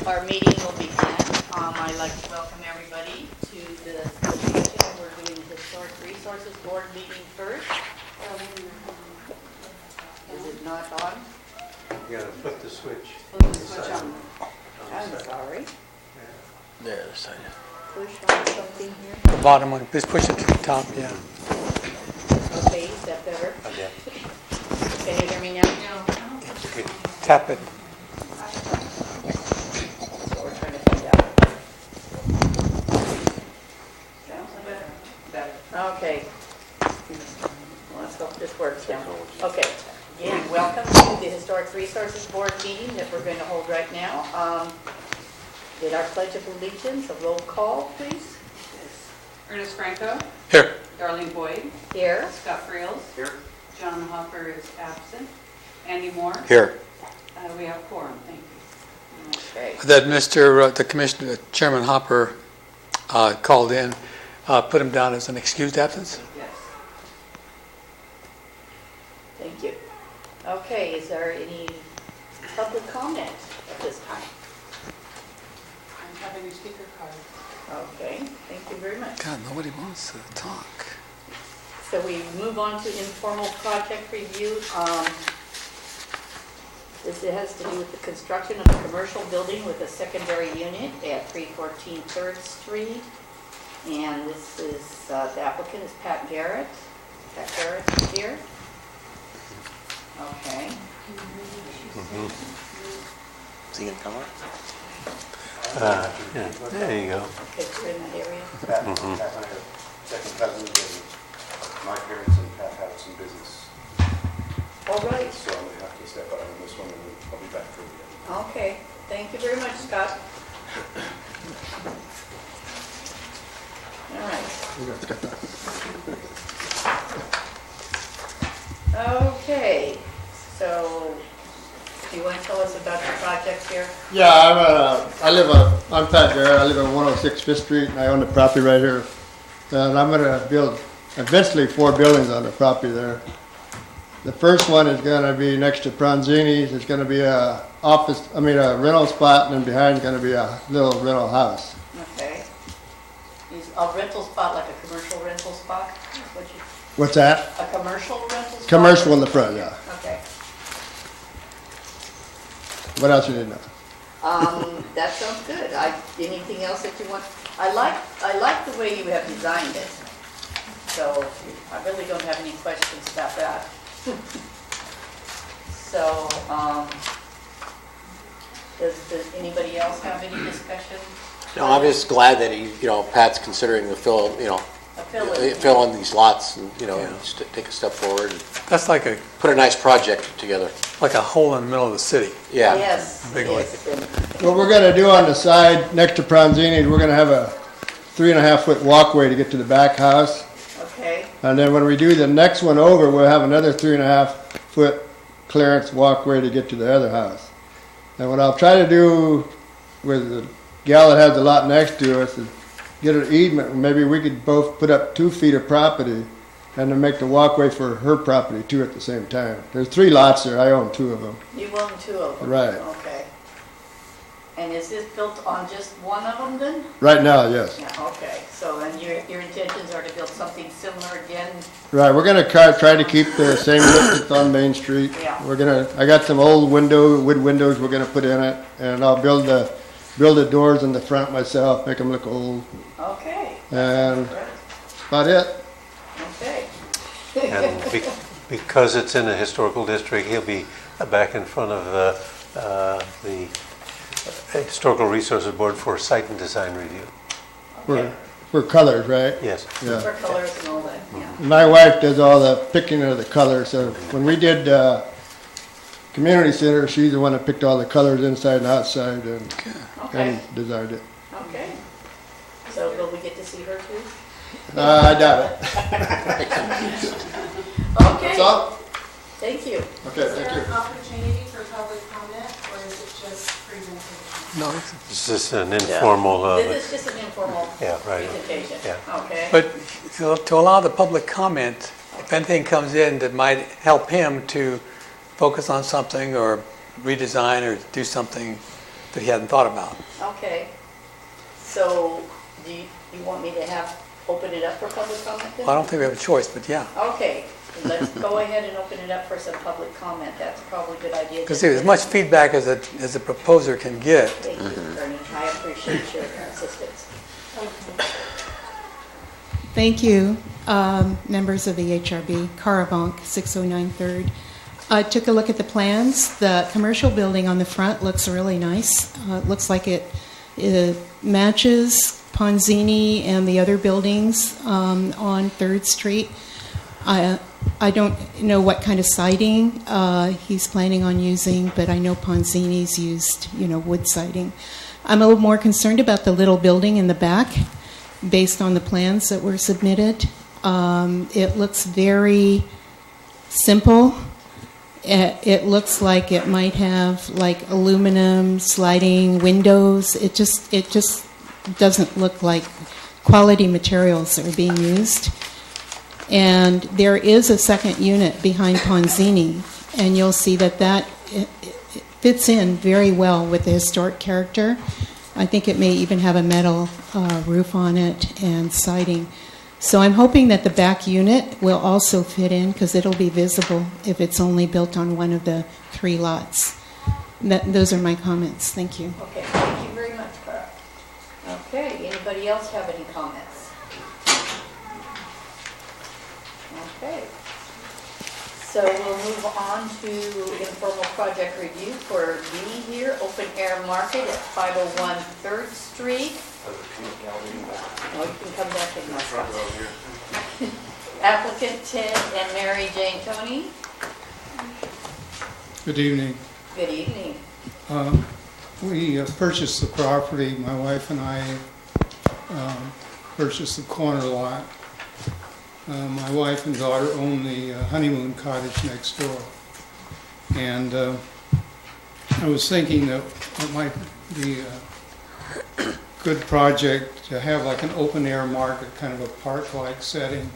Our meeting will begin. I'd like to welcome everybody to the session. We're doing the Historic Resources Board meeting first. Is it not on? You gotta flip the switch. Flip the switch on. I'm sorry. There, the side. Push on something here. The bottom one, just push it to the top, yeah. Okay, is that better? Okay. Can you hear me now? No. Okay. Tap it. So we're trying to find out. Better. Okay. Well, let's hope this works now. Okay. Again, welcome to the Historic Resources Board meeting that we're going to hold right now. Did our Pledge of Allegiance, a roll call, please? Ernest Franco. Here. Darlene Boyd. Here. Scott Friels. Here. John Hopper is absent. Andy Moore. Here. We have quorum. Thank you. Okay. That the Commissioner, Chairman Hopper called in, put him down as an excused absence? Yes. Thank you. Okay, is there any public comment at this time? I'm having a speaker card. Okay, thank you very much. God, nobody wants to talk. So we move on to informal project review. This has to do with the construction of a commercial building with a secondary unit at 314 3rd Street. And this is, the applicant is Pat Garrett. Pat Garrett is here. Okay. Is he gonna come up? Yeah, there you go. Okay, we're in that area. Pat and I are second cousins, and my parents and Pat have some business, All right. so I'm going to have to step out on this one, and I'll be back for the end. Okay, thank you very much, Scott. All right. Okay, so do you want to tell us about your projects here? Yeah, I'm Pat Garrett. I live on 106 Fifth Street, and I own the property right here. And I'm gonna build eventually 4 buildings on the property there. The first one is gonna be next to Pranzini's. It's gonna be a rental spot, and then behind is gonna be a little rental house. Okay. Is a rental spot like a commercial rental spot? What's that? A commercial rental spot? Commercial in the front, yeah. Okay. What else you need to know? That sounds good. Anything else that you want? I like the way you have designed it. So I really don't have any questions about that. So, does anybody else have any discussion? No, I'm just glad that Pat's considering the fill in these lots and, just to take a step forward and That's like put a nice project together. a hole in the middle of the city. Yeah. Yes. Big yes. What we're gonna do on the side next to Pranzini's, we're gonna have a 3.5-foot walkway to get to the back house. Okay. And then when we do the next one over, we'll have another 3.5-foot clearance walkway to get to the other house. And what I'll try to do with the gal that has the lot next to us is get an easement. Maybe we could both put up 2 feet of property and then make the walkway for her property too at the same time. There's 3 lots there. I own 2 of them. You own 2 of them? Right. Okay. And is this built on just one of them then? Right now, yes. Yeah, okay. So then your intentions are to build something similar again? Right, we're gonna try to keep the same look that's on Main Street. Yeah. I got some old wood windows we're gonna put in it, and I'll build the doors in the front myself, make them look old. Okay. And Great. that's about it. Okay. And because it's in a historical district, he'll be back in front of the Historical Resources Board for site and design review. Okay. For colors, right? Yes. Yeah. For colors and all that, yeah. My wife does all the picking of the colors, so when we did community center, she's the one that picked all the colors inside and outside Okay. and designed it. Okay. So will we get to see her too? I doubt it. Okay. That's all? Thank you. Okay, thank you. Is there an opportunity for public comment, or is it just presentation? No, This is an informal, This is just an informal yeah, right. presentation. Yeah. Okay. but to allow the public comment, if anything comes in that might help him to focus on something or redesign or do something that he hadn't thought about. Okay. So, do you want me to open it up for public comment then? Well, I don't think we have a choice, but yeah. Okay, let's go ahead and open it up for some public comment. That's probably a good idea. Because as much feedback as a proposer can get. Thank you, Ernie. I appreciate your assistance. Thank you, members of the HRB. Caravank, 609 3rd. I took a look at the plans. The commercial building on the front looks really nice. It looks like it matches Ponzini and the other buildings on 3rd Street. I don't know what kind of siding he's planning on using, but I know Ponzini's used, wood siding. I'm a little more concerned about the little building in the back, based on the plans that were submitted. It looks very simple. It looks like it might have like aluminum sliding windows. It just doesn't look like quality materials that are being used. And there is a second unit behind Ponzini, and you'll see that it fits in very well with the historic character. I think it may even have a metal roof on it and siding. So I'm hoping that the back unit will also fit in, because it'll be visible if it's only built on one of the 3 lots. Those are my comments. Thank you. Okay, thank you very much, Cara. Okay, anybody else have any comments? Okay. So we'll move on to informal project review for B here, open air market at 501 3rd Street. Oh, you can come back in, Mark. Applicant Ted and Mary Jane Tony. Good evening. Good evening. We purchased the property, my wife and I purchased the corner lot. My wife and daughter own the honeymoon cottage next door. And I was thinking that it might be a good project to have like an open air market, kind of a park-like setting.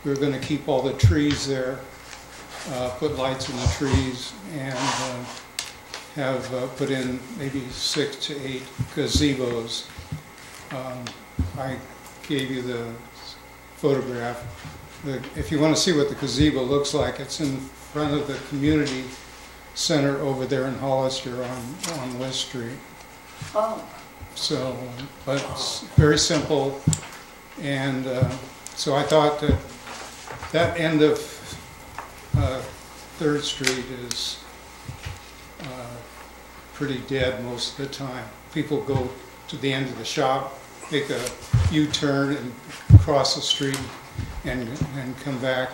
We were going to keep all the trees there, put lights in the trees, and have put in maybe 6 to 8 gazebos. I gave you the photograph. If you want to see what the gazebo looks like, it's in front of the community center over there in Hollister on West Street. Oh. So, but it's very simple, and so I thought that end of 3rd Street is pretty dead most of the time. People go to the end of the shop, make a U-turn and cross the street and come back.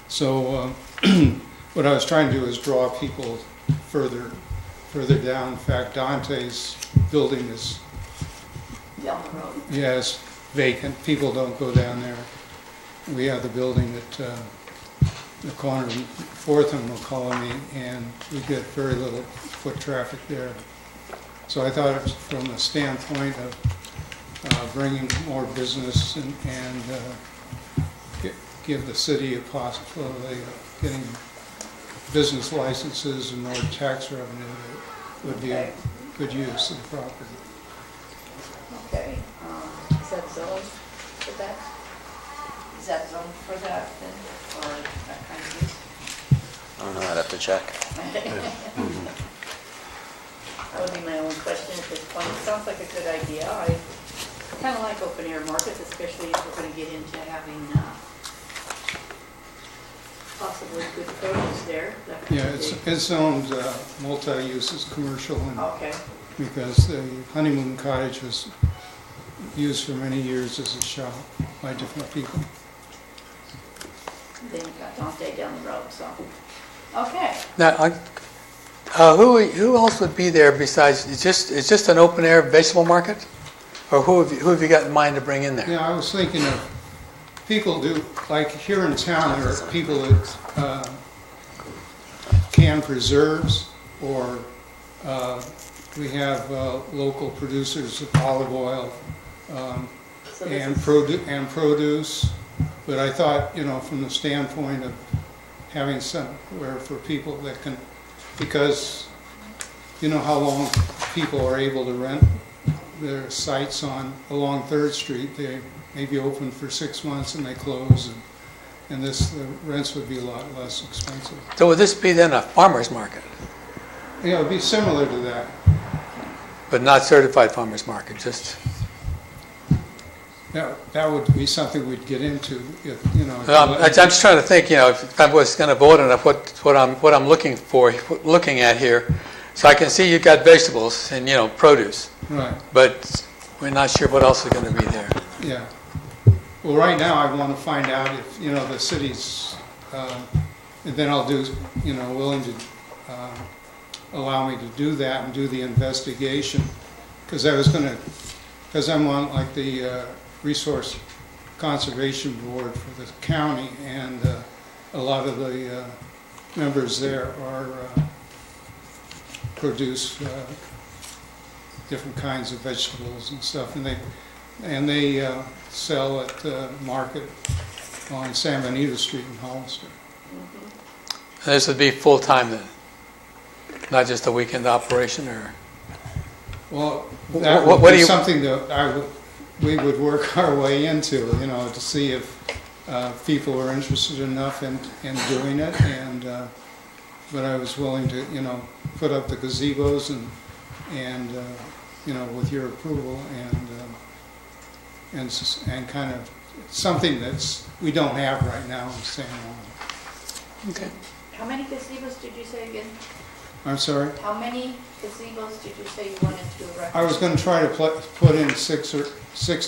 So what I was trying to do is draw people further down. In fact, Dante's building is Down the road. yes, vacant. People don't go down there. We have the building at the corner of 4th and McCollum, and we get very little foot traffic there. So I thought it was from the standpoint of bringing more business and give the city a possibility of getting business licenses and more tax revenue that would be a good use of the property. Okay. Is that zoned for that? Is that zoned for that then, or that kind of use? I don't know, I'd have to check. That would be my only question at this point. It sounds like a good idea. I kind of like open air markets, especially if we're going to get into having possibly good produce there. That could Yeah, be- it's zoned multi-uses commercial, and Okay. because the honeymoon cottage was used for many years as a shop by different people. Then you've got Dante down the road, so. Okay. Now, who else would be there besides, it's just an open air vegetable market? Or who have you got in mind to bring in there? Yeah, I was thinking of people do, like here in town, there are people that can preserves, or we have local producers of olive oil So this and is- produce. But I thought, from the standpoint of having somewhere for people that can, because you know how long people are able to rent their sites along 3rd Street? They may be open for 6 months and they close, and the rents would be a lot less expensive. So would this be then a farmer's market, Yeah, it would be similar to that. but not certified farmer's market, just... That would be something we'd get into if, you know. I'm just trying to think, if I was going to vote on it, what I'm looking at here. So I can see you've got vegetables and, produce, Right, but we're not sure what else is going to be there. yeah. Well, right now, I want to find out if, the city's, and then I'll do, willing to allow me to do that and do the investigation. Because I'm on like the Resource Conservation Board for the county, and a lot of the members there produce different kinds of vegetables and stuff, and they sell at the market on San Benito Street in Hollister. This would be full-time then, not just a weekend operation, or? Well, that What would do be you- something that we would work our way into, to see if people are interested enough in doing it, and but I was willing to, put up the gazebos and with your approval, and kind of something we don't have right now in San Juan. Okay. How many gazebos did you say again? I'm sorry? How many gazebos did you say you wanted to erect? I was going to try to put in 6 to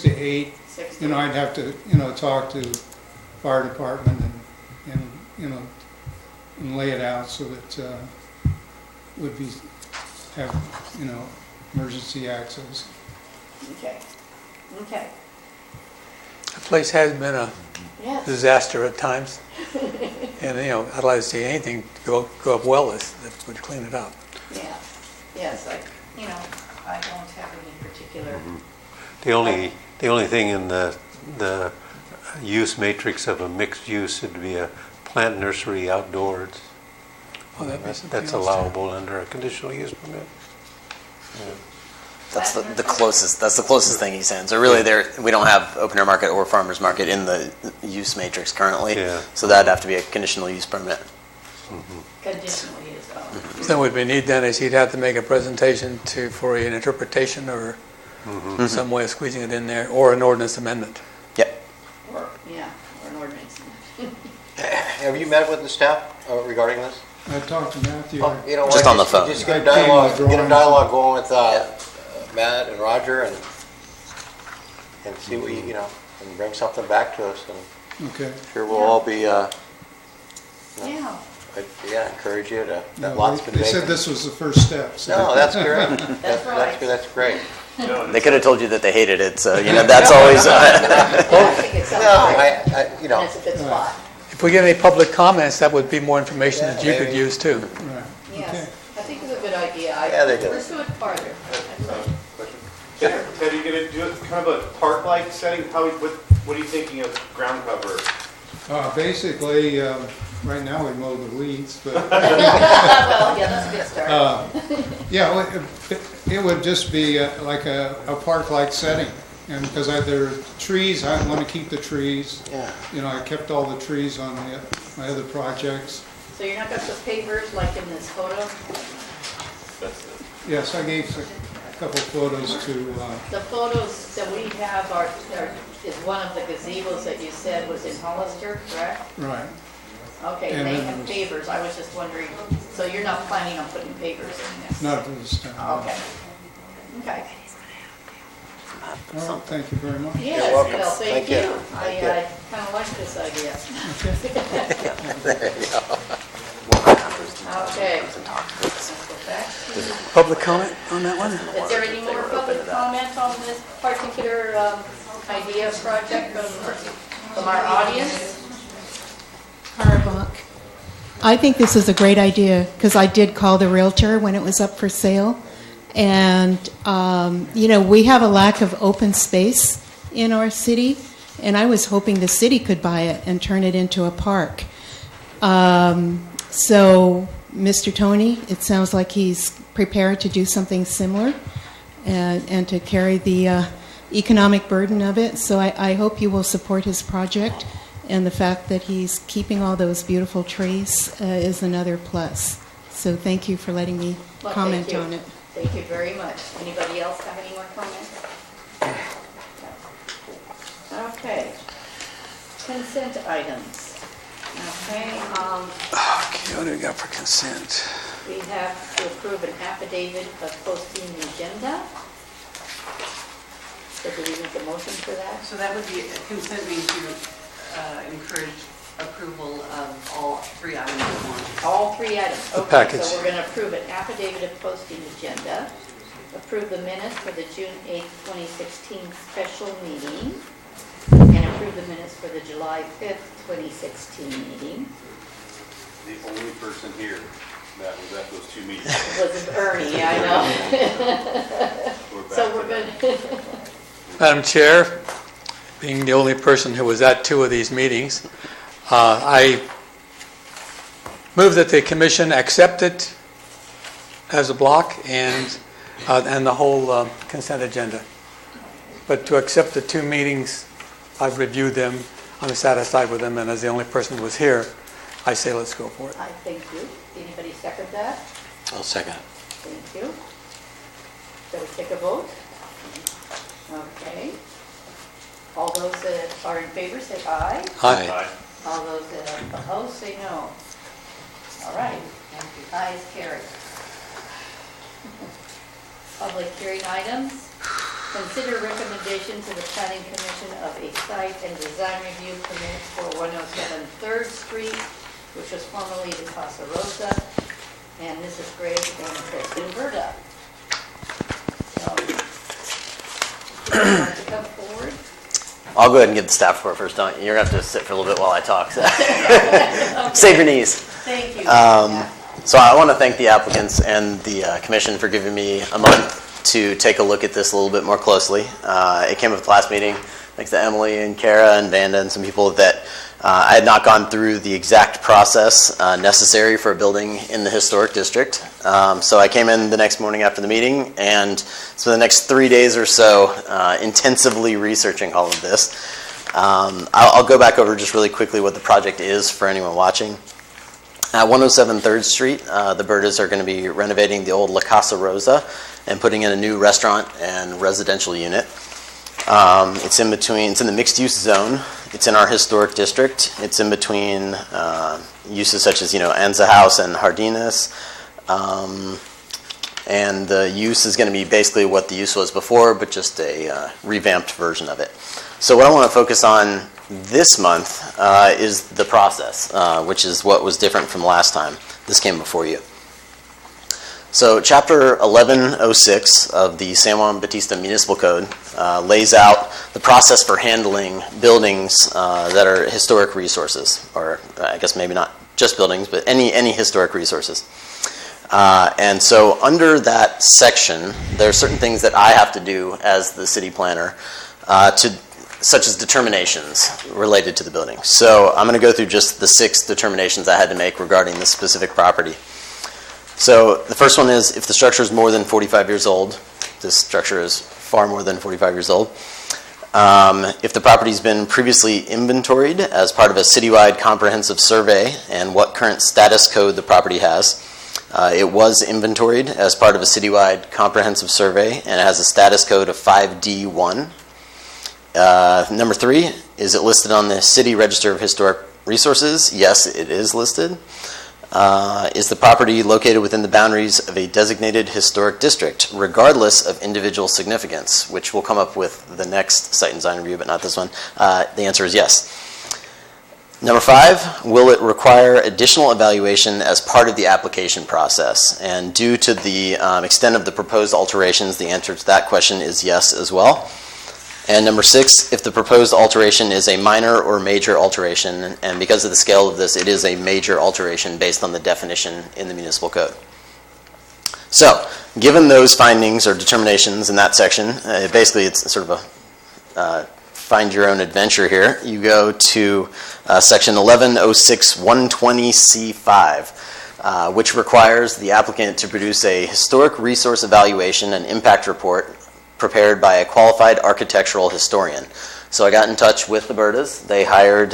8. 6 to I'd have to, talk to fire department and lay it out so that would have emergency access. Okay. Okay. The place has been a Yes. disaster at times, and I'd like to see anything go up well that would clean it up. Yeah. Yes. I don't have any particular. The only thing in the use matrix of a mixed use would be a plant nursery outdoors. Oh, that'd be something That's else, allowable under a conditional use permit. That's the closest. That's the closest thing he's saying. So really, we don't have open air market or farmers market in the use matrix currently. Yeah. So that'd have to be a conditional use permit. Conditional use. So what we need then is he'd have to make a presentation for an interpretation or some way of squeezing it in there, or an ordinance amendment. Yep. Or an ordinance. Have you met with the staff regarding this? I talked to Matthew. Just on the phone. Just get a I came with dialogue going with Matt and Roger, and see what and bring something back to us, and Okay. sure we'll all be, Yeah. encourage you to, that No, lot's been they said vacant. this was the first step. So. No, that's great. That's right. That's great. They could have told you that they hated it. So that's always. I think it's No, and it's a good spot. If we get any public comments, that would be more information that you could maybe. use too. Right. Yes. I think it's a good idea. Yeah, they do. Pursue it farther. Ted, are you going to do it kind of a park-like setting? What are you thinking of ground cover? Basically, right now we mow the weeds, but Well, yeah, that's a good start. yeah, it would just be like a park-like setting. And because there are trees, I want to keep the trees. Yeah. I kept all the trees on my other projects. So you're not going to put pavers like in this photo? Yes, I gave a couple photos to. The photos that we have is one of the gazebos that you said was in Hollister, correct? Right. Okay, And they then have pavers. I was just wondering, so you're not planning on putting pavers in this? Not at this time. Okay. Okay. All right, thank you very much. Yes, welcome. well, thank Thank you. you. Thank you. I kind of like this idea. Okay. Public comment on that one? Is there any more public comment on this particular idea project from our audience? Harbach. I think this is a great idea because I did call the realtor when it was up for sale. And, we have a lack of open space in our city, and I was hoping the city could buy it and turn it into a park. So Mr. Tony, it sounds like he's prepared to do something similar and to carry the economic burden of it. So I hope you will support his project, and the fact that he's keeping all those beautiful trees is another plus. So thank you for letting me comment on it. Thank you very much. Anybody else have any more comments? Okay. Consent items. Okay. Okay, what do we got for consent? We have to approve an affidavit of posting the agenda. So do we make a motion for that? So that would be, consent means you encourage approval of all 3 items at once. All 3 items. The Okay, package. so we're going to approve an affidavit of posting agenda, approve the minutes for the June 8th, 2016 special meeting, and approve the minutes for the July 5th, 2016 meeting. The only person here that was at those 2 meetings. Was Ernie, I know. We're back So to we're that. good. Madam Chair, being the only person who was at 2 of these meetings, I move that the commission accept it as a block and the whole consent agenda. But to accept the 2 meetings, I've reviewed them, I'm satisfied with them, and as the only person who was here, I say let's go for it. I thank you. Anybody second that? I'll second it. Thank you. Shall we take a vote? Okay. All those that are in favor say aye. Aye. Aye. All those that are opposed say no. All right. Ayes carried. Public hearing items. Consider recommendation to the Planning Commission of a site and design review permit for 107 3rd Street, which was formerly the Casa Rosa, and Mrs. Gray and Kristen Berta. So, do you want to come forward? I'll go ahead and give the staff report first. You're going to have to sit for a little bit while I talk. So. Save your knees. Thank you. So I want to thank the applicants and the commission for giving me a month to take a look at this a little bit more closely. It came up at the last meeting, thanks to Emily and Kara and Vanda and some people, that I had not gone through the exact process necessary for a building in the historic district. So I came in the next morning after the meeting and spent the next 3 days or so intensively researching all of this. I'll go back over just really quickly what the project is for anyone watching. At 107 3rd Street, the Bertas are going to be renovating the old La Casa Rosa and putting in a new restaurant and residential unit. It's in between, it's in the mixed use zone. It's in our historic district. It's in between uses such as, Anza House and Jardines. And the use is going to be basically what the use was before, but just a revamped version of it. So what I want to focus on this month is the process, which is what was different from last time this came before you. So Chapter 1106 of the San Juan Bautista Municipal Code lays out the process for handling buildings that are historic resources, or I guess maybe not just buildings, but any historic resources. And so under that section, there are certain things that I have to do as the city planner, such as determinations related to the building. So I'm going to go through just the 6 determinations I had to make regarding this specific property. So the first one is, if the structure is more than 45 years old, this structure is far more than 45 years old. If the property's been previously inventoried as part of a citywide comprehensive survey and what current status code the property has. It was inventoried as part of a citywide comprehensive survey and it has a status code of 5D1. Number 3, is it listed on the City Register of Historic Resources? Yes, it is listed. Is the property located within the boundaries of a designated historic district, regardless of individual significance, which will come up with the next site and design review, but not this one? The answer is yes. Number 5, will it require additional evaluation as part of the application process? And due to the extent of the proposed alterations, the answer to that question is yes as well. And number 6, if the proposed alteration is a minor or major alteration, and because of the scale of this, it is a major alteration based on the definition in the municipal code. So, given those findings or determinations in that section, basically it's sort of a find your own adventure here. You go to section 1106.120C5. which requires the applicant to produce a historic resource evaluation and impact report prepared by a qualified architectural historian. So I got in touch with the Bertas. They hired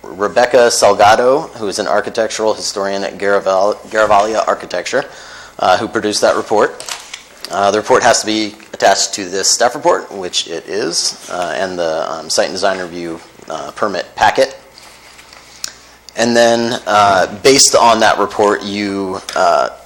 Rebecca Salgado, who is an architectural historian at Garavaglia Architecture, who produced that report. The report has to be attached to this staff report, which it is, and the site and design review permit packet. And then, based on that report,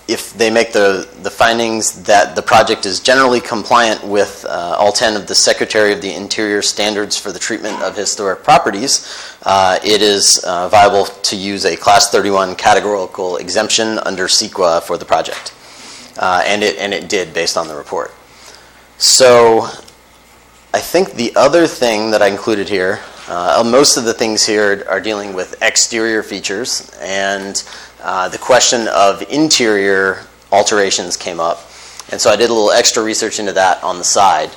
if they make the findings that the project is generally compliant with all 10 of the Secretary of the Interior standards for the treatment of historic properties, it is viable to use a Class 31 categorical exemption under CEQA for the project. And it did, based on the report. So I think the other thing that I included here, most of the things here are dealing with exterior features, and the question of interior alterations came up. And so I did a little extra research into that on the side.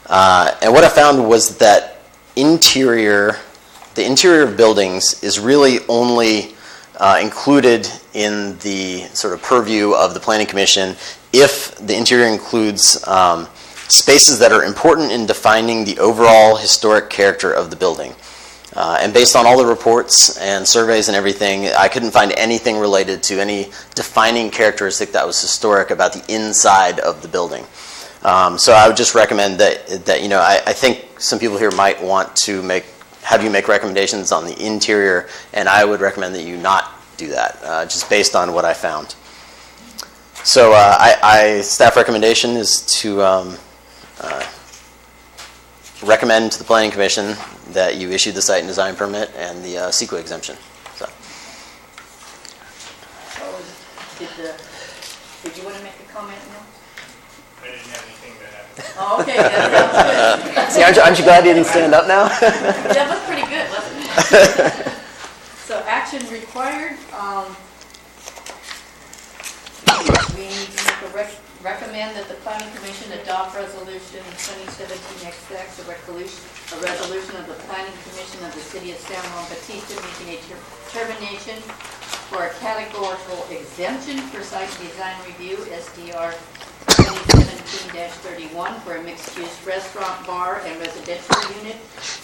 And what I found was that the interior of buildings is really only included in the sort of purview of the Planning Commission if the interior includes spaces that are important in defining the overall historic character of the building. And based on all the reports and surveys and everything, I couldn't find anything related to any defining characteristic that was historic about the inside of the building. So I would just recommend that you know, I think some people here might want to have you make recommendations on the interior, and I would recommend that you not do that, just based on what I found. So staff recommendation is to recommend to the Planning Commission that you issue the site and design permit and the CEQA exemption. So. Did you want to make a comment, Neil? I didn't have anything that happened. Oh, okay, that sounds good. See, aren't you glad you didn't stand up now? That was pretty good, wasn't it? So action required. We need to make recommend that the Planning Commission adopt Resolution 2017-XX, a resolution of the Planning Commission of the City of San Juan Bautista making a determination for a categorical exemption for site design review, SDR 2017-31, for a mixed-use restaurant, bar, and residential unit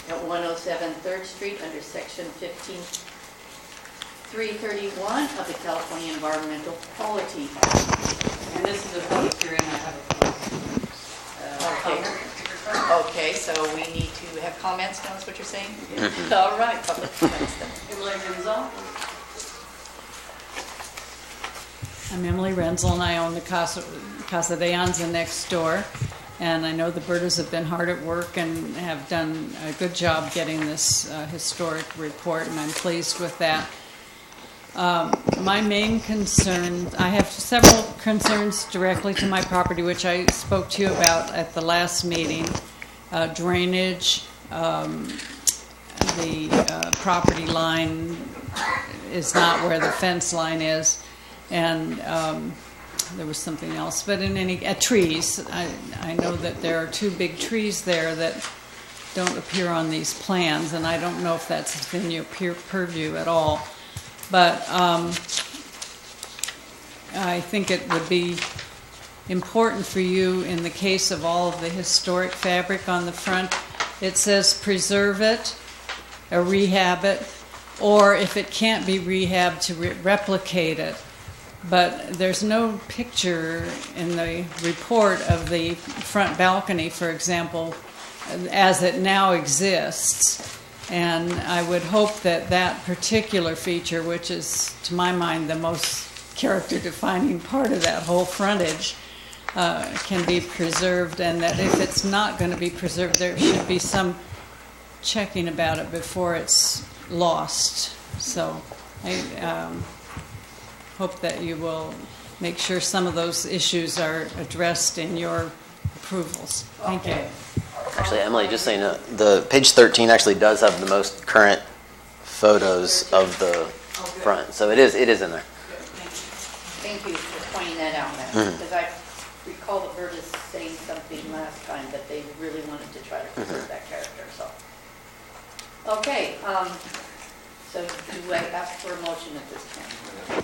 at 107 3rd Street under Section 331 of the California Environmental Quality. And this is a public hearing, I have a Okay, so we need to have comments, now is what you're saying? All right, public comments then. Emily Renzel. I'm Emily Renzel, and I own the Casa de Anza next door. And I know the Bertas have been hard at work and have done a good job getting this historic report, and I'm pleased with that. My main concern, I have several concerns directly to my property, which I spoke to you about at the last meeting. Drainage, the property line is not where the fence line is, and there was something else. But in any trees, I know that there are two big trees there that don't appear on these plans, and I don't know if that's within your purview at all. But I think it would be important for you in the case of all of the historic fabric on the front. It says preserve it, or rehab it, or if it can't be rehabbed, to replicate it. But there's no picture in the report of the front balcony, for example, as it now exists. And I would hope that that particular feature, which is, to my mind, the most character-defining part of that whole frontage, can be preserved, and that if it's not going to be preserved, there should be some checking about it before it's lost. So I hope that you will make sure some of those issues are addressed in your approvals. Thank you. Actually, Emily, just so you know, the page 13 actually does have the most current photos of the front, so it is in there. Thank you for pointing that out, because I recall the Bertas saying something last time that they really wanted to try to preserve that character. So, okay, so do I ask for a motion at this time?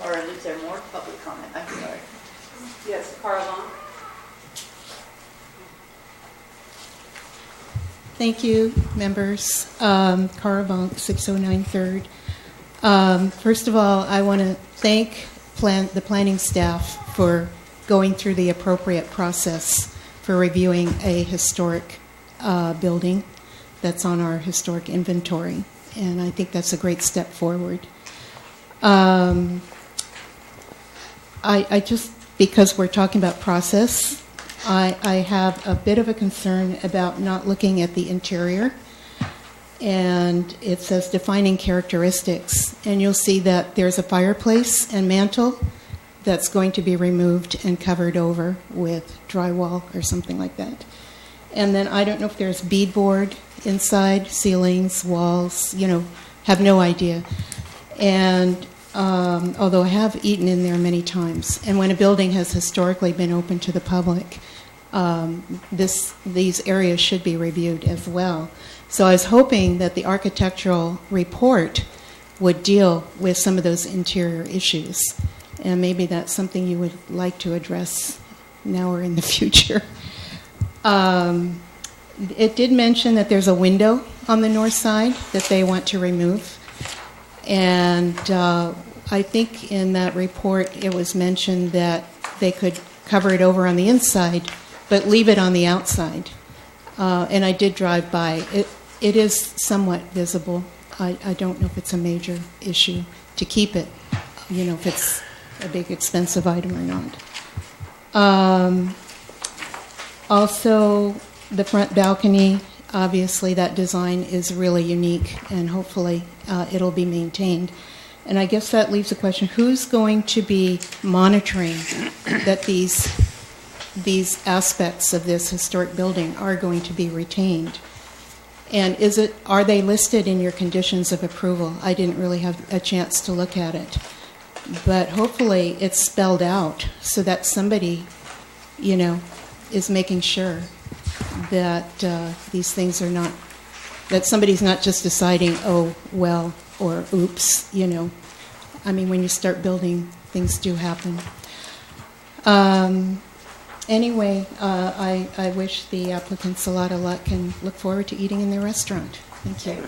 Or is there more public comment? I'm sorry. Yes, Carl Vaughn. Thank you, members. Cara Vonk, 609 3rd. First of all, I want to thank the planning staff for going through the appropriate process for reviewing a historic building that's on our historic inventory. And I think that's a great step forward. I just, because we're talking about process, I have a bit of a concern about not looking at the interior. And it says defining characteristics. And you'll see that there's a fireplace and mantle that's going to be removed and covered over with drywall or something like that. And then I don't know if there's beadboard inside, ceilings, walls, have no idea. And although I have eaten in there many times. And when a building has historically been open to the public, these areas should be reviewed as well. So I was hoping that the architectural report would deal with some of those interior issues. And maybe that's something you would like to address now or in the future. It did mention that there's a window on the north side that they want to remove. And I think in that report it was mentioned that they could cover it over on the inside, but leave it on the outside. And I did drive by. It is somewhat visible. I don't know if it's a major issue to keep it, if it's a big expensive item or not. Also, the front balcony, obviously that design is really unique, and hopefully it'll be maintained. And I guess that leaves the question, who's going to be monitoring that these aspects of this historic building are going to be retained? And are they listed in your conditions of approval? I didn't really have a chance to look at it. But hopefully it's spelled out so that somebody, is making sure that these things are not, that somebody's not just deciding, oh, well, or oops, I mean, when you start building, things do happen. Anyway, I wish the applicants a lot of luck and look forward to eating in their restaurant. Thank you.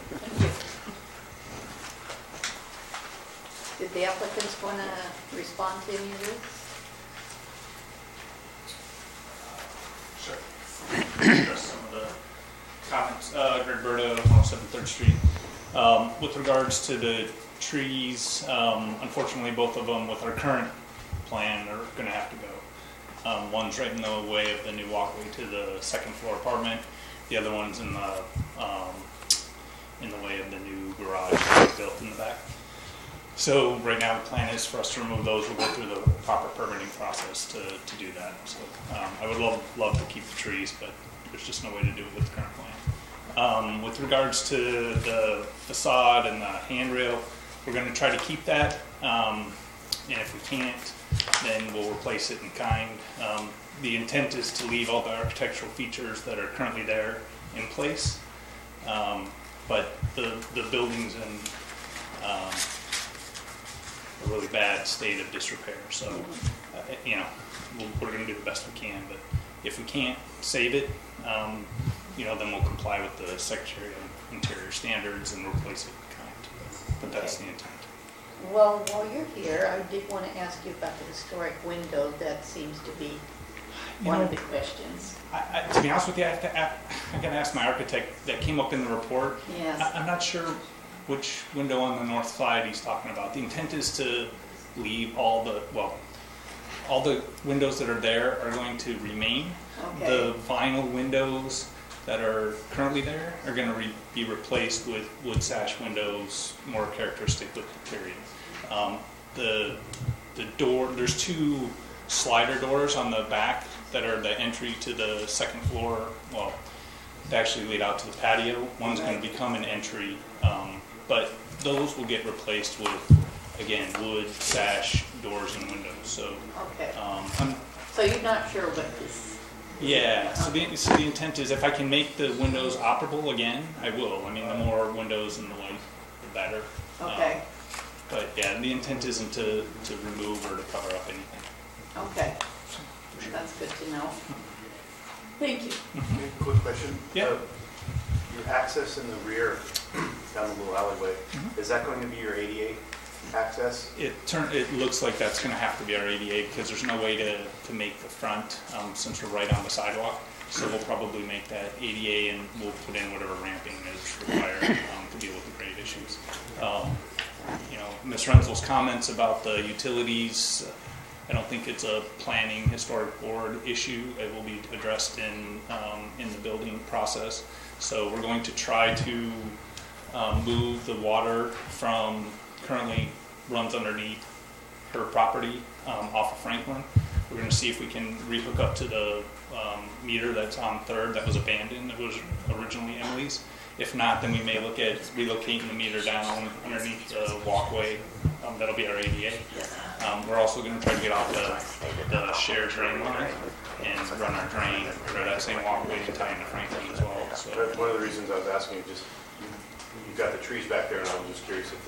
Did the applicants want to respond to any of this? Sure. Address some of the comments. Greg Berto, 107 3rd Street. With regards to the trees, unfortunately, both of them with our current plan are going to have to go. One's right in the way of the new walkway to the second floor apartment. The other one's in the way of the new garage that we built in the back. So right now the plan is for us to remove those. We'll go through the proper permitting process to do that. So I would love to keep the trees, but there's just no way to do it with the current plan. With regards to the facade and the handrail, we're going to try to keep that. And if we can't, then we'll replace it in kind. The intent is to leave all the architectural features that are currently there in place, but the building's in a really bad state of disrepair. So, we're going to do the best we can. But if we can't save it, then we'll comply with the Secretary of Interior standards and replace it in kind. But that's the intent. Well, while you're here, I did want to ask you about the historic window. That seems to be one of the questions. To be honest with you, I got to ask my architect. That came up in the report. Yes. I'm not sure which window on the north side he's talking about. The intent is to leave all the windows that are there are going to remain. Okay. The vinyl windows that are currently there are going to be replaced with wood sash windows, more characteristic with the period. The door, there's two slider doors on the back that are the entry to the second floor. Well, they actually lead out to the patio. One's going to become an entry, but those will get replaced with, again, wood sash doors and windows. So, okay. So you're not sure what this? Yeah. So the intent is, if I can make the windows operable again, I will. I mean, the more windows in the way, the better. Okay. But yeah, the intent isn't to remove or to cover up anything. Okay, that's good to know. Thank you. Quick question. Yeah. Your access in the rear, down the little alleyway, is that going to be your ADA access? It looks like that's going to have to be our ADA because there's no way to make the front since we're right on the sidewalk. So we'll probably make that ADA and we'll put in whatever ramping is required to deal with the grade issues. Ms. Renzel's comments about the utilities, I don't think it's a planning historic board issue. It will be addressed in the building process. So we're going to try to move the water from currently runs underneath her property off of Franklin. We're going to see if we can rehook up to the meter that's on 3rd that was abandoned. That was originally Emily's. If not, then we may look at relocating the meter down underneath the walkway. That'll be our ADA. We're also going to try to get off the shared drain line and run our drain through that same walkway to tie into Franklin as well. So One of the reasons I was asking you, just you've got the trees back there, and I'm just curious if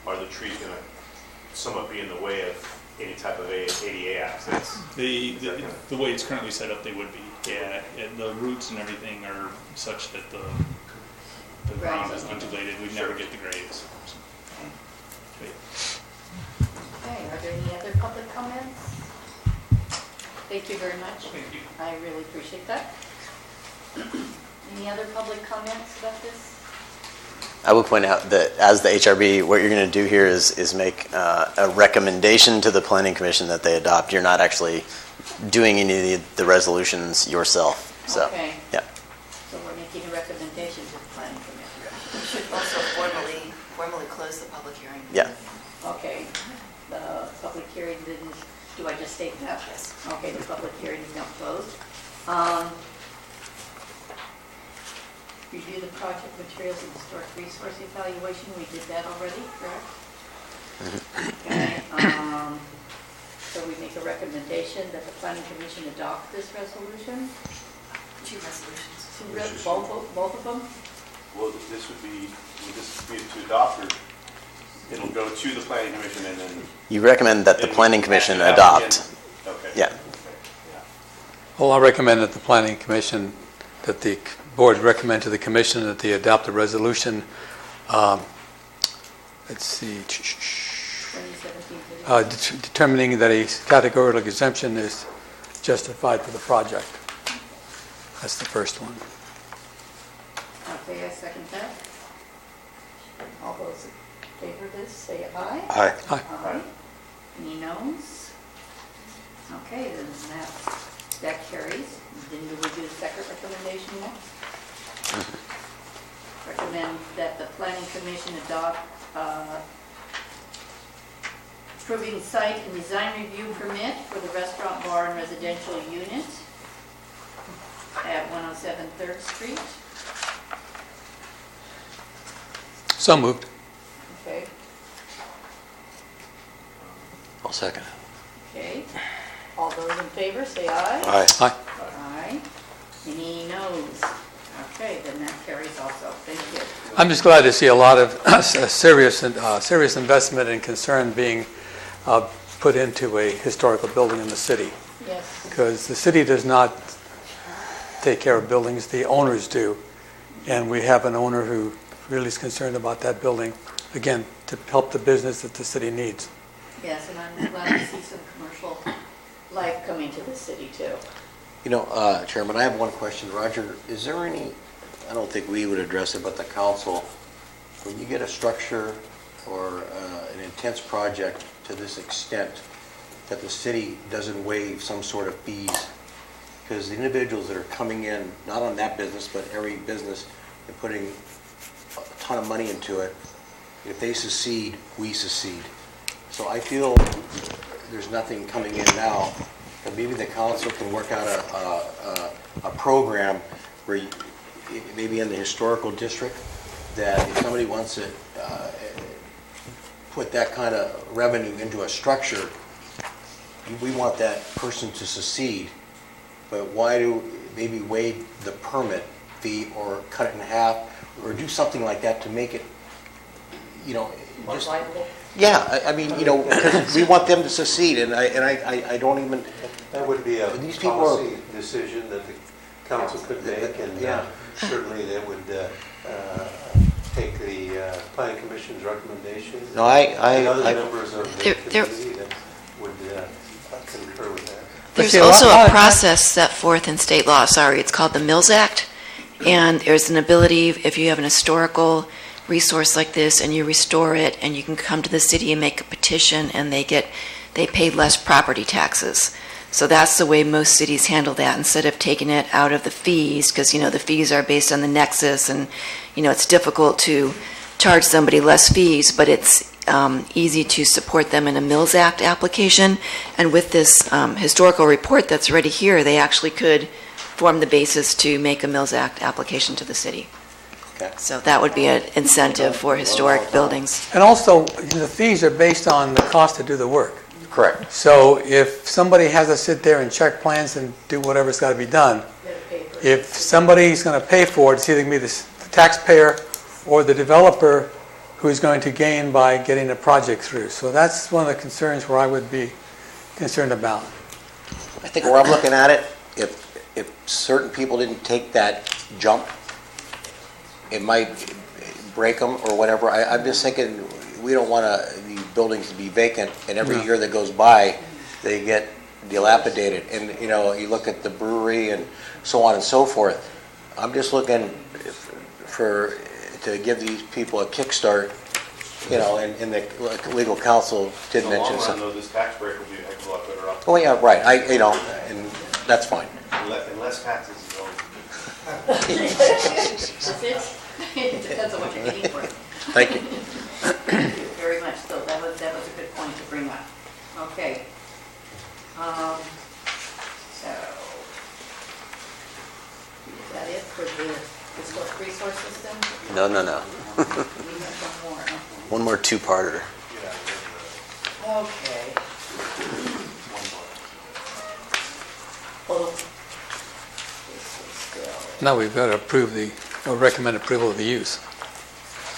are the trees going to somewhat be in the way of any type of ADA access? The way it's currently set up, they would be. Yeah, the roots and everything are such that the ground is undulated. We'd never get the grades. Okay, are there any other public comments? Thank you very much. Thank you. I really appreciate that. Any other public comments about this? I will point out that as the HRB, what you're going to do here is make a recommendation to the Planning Commission that they adopt. You're not actually doing any of the resolutions yourself. So, okay. Yeah. So we're making a recommendation to the Planning Commission. We should also formally close the public hearing. Yeah. Okay, the public hearing didn't, do I just state that? Yes. Okay, the public hearing is now closed. Review the project materials and historic resource evaluation, we did that already, correct? Okay, so we make a recommendation that the Planning Commission adopt this resolution? 2 resolutions. Both of them? Well, this would be to adopt, or it'll go to the Planning Commission and then... You recommend that the Planning Commission adopt. Okay. Yeah. Well, I recommend that the Planning Commission, that the board recommend to the Commission that they adopt a resolution, let's see, 2017. Determining that a categorical exemption is justified for the project. That's the first one. Okay, I second that. All those in favor of this, say aye. Aye. Aye. Aye. Any noes? Okay, then that carries. Then do we do the second recommendation next? Recommend that the Planning Commission adopt approving site and design review permit for the restaurant, bar, and residential unit at 107 3rd Street. So moved. Okay. I'll second. Okay. All those in favor, say aye. Aye. Aye. Aye. Any noes? Okay, then that carries also. Thank you. I'm just glad to see a lot of serious investment and concern being put into a historical building in the city. Yes. Because the city does not take care of buildings, the owners do. And we have an owner who really is concerned about that building, again, to help the business that the city needs. Yes, and I'm glad to see some commercial life coming to the city too. You know, Chairman, I have one question. Roger, is there any, I don't think we would address it, but the council, when you get a structure or an intense project to this extent, that the city doesn't waive some sort of fees? Because the individuals that are coming in, not on that business, but every business, and putting a ton of money into it, if they secede, we secede. So I feel there's nothing coming in now, but maybe the council can work out a program where maybe in the historical district, that if somebody wants to put that kind of revenue into a structure, we want that person to secede. But why do maybe waive the permit fee or cut it in half or do something like that to make it, you know, More just viable. Yeah, I mean, you know, 'cause we want them to succeed, and I don't even, That would be a These people are- policy decision that the council could make, and Yeah. certainly they would take the planning commission's recommendation. no, And other I, members of the There- committee that would concur with that. There's see, a also lot a of process set forth in state law, sorry, it's called the Mills Act. And there's an ability, if you have an historical resource like this and you restore it, and you can come to the city and make a petition, and they pay less property taxes. So that's the way most cities handle that, instead of taking it out of the fees, because, you know, the fees are based on the nexus, and, you know, it's difficult to charge somebody less fees, but it's easy to support them in a Mills Act application. And with this historical report that's already here, they actually could form the basis to make a Mills Act application to the city. Okay. So that would be an incentive for historic buildings. And also, the fees are based on the cost to do the work. correct. So if somebody has to sit there and check plans and do whatever's got to be done, if somebody's going to pay for it, it's either going to be the taxpayer or the developer who's going to gain by getting the project through. So that's one of the concerns where I would be concerned about. I think where I'm looking at it, if certain people didn't take that jump, it might break them or whatever. I'm just thinking, we don't want the buildings to be vacant, and every No. year that goes by, they get dilapidated. And, you know, you look at the brewery and so on and so forth. I'm just looking to give these people a kickstart, you know, and the legal counsel did In the long mention run, something. though, this tax break will be a heck of a lot better off. Oh, yeah, right, and that's fine. And less taxes is always It depends on what you're getting for it. Thank you. Thank you very much, so that was a good point to bring up. Okay. So, is that it for the historic resource system? No. We have one more. One more two-parter. Okay. Well, this is still. Now we've got to approve or recommend approval of the use.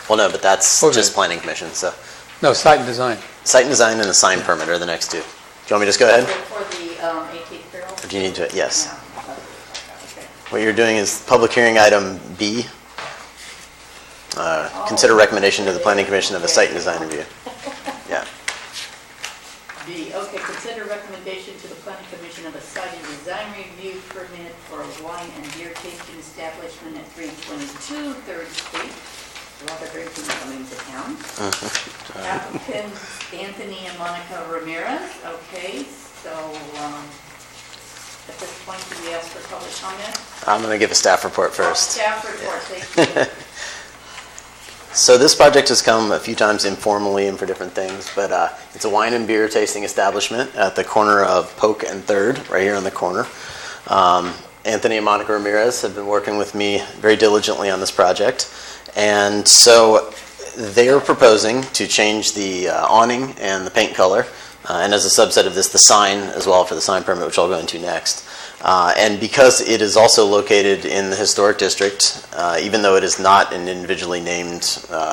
Well, no, but that's Okay. just planning commission, so. No, site and design. Site and design and a sign permit are the next two. Do you want me to just go ahead? For the 18th barrel? Or do you need to, yes. Yeah. Okay. What you're doing is public hearing item B. Consider recommendation to the planning commission of a site and design review. Yeah. B, okay, consider recommendation to the planning commission of a site and design review permit for a wine and beer tasting establishment at 322 3rd Street. A lot of drinking coming to town. Applicants Anthony and Monica Ramirez. Okay, so at this point, do we ask for public comment? I'm going to give a staff report Oh, first. staff report, thank you. So this project has come a few times informally and for different things, but it's a wine and beer tasting establishment at the corner of Polk and 3rd, right here on the corner. Anthony and Monica Ramirez have been working with me very diligently on this project. And so they are proposing to change the awning and the paint color, and as a subset of this, the sign as well for the sign permit, which I'll go into next. And because it is also located in the historic district, even though it is not an individually named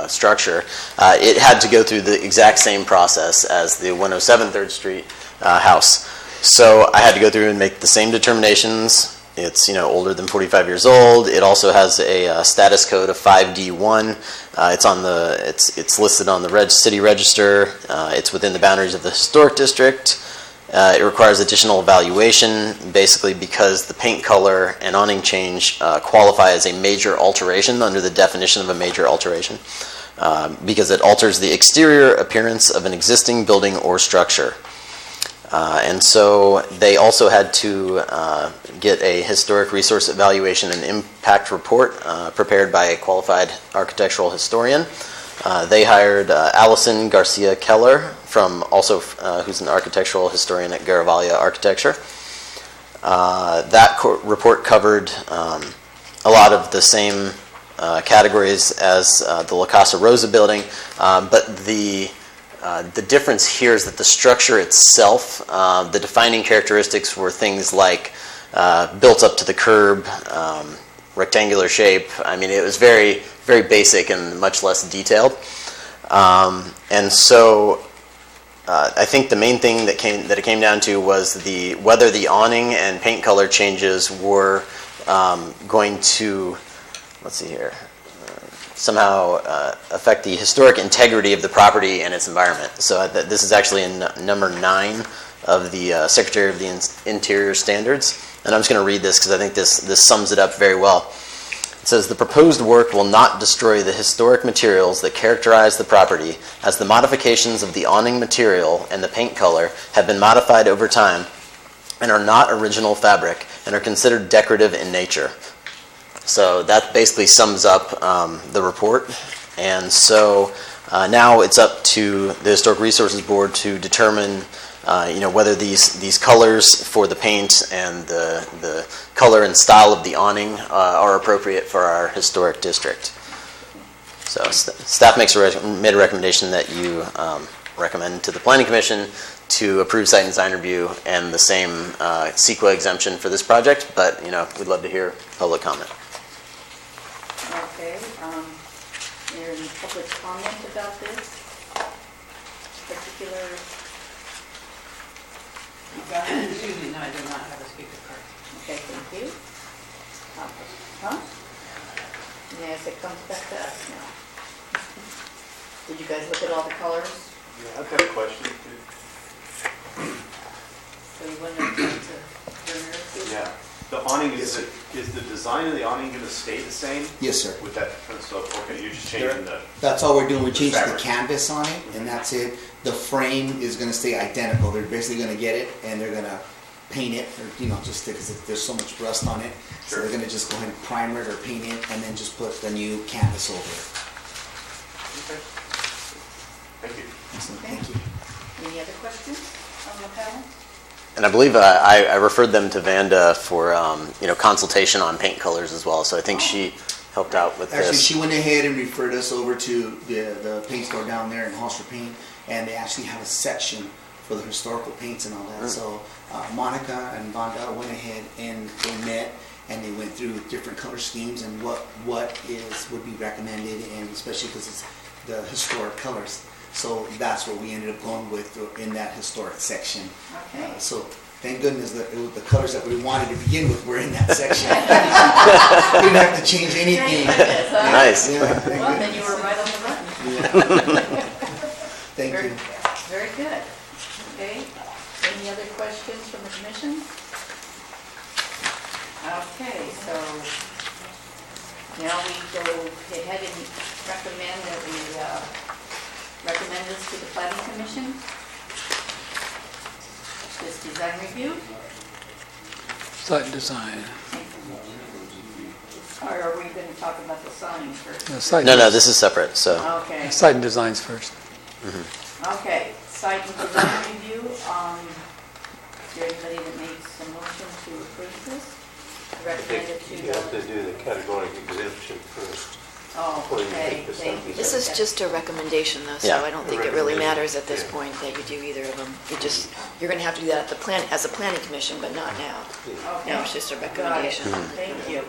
structure, it had to go through the exact same process as the 107 3rd Street house. So I had to go through and make the same determinations. It's, older than 45 years old. It also has a status code of 5D1. It's listed on the city register. It's within the boundaries of the historic district. It requires additional evaluation, basically because the paint color and awning change qualify as a major alteration under the definition of a major alteration, because it alters the exterior appearance of an existing building or structure. And so they also had to get a historic resource evaluation and impact report prepared by a qualified architectural historian. They hired Allison Garcia Keller, who's an architectural historian at Garavaglia Architecture. That report covered a lot of the same categories as the La Casa Rosa building, but the difference here is that the structure itself, the defining characteristics were things like built up to the curb, rectangular shape. I mean, it was very, very basic and much less detailed. And so I think the main thing that it came down to was whether the awning and paint color changes were going to, let's see here, somehow affect the historic integrity of the property and its environment. So this is actually in number 9 of the Secretary of the Interior Standards. And I'm just going to read this because I think this sums it up very well. It says, the proposed work will not destroy the historic materials that characterize the property, as the modifications of the awning material and the paint color have been modified over time and are not original fabric and are considered decorative in nature. So that basically sums up the report. And so now it's up to the Historic Resources Board to determine whether these colors for the paint and the color and style of the awning are appropriate for our historic district. So staff made a recommendation that you recommend to the Planning Commission to approve site and design review and the same CEQA exemption for this project, but we'd love to hear public comment. Okay, there any public comment about this particular? Excuse me, no, I do not have a speaker card. Okay, thank you. Huh? Yes, it comes back to us now. Did you guys look at all the colors? Yeah, I've got a question. So you want to bring her? Yeah. The awning, is the design of the awning going to stay the same? Yes, sir. With that, so, okay, you're just changing the... That's all we're doing. We're changing the fabric. canvas on it, and that's it. The frame is going to stay identical. They're basically going to get it, and they're going to paint it, or just because there's so much rust on it. So Sure. they're going to just go ahead and primer it or paint it, and then just put the new canvas over it. Okay. Thank you. Excellent. Okay. Thank you. Any other questions on the panel? And I believe I referred them to Vanda for consultation on paint colors as well. So I think she helped out with Actually, this. she went ahead and referred us over to the paint store down there in Hallster Paint, and they actually have a section for the historical paints and all that. So Monica and Vanda went ahead and they met, and they went through different color schemes and what would be recommended, and especially because it's the historic colors. So that's what we ended up going with in that historic section. Okay. So thank goodness that the colors that we wanted to begin with were in that section. We didn't have to change anything. Thank goodness, huh? Nice. Yeah, thank Well, then goodness. you were right on the button. Thank Very- you. Very good. Okay, any other questions from the commission? Okay, so now we go ahead and recommend that we recommend this to the planning commission. This design review, Site and design. or are we going to talk about the signs first? No, this is separate. So Okay, Site and designs first. okay, site and design review, is there anybody that makes a motion to approve this? Recommend it to You have to do the categoric exemption first. Oh, before you okay, take the thank you. This is just a recommendation, though, so Yeah. I don't think it really matters at this Yeah. point that you do either of them. You're going to have to do that as a planning commission, but not now. Okay. Now it's just a Got it. recommendation. Thank you.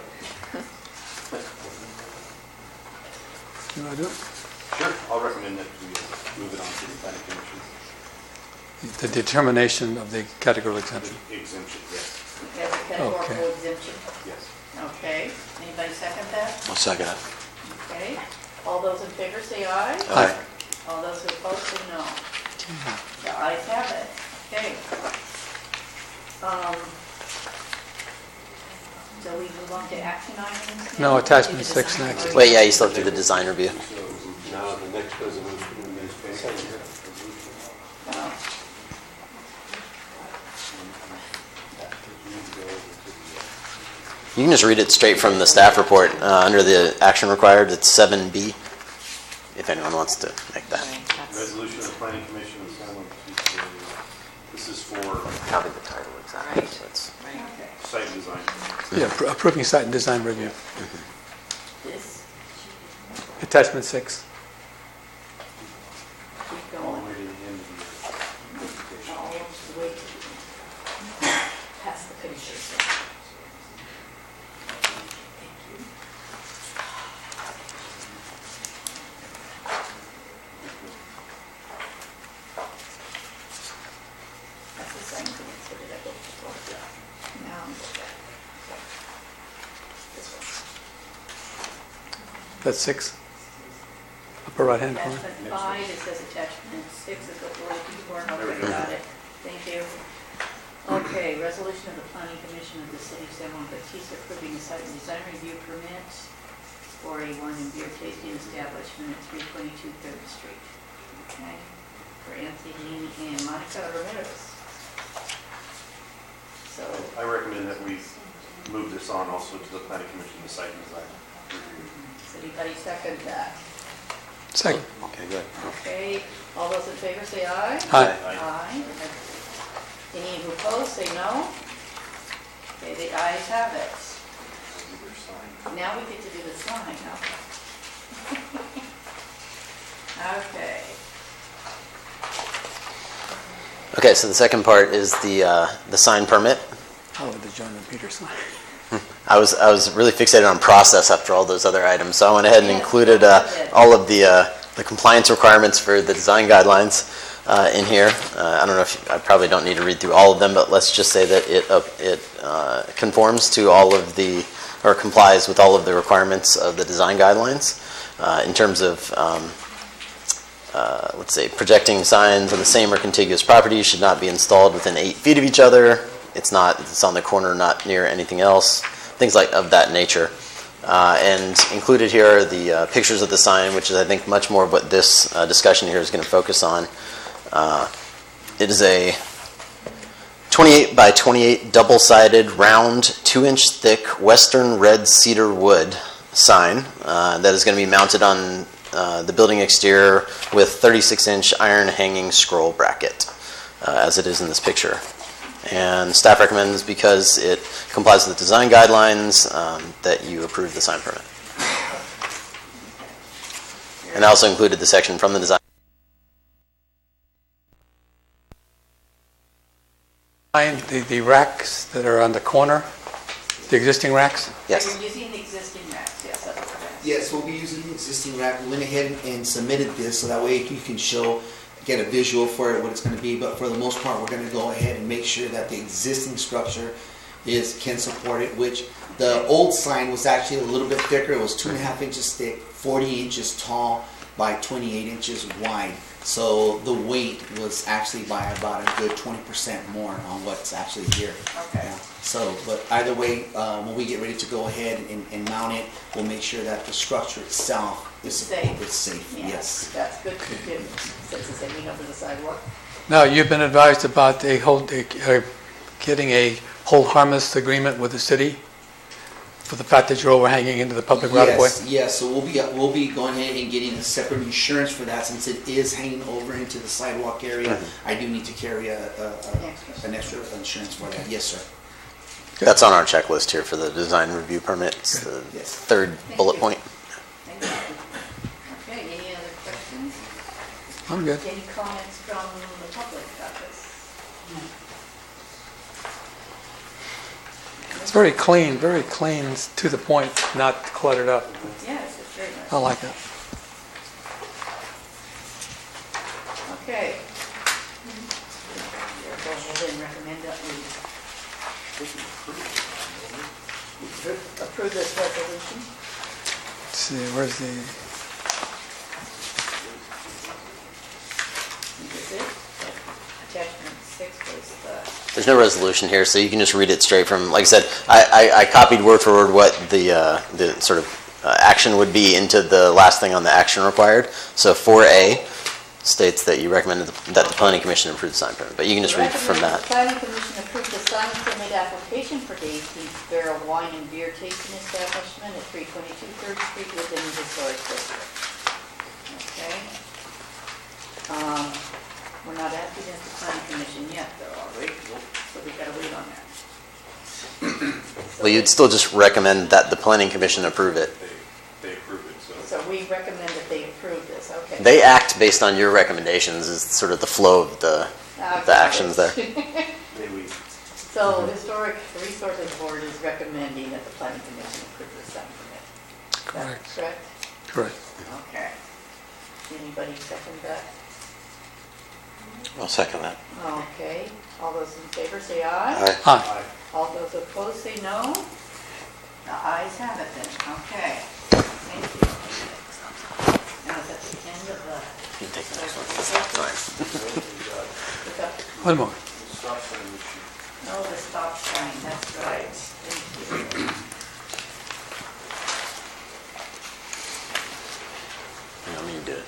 You want to do it? Sure, I'll recommend that we move it on to the planning commission. The determination of the categorical exemption. Exemption, yes, As a categorical Okay. exemption. yes. Okay, anybody second that? I'll second it. Okay, all those in favor say aye. Aye. All those who oppose say no. The ayes have it. Okay. So we move on to action items now? No, attachment 6 next. wait, yeah, you still have to do the design review. So now the next resolution is Oh, You can just read it straight from the staff report under the action required. It's 7B. If anyone wants to make that. Resolution of the planning commission of San Luis Obispo. This is for Copy the title exactly. Right. So it's- okay. site design. Yeah, approving site and design review. This, Attachment 6. keep All the going. way to the end of the presentation. All the way past the pictures. signs in it, so did I go before? Now I'm going back. This one. That's 6. Upper right-hand corner. Attachment 5, it says attachment 6 is what we're looking for. Okay, got it. Thank you. Okay, resolution of the Planning Commission of the City of San Juan Bautista approving a site and design review permit for a wine and beer tasting establishment at 322 3rd Street. Okay, for Anthony and Monica Ramirez. So, I recommend that we move this on also to the planning commission, the site design review. does anybody second that? Second. Okay, good. Okay, all those in favor say aye. Aye. Aye. Any who oppose, say no. Okay, the ayes have it. Now we get to do the sign, huh? Okay. Okay, so the second part is the sign permit. How would the John and Peter sign? I was really fixated on process after all those other items, so I went ahead and Yes, included all of the compliance requirements for the design guidelines in here. I don't know if I probably don't need to read through all of them, but let's just say that it conforms to all of the, or complies with all of the requirements of the design guidelines in terms of let's say projecting signs on the same or contiguous property should not be installed within 8 feet of each other. It's on the corner, not near anything else. Things like of that nature. And included here are the pictures of the sign, which is I think much more of what this discussion here is going to focus on. It is a 28 by 28 double-sided, round, 2-inch thick Western red cedar wood sign that is going to be mounted on the building exterior with 36-inch iron hanging scroll bracket, as it is in this picture. And staff recommends, because it complies with the design guidelines, that you approve the sign permit. And I also included the section from the design. The racks that are on the corner, the existing racks? Yes. So you're using the existing racks, yes, that's correct. Yes, we'll be using the existing rack. We went ahead and submitted this, so that way you can get a visual for it, what it's going to be. But for the most part, we're going to go ahead and make sure that the existing structure can support it, which the old sign was actually a little bit thicker. It was 2.5 inches thick, 40 inches tall by 28 inches wide. So the weight was actually by about a good 20% more on what's actually here. Okay. Yeah. So, but either way, when we get ready to go ahead and mount it, we'll make sure that the structure itself is Safe. It's safe. Yeah, Yes. that's good to do, since it's hanging over the sidewalk. Now, you've been advised about getting a hold harmless agreement with the city for the fact that you're overhanging into the public right of way? Yes. So we'll be going ahead and getting a separate insurance for that, since it is hanging over into the sidewalk area. I do need to carry an extra insurance for that. Yes, sir. That's on our checklist here for the design review permit. It's the third bullet you. point. Thank you. Okay, any other questions? I'm good. Any comments from the public about this? It's very clean, to the point, not cluttered up. Yes, it's very nice. I like it. Okay. We'll go ahead and recommend that we approve this resolution. Let's see, where's the... Is it? Attachment 6 was the... There's no resolution here, so you can just read it straight from, like I said, I copied word for word what the sort of action would be into the last thing on the action required. So 4A states that you recommended that the Planning Commission approve the sign permit, but you can just read from that. The Planning Commission approved the sign permit application for the 18th Barrel Wine and Beer Tasting Establishment at 322 3rd Street within the Historic District. Okay. We're not acting as the Planning Commission yet, though, are we? So we've got to wait on that. Well, you'd still just recommend that the Planning Commission approve it. They approve it, so. So we recommend that they approve this, okay. They act based on your recommendations is sort of the flow of the actions there. So Historic Resources Board is recommending that the Planning Commission approve the sign permit. Correct. Correct? Correct. Okay. Anybody second that? I'll second that. Okay. All those in favor say aye. Aye. All those opposed say no. The ayes have it then. Okay. Thank you. Now is at the end of the... You can take the next one. That's fine. One more. Oh, the stop sign, that's right. Thank you. You want me to do it?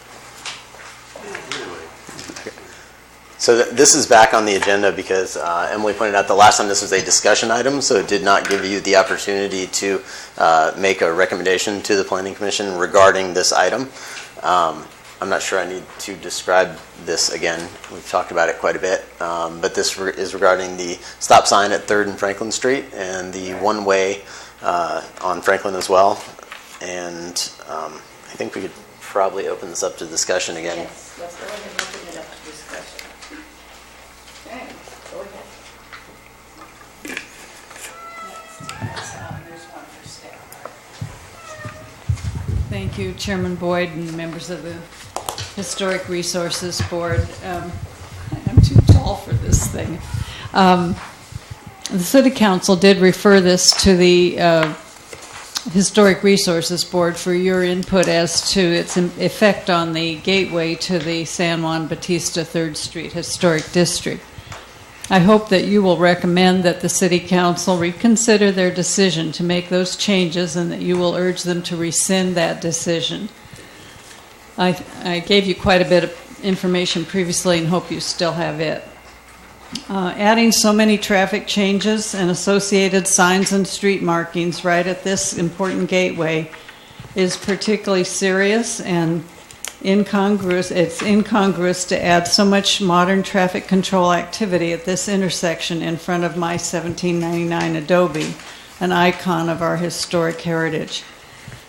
So this is back on the agenda because Emily pointed out the last time this was a discussion item, so it did not give you the opportunity to make a recommendation to the Planning Commission regarding this item. I'm not sure I need to describe this again. We've talked about it quite a bit, but this is regarding the stop sign at 3rd and Franklin Street and the one-way on Franklin as well. And I think we could probably open this up to discussion again. Yes, let's go ahead and open it up to discussion. Okay, go ahead. Next, there's one for staff. Thank you, Chairman Boyd and the members of the Historic Resources Board. I'm too tall for this thing. The City Council did refer this to the Historic Resources Board for your input as to its effect on the gateway to the San Juan Bautista 3rd Street Historic District. I hope that you will recommend that the City Council reconsider their decision to make those changes and that you will urge them to rescind that decision. I gave you quite a bit of information previously and hope you still have it. Adding so many traffic changes and associated signs and street markings right at this important gateway is particularly serious and incongruous. It's incongruous to add so much modern traffic control activity at this intersection in front of my 1799 Adobe, an icon of our historic heritage.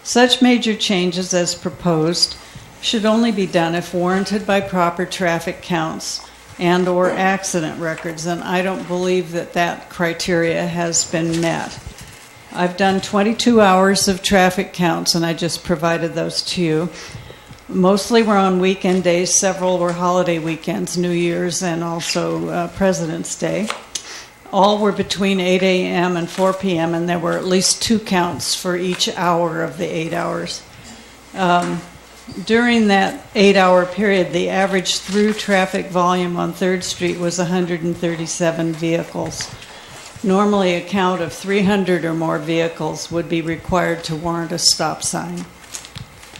Such major changes as proposed should only be done if warranted by proper traffic counts and or accident records, and I don't believe that that criteria has been met. I've done 22 hours of traffic counts, and I just provided those to you. Mostly were on weekend days. Several were holiday weekends, New Year's and also President's Day. All were between 8 a.m. and 4 p.m., and there were at least 2 counts for each hour of the 8 hours. During that 8-hour period, the average through traffic volume on 3rd Street was 137 vehicles. Normally, a count of 300 or more vehicles would be required to warrant a stop sign.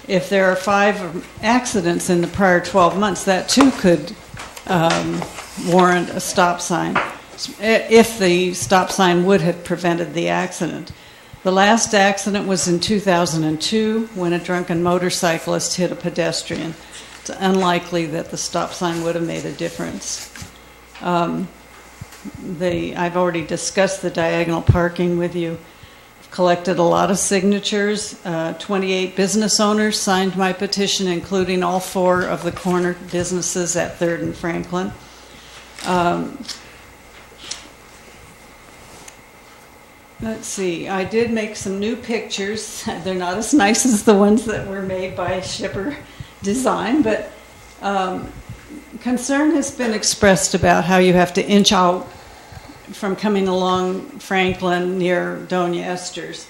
If there are 5 accidents in the prior 12 months, that too could warrant a stop sign, if the stop sign would have prevented the accident. The last accident was in 2002 when a drunken motorcyclist hit a pedestrian. It's unlikely that the stop sign would have made a difference. I've already discussed the diagonal parking with you. I've collected a lot of signatures. 28 business owners signed my petition, including all 4 of the corner businesses at 3rd and Franklin. Let's see, I did make some new pictures. They're not as nice as the ones that were made by Shipper Design, but concern has been expressed about how you have to inch out from coming along Franklin near Doña Esther's.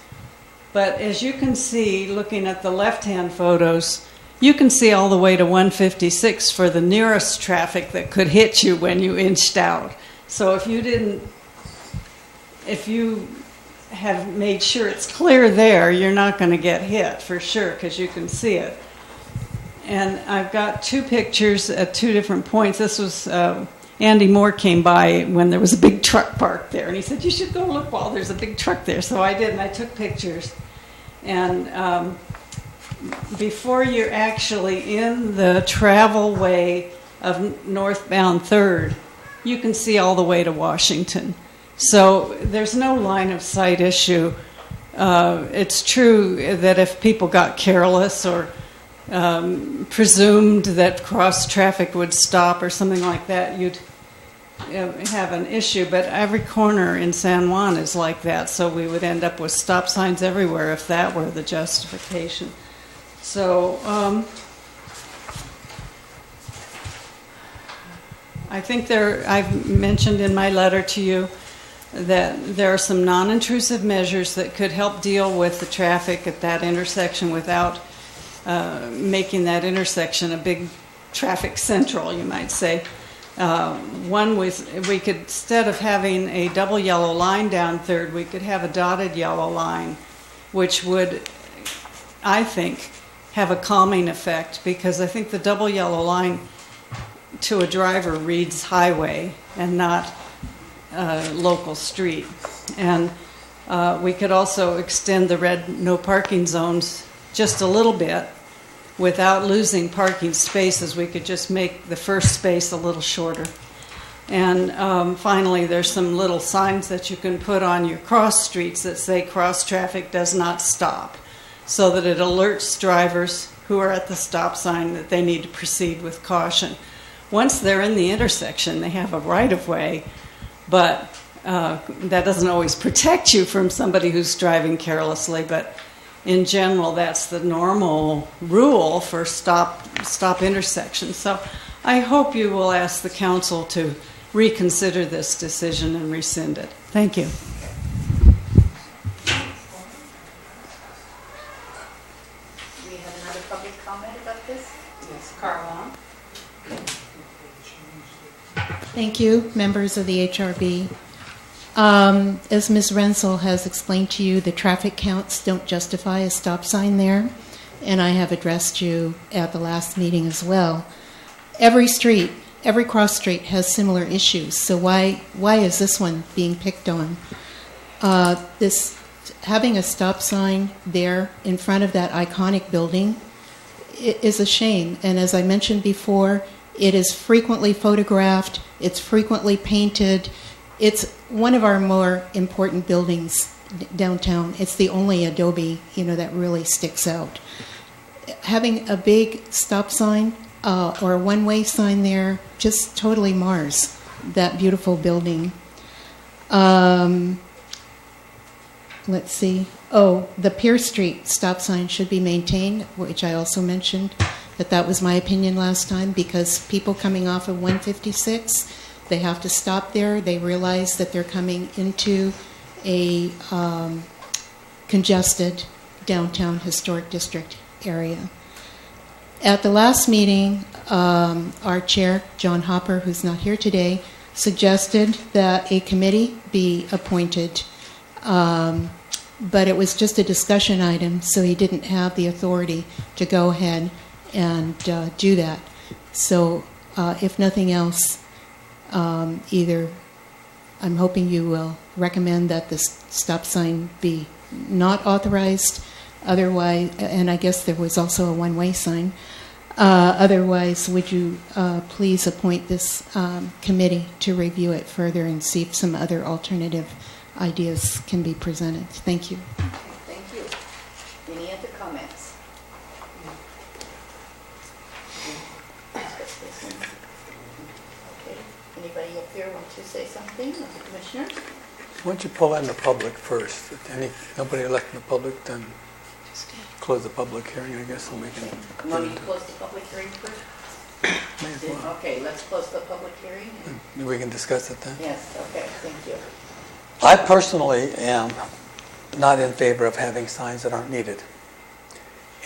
But as you can see, looking at the left-hand photos, you can see all the way to 156 for the nearest traffic that could hit you when you inched out. So if you have made sure it's clear there, you're not going to get hit for sure because you can see it. And I've got 2 pictures at 2 different points. This was Andy Moore came by when there was a big truck parked there, and he said, "You should go look while there's a big truck there." So I did, and I took pictures. And before you're actually in the travel way of northbound 3rd, you can see all the way to Washington. So there's no line of sight issue. It's true that if people got careless or presumed that cross traffic would stop or something like that, you'd have an issue. But every corner in San Juan is like that, so we would end up with stop signs everywhere if that were the justification. So I think I've mentioned in my letter to you that there are some non-intrusive measures that could help deal with the traffic at that intersection without making that intersection a big traffic central, you might say. One was, we could, instead of having a double yellow line down Third, we could have a dotted yellow line, which would, I think, have a calming effect, because I think the double yellow line to a driver reads highway and not local street. And we could also extend the red no parking zones just a little bit without losing parking spaces. We could just make the first space a little shorter. And finally, there's some little signs that you can put on your cross streets that say cross traffic does not stop, so that it alerts drivers who are at the stop sign that they need to proceed with caution. Once they're in the intersection, they have a right-of-way, but that doesn't always protect you from somebody who's driving carelessly, but in general, that's the normal rule for stop intersections. So I hope you will ask the council to reconsider this decision and rescind it. Thank you. We have another public comment about this? Yes, Carla. Thank you, members of the HRB. As Ms. Rensel has explained to you, the traffic counts don't justify a stop sign there, and I have addressed you at the last meeting as well. Every street, every cross street has similar issues, so why is this one being picked on? Having a stop sign there in front of that iconic building is a shame, and as I mentioned before, it is frequently photographed, it's frequently painted. It's one of our more important buildings downtown. It's the only adobe, that really sticks out. Having a big stop sign or a one-way sign there just totally mars that beautiful building. Let's see. Oh, the Pierce Street stop sign should be maintained, which I also mentioned. That was my opinion last time, because people coming off of 156, they have to stop there. They realize that they're coming into a congested downtown historic district area. At the last meeting, our chair, John Hopper, who's not here today, suggested that a committee be appointed, but it was just a discussion item, so he didn't have the authority to go ahead and do that. So if nothing else, either I'm hoping you will recommend that this stop sign be not authorized, otherwise, and I guess there was also a one-way sign. Otherwise, would you please appoint this committee to review it further and see if some other alternative ideas can be presented? Thank you. Thank you. Any other comments? Okay. Anybody up here want to say something? Commissioner? Why don't you pull in the public first? If nobody left in the public, then close the public hearing, I guess, and we can... Want me to close the public hearing first? May as well. Okay, let's close the public hearing. We can discuss it then. Yes, okay, thank you. I personally am not in favor of having signs that aren't needed.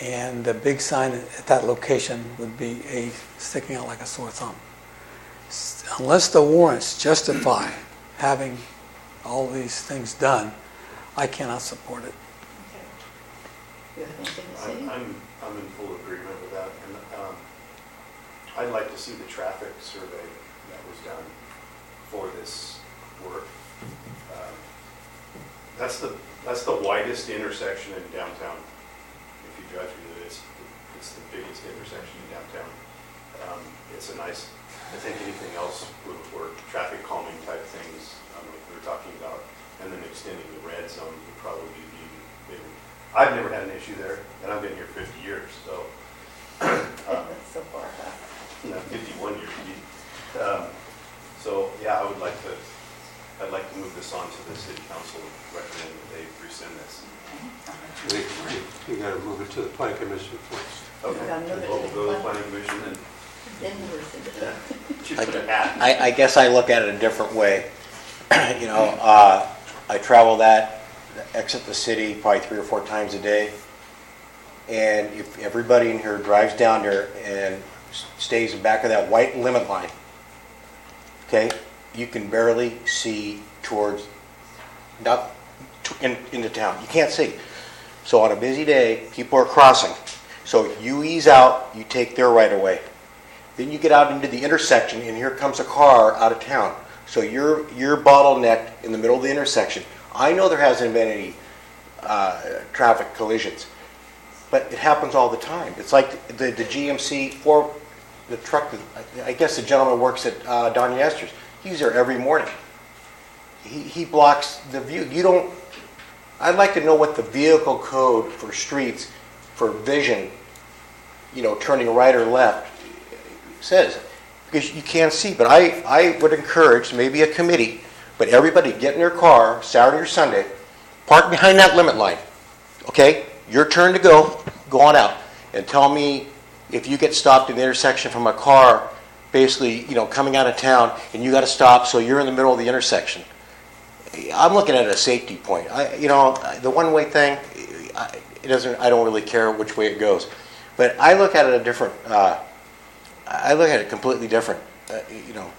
And the big sign at that location would be sticking out like a sore thumb. Unless the warrants justify having all these things done, I cannot support it. You have anything to say? I'm in full agreement with that, and I'd like to see the traffic survey that was done for this work. That's the widest intersection in downtown. If you drive through it, it's the biggest intersection in downtown. It's a nice. I think anything else would work. Traffic calming type things, like we were talking about, and then extending the red zone would probably be bigger. I've never had an issue there, and I've been here 50 years, so. That's so far back. 51 years. So yeah, I'd like to move this on to the city council and recommend that they rescind this. You got to move it to the planning commission first. Okay. Yeah, move it to We'll the go to the plan- planning commission and Then we're sitting. Should put a hat. I guess I look at it a different way. You know, I travel that, exit the city probably 3 or 4 times a day. And if everybody in here drives down there and stays in back of that white limit line, okay, you can barely see towards, not into town. You can't see. So on a busy day, people are crossing. So you ease out, you take their right of way. Then you get out into the intersection, and here comes a car out of town. So you're bottlenecked in the middle of the intersection. I know there hasn't been any traffic collisions, but it happens all the time. It's like the GMC for the truck. I guess the gentleman works at Don Yester's. He's there every morning. He blocks the view. You don't. I'd like to know what the vehicle code for streets for vision, you know, turning right or left says, because you can't see. But I would encourage maybe a committee, but everybody get in their car Saturday or Sunday, park behind that limit line. Okay, your turn to go on out, and tell me if you get stopped in the intersection from a car, basically, you know, coming out of town, and you got to stop, so you're in the middle of the intersection. I'm looking at it as a safety point. You know, the one-way thing, it doesn't. I don't really care which way it goes, but I look at it a different. I look at it completely different. You know,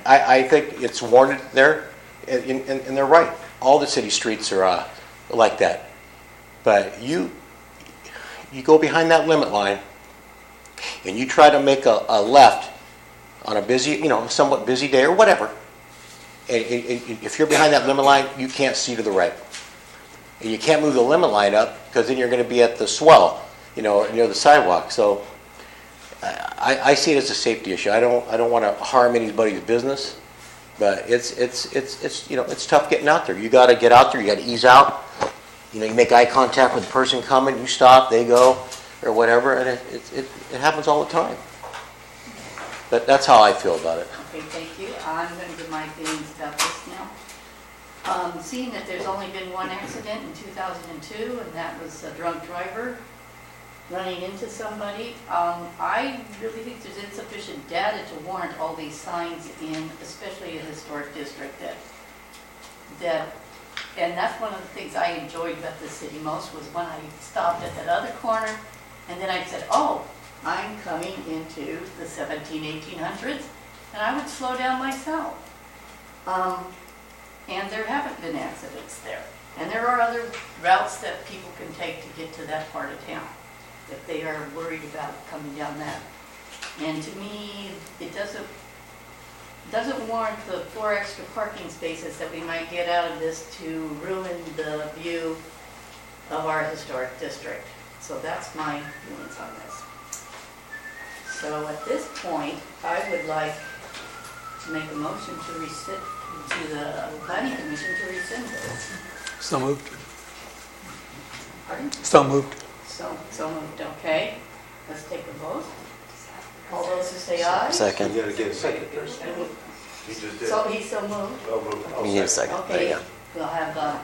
I think it's warranted there, and they're right. All the city streets are like that, but you go behind that limit line, and you try to make a left on a busy, you know, somewhat busy day or whatever. And if you're behind that limit line, you can't see to the right. And you can't move the limit line up, because then you're going to be at the swell, you know, near the sidewalk. So I see it as a safety issue. I don't want to harm anybody's business, but it's you know, it's tough getting out there. You got to get out there. You got to ease out. You know, you make eye contact with the person coming. You stop, they go, or whatever, and it happens all the time. But that's how I feel about it. Okay, thank you. I'm going to give my feelings about this now. Seeing that there's only been one accident in 2002, and that was a drunk driver running into somebody, I really think there's insufficient data to warrant all these signs in, especially a historic district and that's one of the things I enjoyed about the city most, was when I stopped at that other corner, and then I said, oh, I'm coming into the 1800s, and I would slow down myself. And there haven't been accidents there. And there are other routes that people can take to get to that part of town if they are worried about coming down that. And to me, it doesn't warrant the 4 extra parking spaces that we might get out of this to ruin the view of our historic district. So that's my feelings on this. So at this point, I would like to make a motion to rescind, to the planning commission to rescind this. So moved. Pardon? So moved. So moved, okay. Let's take a vote. All those who say aye? Second. You gotta get a second first. He just did. So he's so moved? Oh, move. I'll You need a second. second. There you Okay, go. we'll have,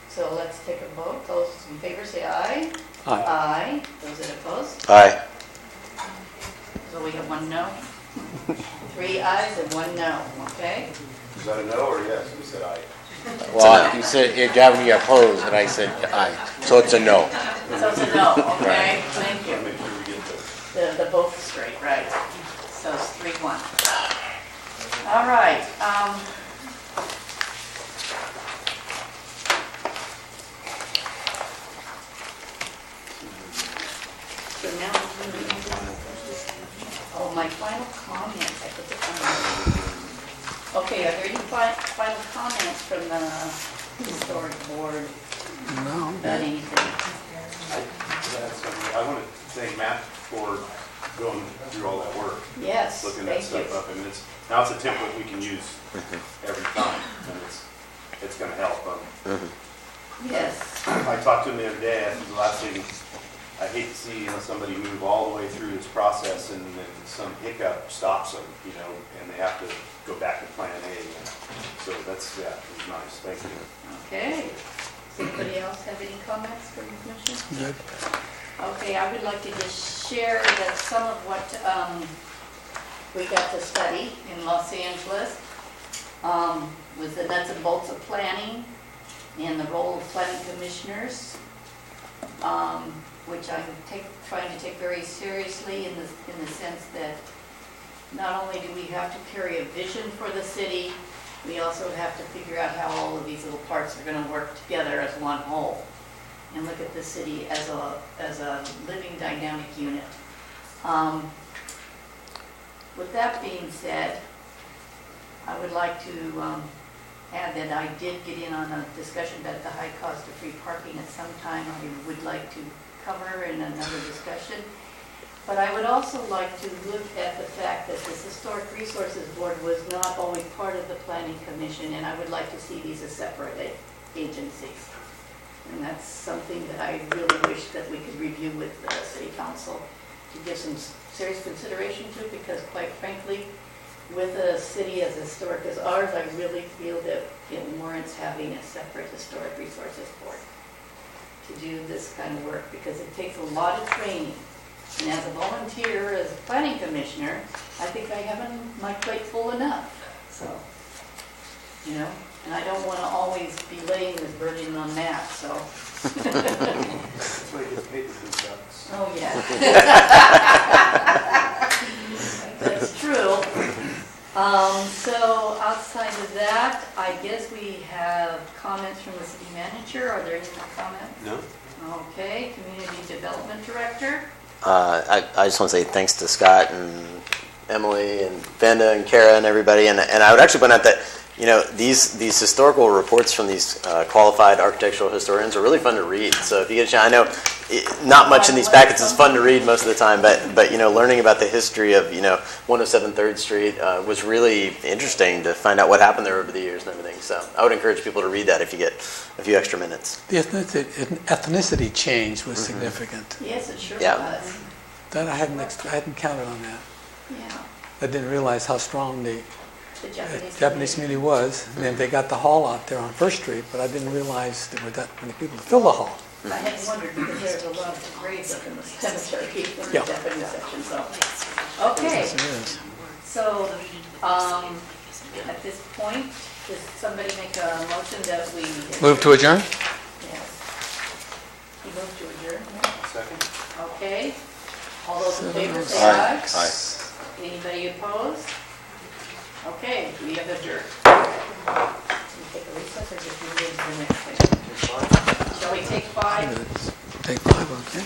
so let's take a vote. Those in favor say aye. Aye. Aye. Those that oppose? Aye. So we have 1 no. 3 ayes and 1 no, okay? Is that a no or yes? You said aye. Well, you said, you opposed, and I said aye. So it's a no. So it's a no, okay? Thank you. Make sure we get the The both straight, right. So it's 3-1. All right. So now, oh, my final comments, I put the final. Okay, are there any final comments from the historic board? No. About anything? I want to thank Matt for going through all that work. Yes, Looking that thank you. stuff up, and now it's a template we can use every time, and it's going to help. Yes. I talked to him the other day. I think the last thing I hate to see, somebody move all the way through this process and then some hiccup stops them, and they have to go back to Plan A again. So that's it was nice. Thank you. Okay. Does anybody else have any comments from the commission? Good. Okay, I would like to just share that some of what we got to study in Los Angeles was the nuts and bolts of planning and the role of planning commissioners, which I'm trying to take very seriously in the sense that not only do we have to carry a vision for the city, we also have to figure out how all of these little parts are going to work together as one whole and look at the city as a living dynamic unit. With that being said, I would like to add that I did get in on a discussion about the high cost of free parking at some time I would like to cover in another discussion. But I would also like to look at the fact that this Historic Resources Board was not always part of the Planning Commission, and I would like to see these as separate agencies. And that's something that I really wish that we could review with the City Council to give some serious consideration to, because quite frankly, with a city as historic as ours, I really feel that it warrants having a separate Historic Resources Board to do this kind of work, because it takes a lot of training. And as a volunteer, as a planning commissioner, I think I have my plate full enough. So, you know, and I don't want to always be laying this burden on Matt, so. That's why you get paid to do jobs. Oh, yeah. That's true. So outside of that, I guess we have comments from the city manager. Are there any more comments? No. Okay, community development director. I just want to say thanks to Scott and Emily and Vanda and Kara and everybody. And I would actually point out that, you know, these historical reports from these qualified architectural historians are really fun to read. So if you get a chance, I know not much in these packets is fun to read most of the time, but you know, learning about the history of, you know, 107 3rd Street was really interesting to find out what happened there over the years and everything. So I would encourage people to read that if you get a few extra minutes. The ethnicity change was significant. Yes, it sure Yeah. was. That I hadn't counted on that. Yeah, I didn't realize how strong the the Japanese community was. And then they got the hall out there on First Street, but I didn't realize there were that many people to fill the hall. I had wondered because there's a lot of graves up in the cemetery in the Yeah. Japanese section, so. Okay, Yes, it is. so, at this point, does somebody make a motion that we? Move to adjourn? Yes. He moved to adjourn, Second? okay. All those in favor say Aye. aye. Aye. Anybody opposed? Okay, we have adjourned. We take a recess or just move into the next thing? Shall we take 5? Take 5, okay.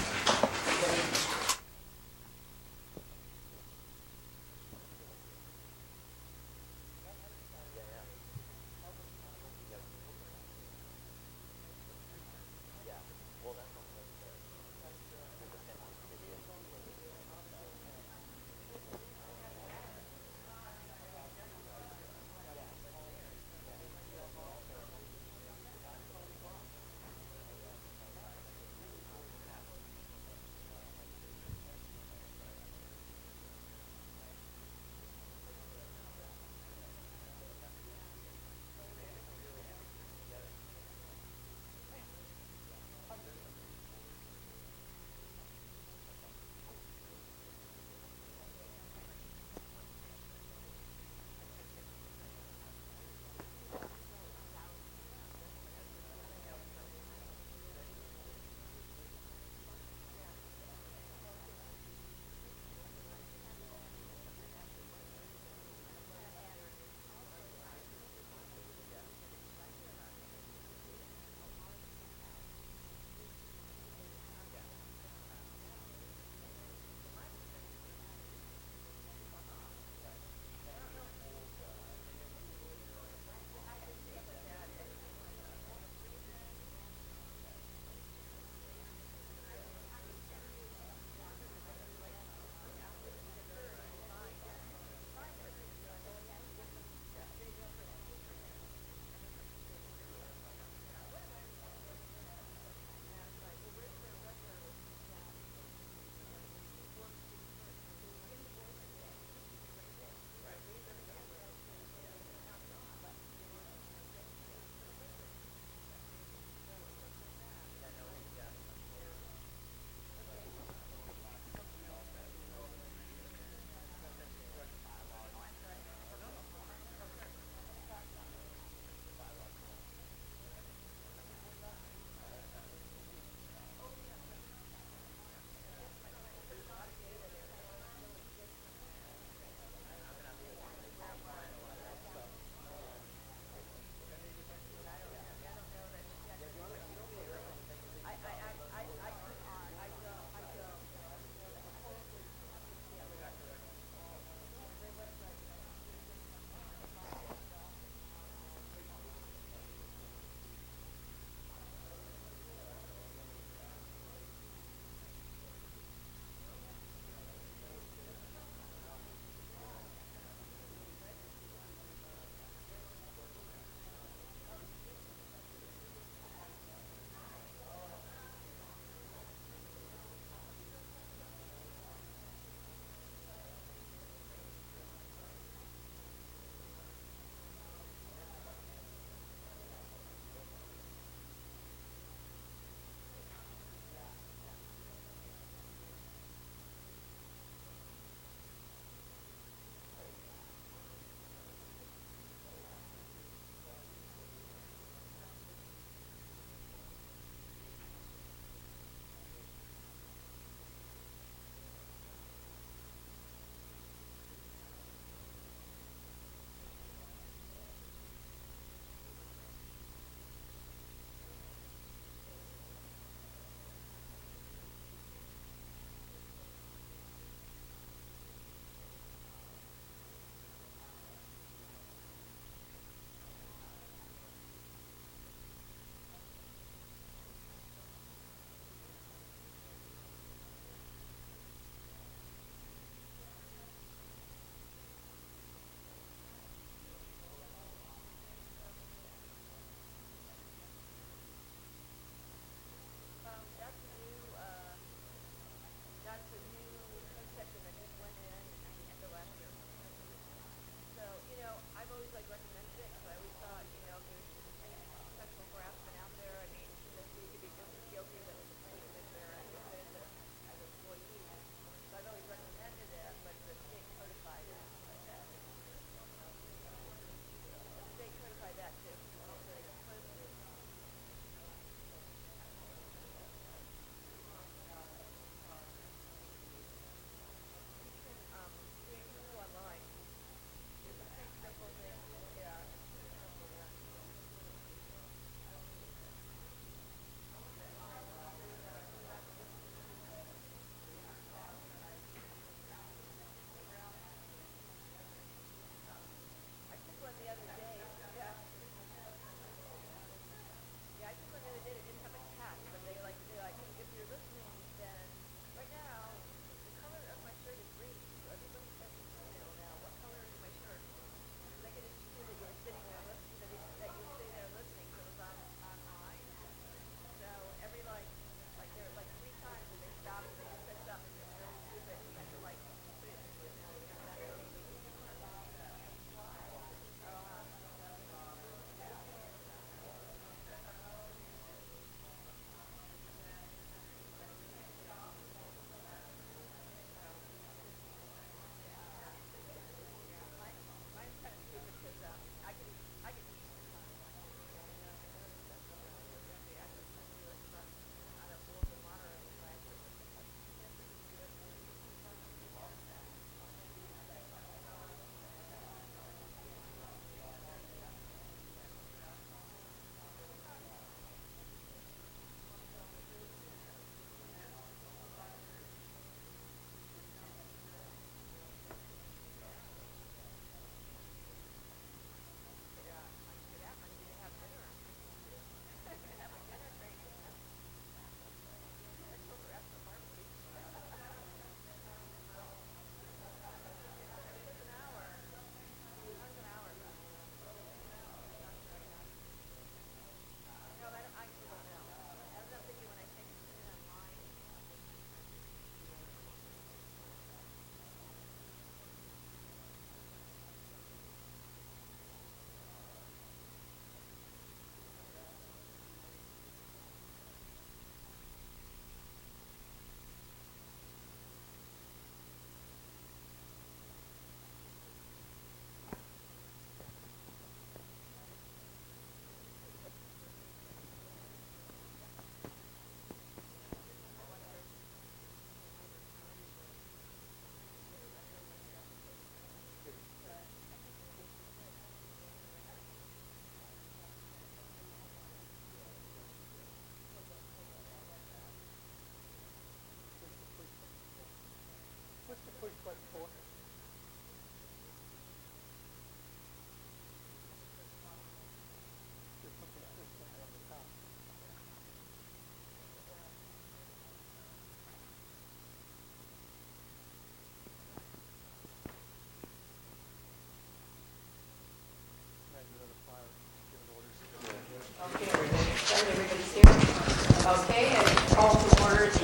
Okay, I call to order the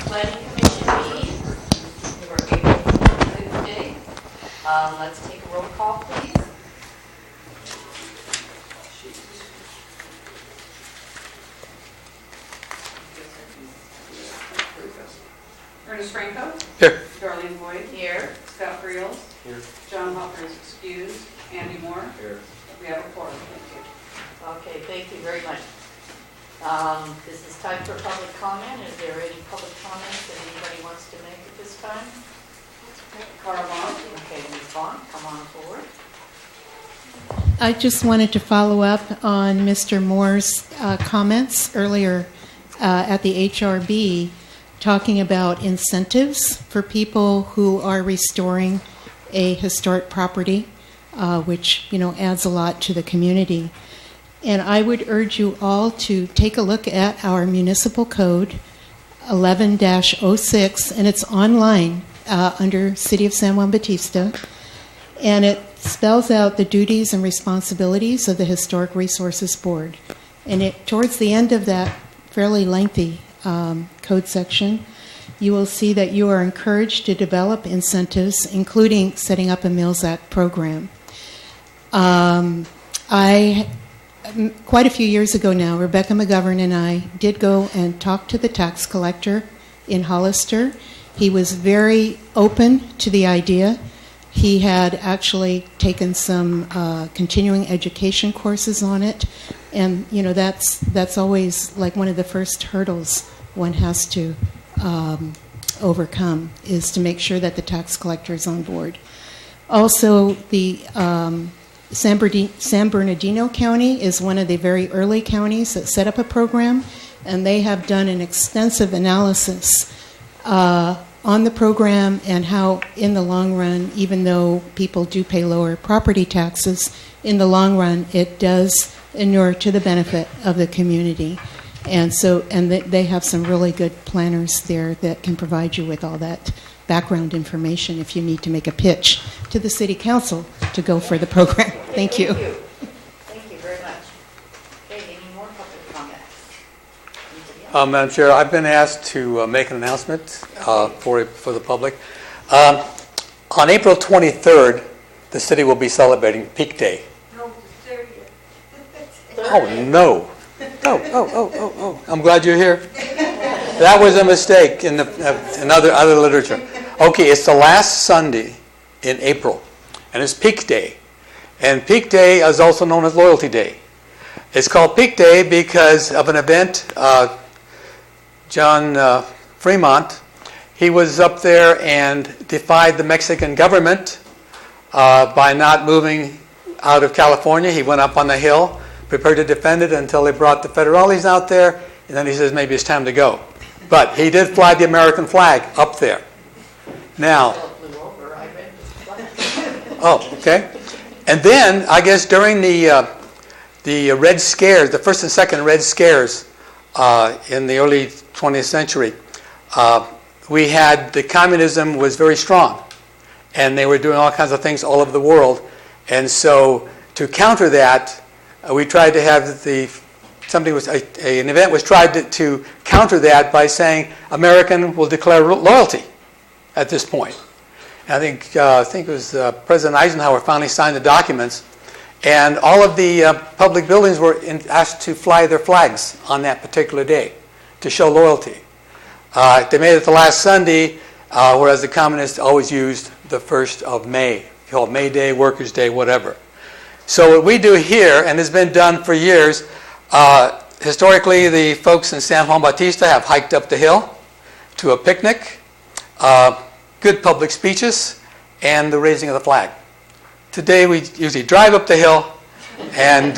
planning commission meeting. We're April 25th today. Let's take a roll call, please. Ernest Franco. Here. Darlene Boyd. Here. Scott Friels. Here. John Hopper is excused. Andy Moore. Here. We have a quorum. Thank you. Okay, thank you very much. This is time for public comment. Is there any public comments that anybody wants to make at this time? Carl Vaughn. Okay, Ms. Vaughn, come on forward. I just wanted to follow up on Mr. Moore's comments earlier at the HRB, talking about incentives for people who are restoring a historic property, which adds a lot to the community. And I would urge you all to take a look at our municipal code 11-06, and it's online under City of San Juan Bautista, and it spells out the duties and responsibilities of the Historic Resources Board. And towards the end of that fairly lengthy code section, you will see that you are encouraged to develop incentives, including setting up a Mills Act program. Quite a few years ago now, Rebecca McGovern and I did go and talk to the tax collector in Hollister. He was very open to the idea. He had actually taken some continuing education courses on it, and that's always like one of the first hurdles one has to overcome, is to make sure that the tax collector is on board. Also, the San Bernardino County is one of the very early counties that set up a program, and they have done an extensive analysis on the program and how, in the long run, even though people do pay lower property taxes, in the long run, it does inure to the benefit of the community. And they have some really good planners there that can provide you with all that background information if you need to make a pitch to the City Council to go for the program. Thank you. Thank you very much. Okay, any more public comments? Madam Chair, I've been asked to make an announcement for the public. On April 23rd, the city will be celebrating Peak Day. No, there Oh, no. Oh. I'm glad you're here. That was a mistake in other literature. Okay, it's the last Sunday in April, and it's Peak Day. And Peak Day is also known as Loyalty Day. It's called Peak Day because of an event. John Fremont, he was up there and defied the Mexican government by not moving out of California. He went up on the hill, prepared to defend it until they brought the federales out there, and then he says maybe it's time to go. But he did fly the American flag up there. Now, okay. And then, I guess during the Red Scares, the first and second Red Scares in the early 20th century, we had, the communism was very strong, and they were doing all kinds of things all over the world. And so to counter that, we tried to have an event was tried to counter that by saying American will declare loyalty at this point. And I think it was President Eisenhower finally signed the documents, and all of the public buildings were asked to fly their flags on that particular day to show loyalty. They made it the last Sunday, whereas the communists always used the 1st of May, called May Day, Workers' Day, whatever. So what we do here, and it's been done for years, historically the folks in San Juan Bautista have hiked up the hill to a picnic, good public speeches, and the raising of the flag. Today we usually drive up the hill, and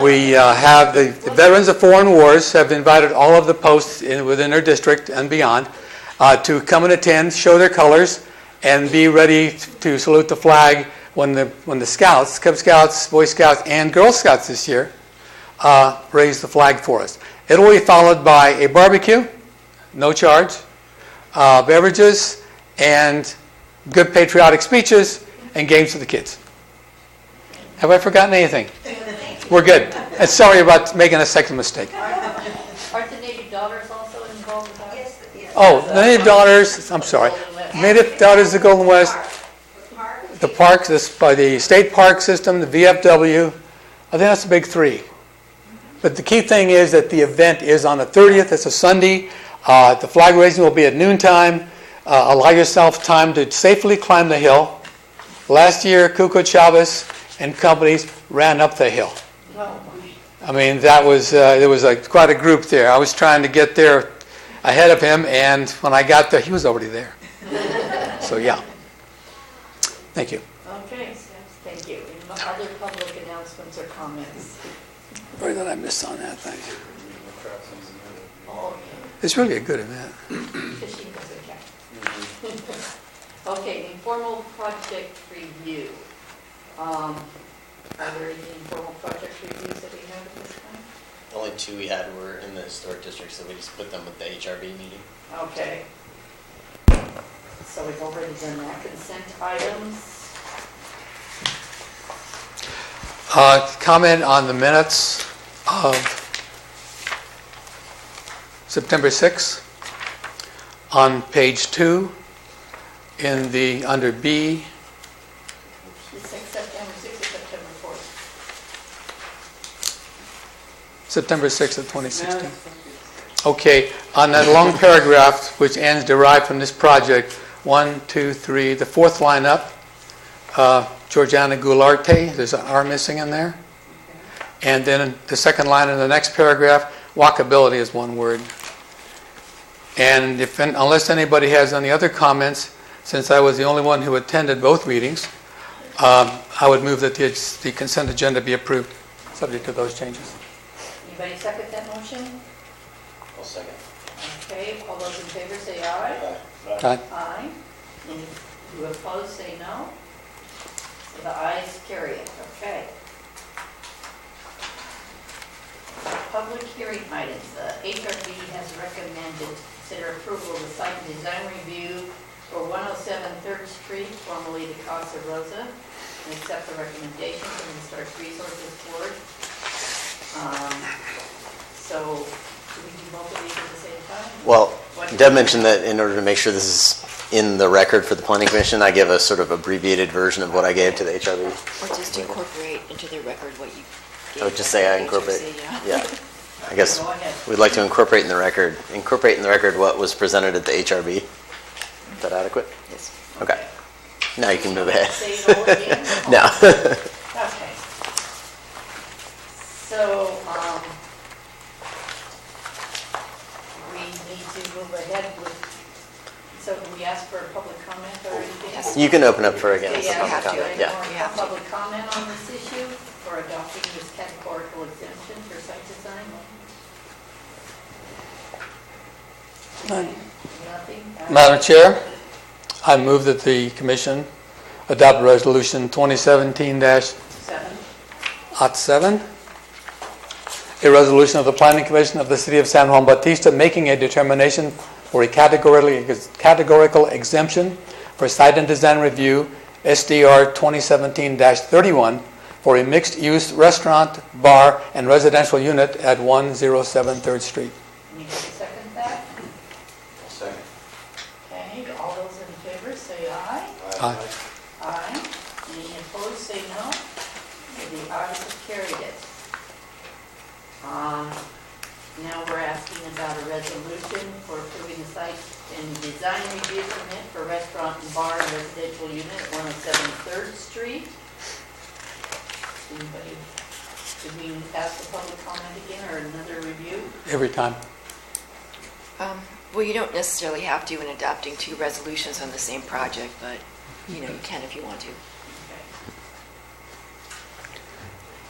we have the veterans of foreign wars have invited all of the posts within their district and beyond to come and attend, show their colors, and be ready to salute the flag when the Scouts, Cub Scouts, Boy Scouts, and Girl Scouts this year raise the flag for us. It will be followed by a barbecue, no charge, beverages, and good patriotic speeches and games for the kids. Have I forgotten anything? We're good. And sorry about making a second mistake. Are Oh, the Native Daughters, I'm sorry. Native Daughters of the Golden West, the parks, this by the state park system, the VFW. I think that's the big three. But the key thing is that the event is on the 30th. It's a Sunday. The flag raising will be at noontime. Allow yourself time to safely climb the hill. Last year, Cuco Chavez and companies ran up the hill. I mean, that was there was quite a group there. I was trying to get there ahead of him, and when I got there, he was already there. So yeah. Thank you. Okay, thank you. Any other public announcements or comments? What did I miss on that thing? Oh, It's really a good event. fishing was okay. Okay, informal project review. Are there any informal project reviews that we have at this time? The only two we had were in the historic district, so we just put them with the HRB meeting. Okay. So we've already done that. Consent items. Comment on the minutes of September 6th on page 2 in the under B. September 6th or September 4th? September 6th of 2016. Okay, on that long paragraph which ends derived from this project, 1, 2, 3, the fourth line up, Georgiana Goularte, there's an R missing in there. And then the second line in the next paragraph, walkability is one word. And unless anybody has any other comments, since I was the only one who attended both meetings, I would move that the consent agenda be approved, subject to those changes. Anybody second that motion? I'll second. Okay, all those in favor say aye. Aye. Aye. Any who oppose say no. So the ayes carry it. Okay. Public hearing items. The HRB has recommended consider approval of the site and design review for 107 3rd Street, formerly the Casa Rosa, and accept the recommendation from the Historic Resources Board. So, do we do both of these at the same time? Well, Deb mentioned that in order to make sure this is in the record for the Planning Commission, I give a sort of abbreviated version of what I gave to the HRB. Or just incorporate into the record what you gave. I would just say I incorporate. HRC, Yeah. I guess Go ahead. we'd like to incorporate in the record what was presented at the HRB. Is that adequate? Yes. Okay. Now you can move ahead. Say it all again? No. Okay. So, we need to move ahead with, so can we ask for a public comment or anything? Yes. You can open up for again. Yeah, some we have to. comment. Any Yeah. more public comment on this issue for adopting this categorical exemption for site design? Nothing? Madam Chair, I move that the Commission adopt Resolution 2017-07, a resolution of the Planning Commission of the City of San Juan Bautista making a determination for a categorical exemption for site and design review SDR 2017-31 for a mixed-use restaurant, bar, and residential unit at 107 3rd Street. Anybody second that? I'll second. Okay, all those in favor say aye. Aye. Aye. Any opposed say no. The ayes have carried it. Now we're asking about a resolution for approving the site and design review permit for restaurant and bar and residential unit at 107 3rd Street. Anybody, did we ask for public comment again or another review? Every time. Well, you don't necessarily have to in adopting two resolutions on the same project, but you can if you want to.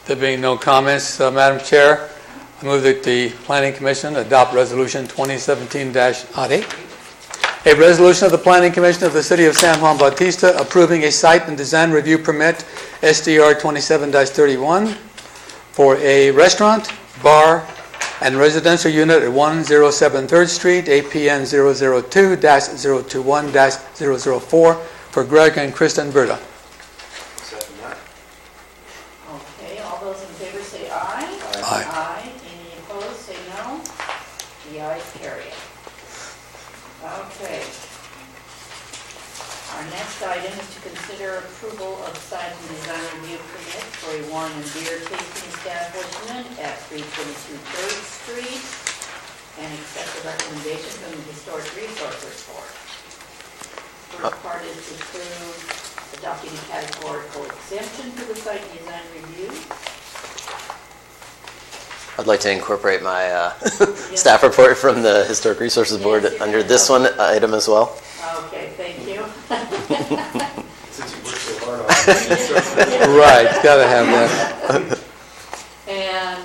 There being no comments, Madam Chair, I move that the Planning Commission adopt Resolution 2017-08, a resolution of the Planning Commission of the City of San Juan Bautista approving a site and design review permit SDR 27-31 for a restaurant, bar, and residential unit at 107 3rd Street, APN 002-021-004 for Greg and Kristen Berta. Second that. Okay, all those in favor say aye. Aye. Aye. Any opposed say no. The ayes carry it. Okay. Our next item is to consider approval of site and design review permit for a wine and beer tasting establishment at 322 3rd Street and accept the recommendation from the Historic Resources Board. First part is to approve adopting a categorical exemption for the site design review. I'd like to incorporate my staff report from the Historic Resources Board under this one item as well. Okay, thank you. Since you worked so hard on it. Right, gotta have that. And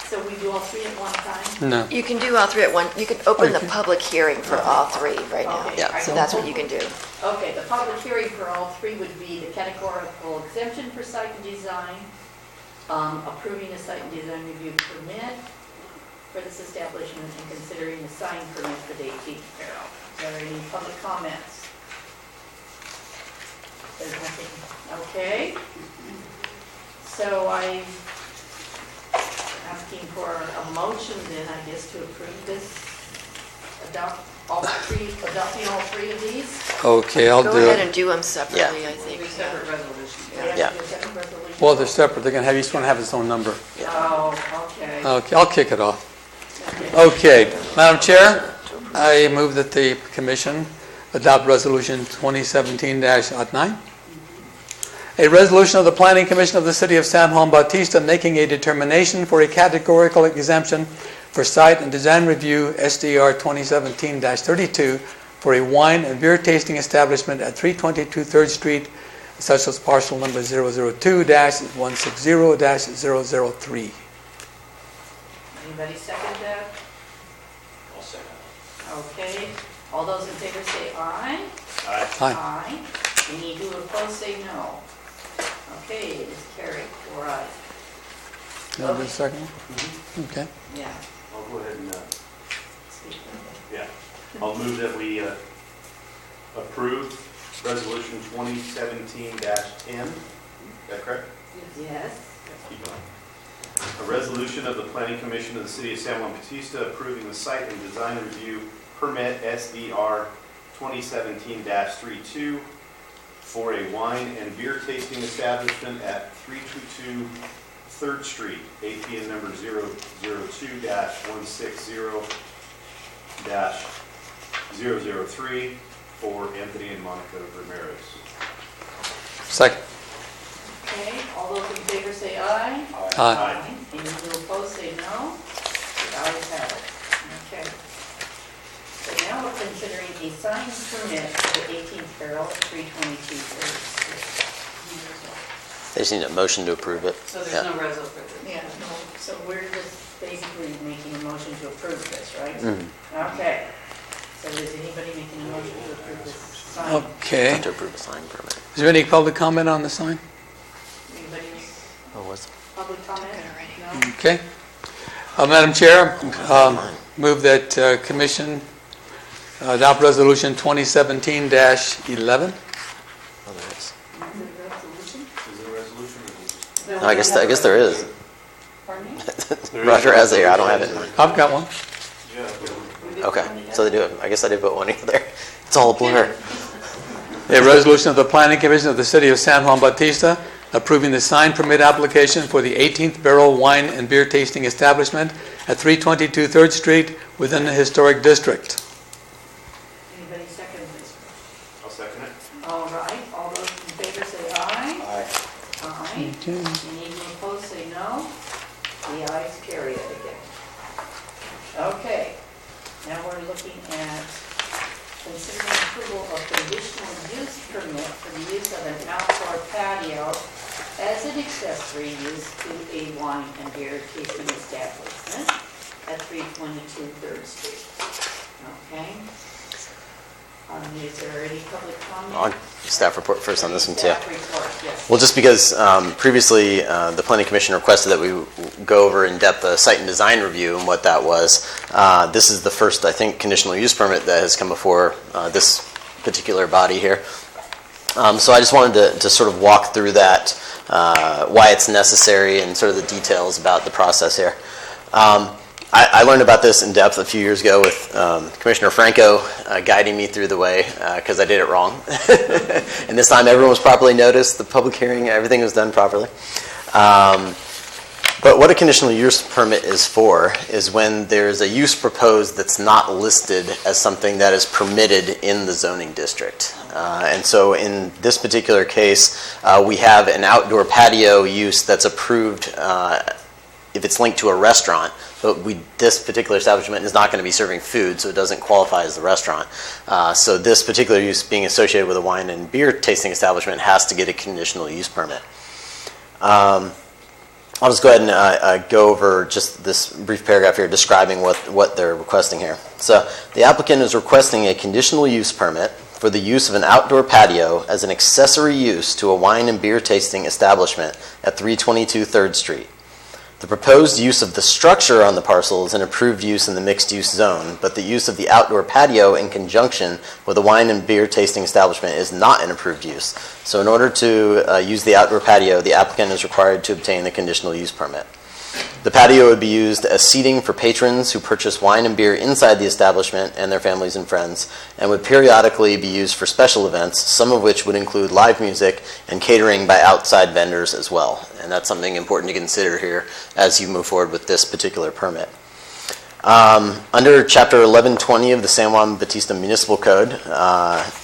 so we do all three at one time? No. You can do all three at one, you can open the public hearing for all three right now. Okay. Yeah. So that's what you can do. Okay, the public hearing for all three would be the categorical exemption for site and design, approving a site and design review permit for this establishment, and considering the sign permit for the 18th Barrel. Is there any public comments? There's nothing. Okay. So I'm asking for a motion then, I guess, to approve this, adopting all three of these. Okay, I'll do Go ahead it. and do them separately, Yeah. I think. Three separate resolutions. Yeah. Well, they're separate. They're gonna have, each one have its own number. Oh, okay. Okay, I'll kick it off. Okay, Madam Chair, I move that the Commission adopt Resolution 2017-9. A resolution of the Planning Commission of the City of San Juan Bautista making a determination for a categorical exemption for site and design review SDR 2017-32 for a wine and beer tasting establishment at 322 3rd Street, such as parcel number 002-160-003. Anybody second that? I'll second. Okay. All those in favor say aye. Aye. Aye. Aye. Any who oppose say no. Okay, it is carried, 4 ayes. You want to do the second one? Okay. Yeah. I'll go ahead and, Speak. yeah, I'll move that we approve Resolution 2017-10. Is that correct? Yes. Keep going. A resolution of the Planning Commission of the City of San Juan Bautista approving the site and design review permit SDR 2017-32 for a wine and beer tasting establishment at 322 3rd Street, APN number 002-160-003 for Anthony and Monica Ramirez. Second. Okay, all those in favor say aye. Aye. Any who oppose say no. The ayes have it. Okay. So now we're considering a sign permit for the 18th Barrel at 322 3rd Street. They just need a motion to approve it. So there's Yeah. no reso for this. Yeah, no, so we're just basically making a motion to approve this, right? Mhm. Okay. So is anybody making a motion to approve this sign? Okay. To approve a sign permit. Is there any public comment on the sign? Anybody Oh, was public comment? No? Okay. Madam Chair, move that Commission adopt Resolution 2017-11. Oh, there is. Is it a resolution? Is there a resolution or is it just? No, I guess there is. Pardon me? Roger has it here. I don't have it. I've got one. Yeah. Okay, so they do it. I guess I did put one in there. It's all a blur. A resolution of the Planning Commission of the City of San Juan Bautista approving the sign permit application for the 18th Barrel Wine and Beer Tasting Establishment at 322 3rd Street within the Historic District. Anybody second this? I'll second it. All right, all those in favor say aye. Aye. Aye. Okay. Any who oppose say no. The ayes carry it again. Okay, now we're looking at considering approval of conditional use permit for the use of an outdoor patio as an accessory use to a wine and beer tasting establishment at 322 3rd Street. Okay. Is there any public comment? On staff report first on this one too. Staff report, yes. Well, just because previously the Planning Commission requested that we go over in depth a site and design review and what that was, this is the first, I think, conditional use permit that has come before this particular body here. So I just wanted to sort of walk through that, why it's necessary and sort of the details about the process here. I learned about this in depth a few years ago with Commissioner Franco guiding me through the way because I did it wrong. And this time everyone was properly noticed, the public hearing, everything was done properly. But what a conditional use permit is for is when there's a use proposed that's not listed as something that is permitted in the zoning district. And so in this particular case, we have an outdoor patio use that's approved if it's linked to a restaurant, but this particular establishment is not going to be serving food, so it doesn't qualify as the restaurant. So this particular use being associated with a wine and beer tasting establishment has to get a conditional use permit. I'll just go ahead and go over just this brief paragraph here describing what they're requesting here. So the applicant is requesting a conditional use permit for the use of an outdoor patio as an accessory use to a wine and beer tasting establishment at 322 3rd Street. The proposed use of the structure on the parcel is an approved use in the mixed-use zone, but the use of the outdoor patio in conjunction with a wine and beer tasting establishment is not an approved use. So in order to use the outdoor patio, the applicant is required to obtain the conditional use permit. The patio would be used as seating for patrons who purchase wine and beer inside the establishment and their families and friends, and would periodically be used for special events, some of which would include live music and catering by outside vendors as well. And that's something important to consider here as you move forward with this particular permit. Under Chapter 1120 of the San Juan Bautista Municipal Code,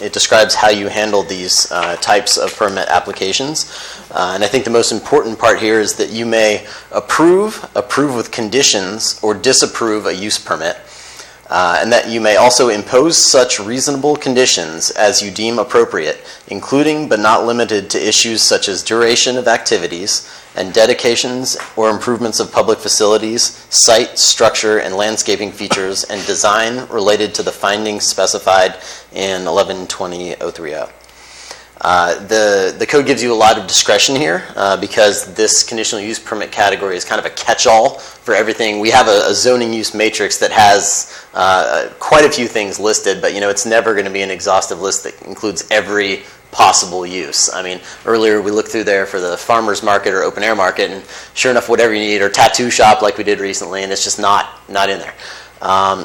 it describes how you handle these types of permit applications. And I think the most important part here is that you may approve with conditions, or disapprove a use permit, and that you may also impose such reasonable conditions as you deem appropriate, including but not limited to issues such as duration of activities and dedications or improvements of public facilities, site, structure, and landscaping features, and design related to the findings specified in 1120.030. The code gives you a lot of discretion here because this conditional use permit category is kind of a catch-all for everything. We have a zoning use matrix that has quite a few things listed, but it's never going to be an exhaustive list that includes every possible use. I mean, earlier we looked through there for the farmer's market or open air market, and sure enough, whatever you need, or tattoo shop like we did recently, and it's just not in there.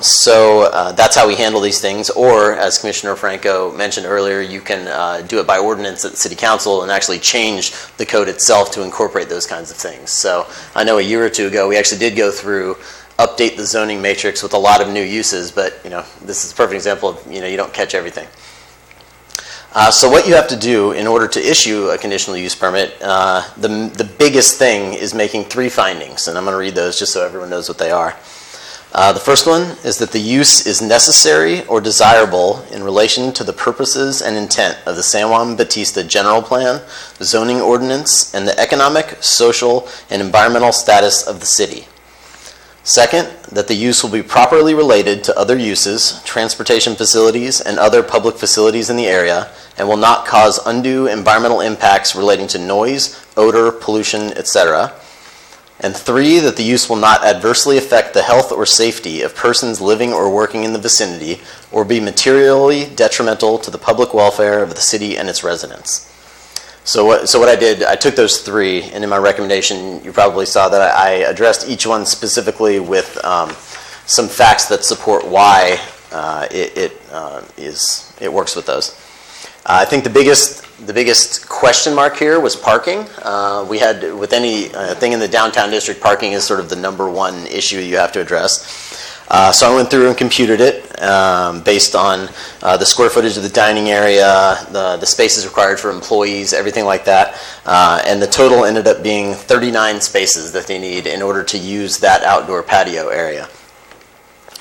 So that's how we handle these things. Or, as Commissioner Franco mentioned earlier, you can do it by ordinance at the City Council and actually change the code itself to incorporate those kinds of things. So I know a year or two ago we actually did go through, update the zoning matrix with a lot of new uses, but this is a perfect example of you don't catch everything. So what you have to do in order to issue a conditional use permit, the biggest thing is making 3 findings, and I'm going to read those just so everyone knows what they are. The first one is that the use is necessary or desirable in relation to the purposes and intent of the San Juan Bautista General Plan, the zoning ordinance, and the economic, social, and environmental status of the city. Second, that the use will be properly related to other uses, transportation facilities, and other public facilities in the area, and will not cause undue environmental impacts relating to noise, odor, pollution, etc. And 3, that the use will not adversely affect the health or safety of persons living or working in the vicinity, or be materially detrimental to the public welfare of the city and its residents. So what I did, I took those 3, and in my recommendation, you probably saw that I addressed each one specifically with some facts that support why it works with those. I think the biggest question mark here was parking. We had, with any thing in the downtown district, parking is sort of the number one issue you have to address. So I went through and computed it based on the square footage of the dining area, the spaces required for employees, everything like that. And the total ended up being 39 spaces that they need in order to use that outdoor patio area.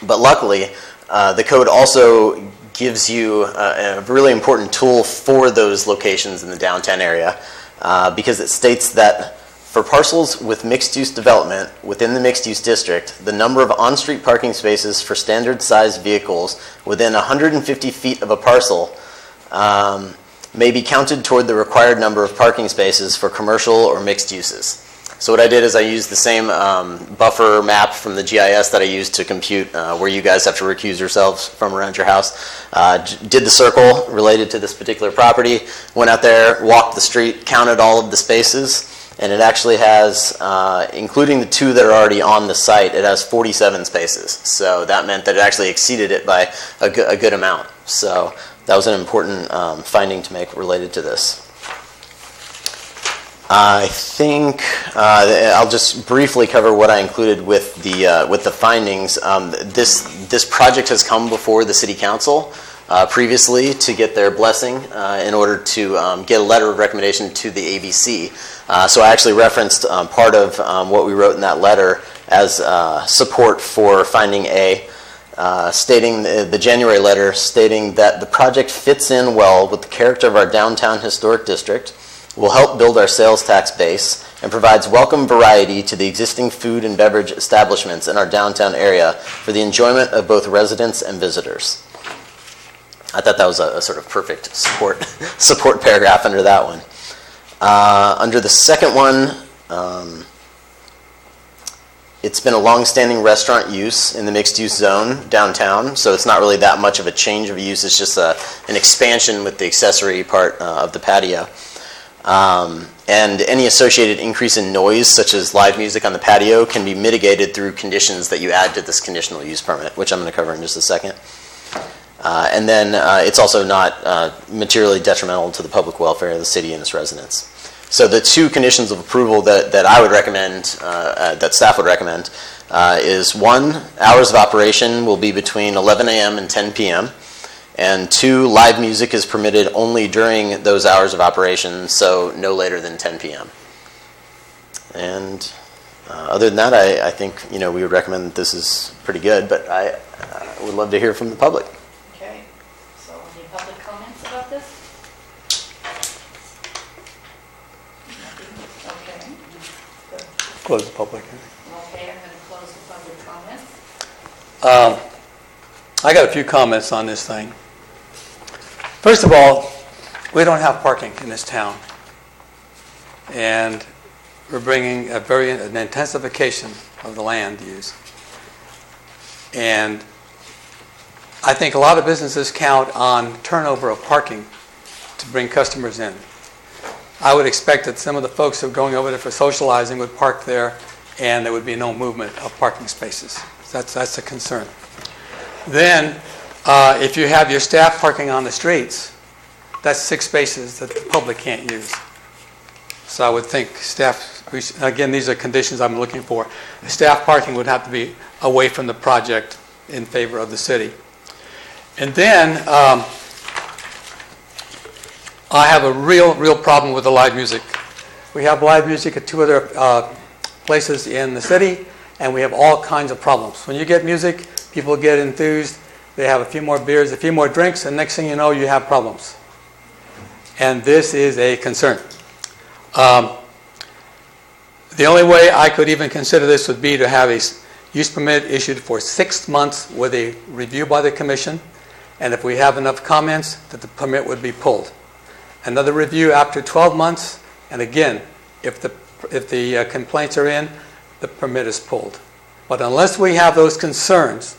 But luckily, the code also gives you a really important tool for those locations in the downtown area because it states that for parcels with mixed-use development within the mixed-use district, the number of on-street parking spaces for standard-sized vehicles within 150 feet of a parcel may be counted toward the required number of parking spaces for commercial or mixed uses. So what I did is I used the same buffer map from the GIS that I used to compute where you guys have to recuse yourselves from around your house. Did the circle related to this particular property, went out there, walked the street, counted all of the spaces, And it actually has, including the 2 that are already on the site, it has 47 spaces. So that meant that it actually exceeded it by a good amount. So that was an important finding to make related to this. I think I'll just briefly cover what I included with the findings. This project has come before the City Council previously to get their blessing in order to get a letter of recommendation to the ABC. So I actually referenced part of what we wrote in that letter as support for finding A, stating the January letter stating that the project fits in well with the character of our downtown historic district, will help build our sales tax base, and provides welcome variety to the existing food and beverage establishments in our downtown area for the enjoyment of both residents and visitors. I thought that was a sort of perfect support paragraph under that one. Under the second one, it's been a long-standing restaurant use in the mixed-use zone downtown, so it's not really that much of a change of use. It's just an expansion with the accessory part of the patio. And any associated increase in noise, such as live music on the patio, can be mitigated through conditions that you add to this conditional use permit, which I'm going to cover in just a second. And then it's also not materially detrimental to the public welfare of the city and its residents. So the 2 conditions of approval that I would recommend, that staff would recommend, is 1, hours of operation will be between 11 a.m. and 10 p.m., and 2, live music is permitted only during those hours of operation, so no later than 10 p.m. And other than that, I think we would recommend that this is pretty good, but I would love to hear from the public. Okay, so any public comments about this? Okay. Good. Close the public hearing. Okay, I'm going to close the public comments. I got a few comments on this thing. First of all, we don't have parking in this town. And we're bringing an intensification of the land use. And I think a lot of businesses count on turnover of parking to bring customers in. I would expect that some of the folks who are going over there for socializing would park there, and there would be no movement of parking spaces. That's a concern. Then, if you have your staff parking on the streets, that's 6 spaces that the public can't use. So I would think staff, again, these are conditions I'm looking for. Staff parking would have to be away from the project in favor of the city. And then, I have a real problem with the live music. We have live music at 2 other places in the city, and we have all kinds of problems. When you get music, people get enthused, they have a few more beers, a few more drinks, and next thing you know, you have problems. And this is a concern. The only way I could even consider this would be to have a use permit issued for 6 months with a review by the commission, and if we have enough comments, that the permit would be pulled. Another review after 12 months, and again, if the complaints are in, the permit is pulled. But unless we have those concerns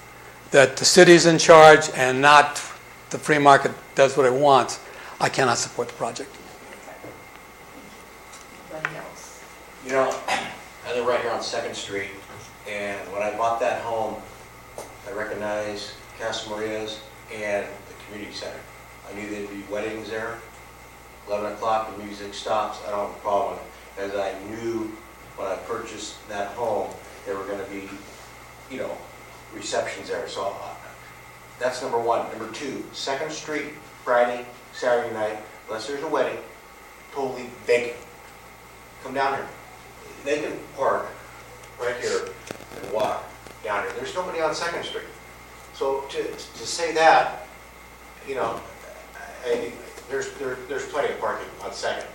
that the city's in charge and not the free market does what it wants, I cannot support the project. Anybody else? I live right here on 2nd Street, and when I bought that home, I recognized Casa Maria's and the community center. I knew there'd be weddings there. 11 o'clock, the music stops. I don't have a problem with it, as I knew when I purchased that home, there were going to be, receptions there. So that's number 1. Number 2, 2nd Street, Friday, Saturday night, unless there's a wedding, totally vacant. Come down here. They can park right here and walk down here. There's nobody on 2nd Street. So to say that, there's plenty of parking on 2nd.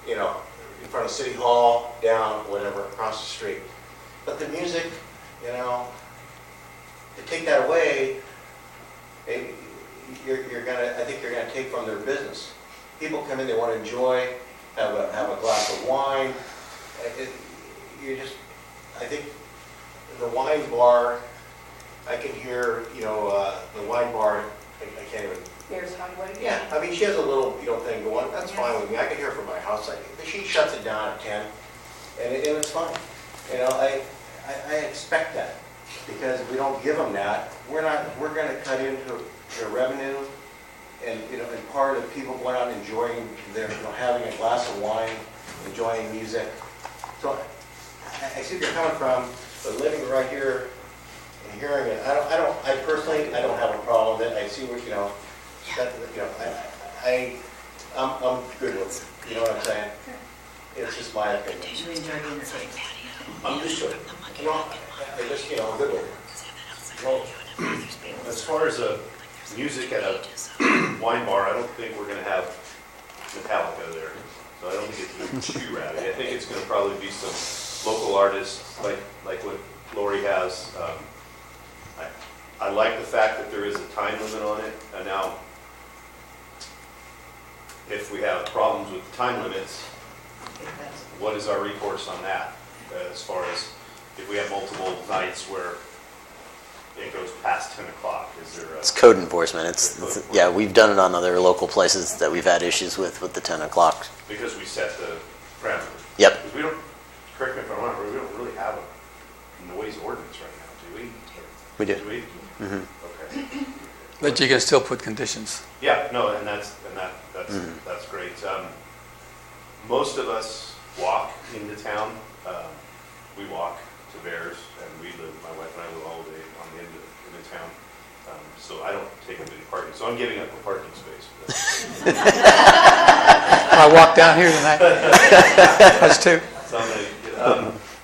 In front of City Hall, down, whatever, across the street. But the music, to take that away, I think you're gonna take from their business. People come in, they want to enjoy, have a glass of wine. I think the wine bar, I can hear, the wine bar, I can't even Bears Highway? Yeah, I mean, she has a little, thing going, that's fine with me, I can hear from my house, she shuts it down at 10, and it's fine. I expect that, because if we don't give them that, we're gonna cut into their revenue, and, and part of people going out and enjoying their, having a glass of wine, enjoying music. So, I see where you're coming from, but living right here and hearing it, I personally, I don't have a problem with it, I see what, I'm good with it, you know what I'm saying? It's just my opinion. You enjoy the inside. I'm used to it. I just, I'm good with it. Well, as far as music at a wine bar, I don't think we're going to have Metallica there. So I don't think it's going to be too rowdy. I think it's going to probably be some local artists like what Lori has. I like the fact that there is a time limit on it. And now, if we have problems with the time limits, what is our recourse on that? As far as if we have multiple nights where it goes past 10 o'clock, is there a... It's code enforcement. Yeah, we've done it on other local places that we've had issues with the 10 o'clock. Because we set the parameters. Yep. Because we don't, correct me if I'm wrong, we don't really have a noise ordinance right now, do we? We do. Do we? Mm-hmm. Okay. But you can still put conditions. Yeah, no, and that's great. Most of us walk into town. We walk to Bears, and my wife and I live all day on the end of town. So I don't take them to any parking. So I'm giving up a parking space. I walked down here tonight. Us too.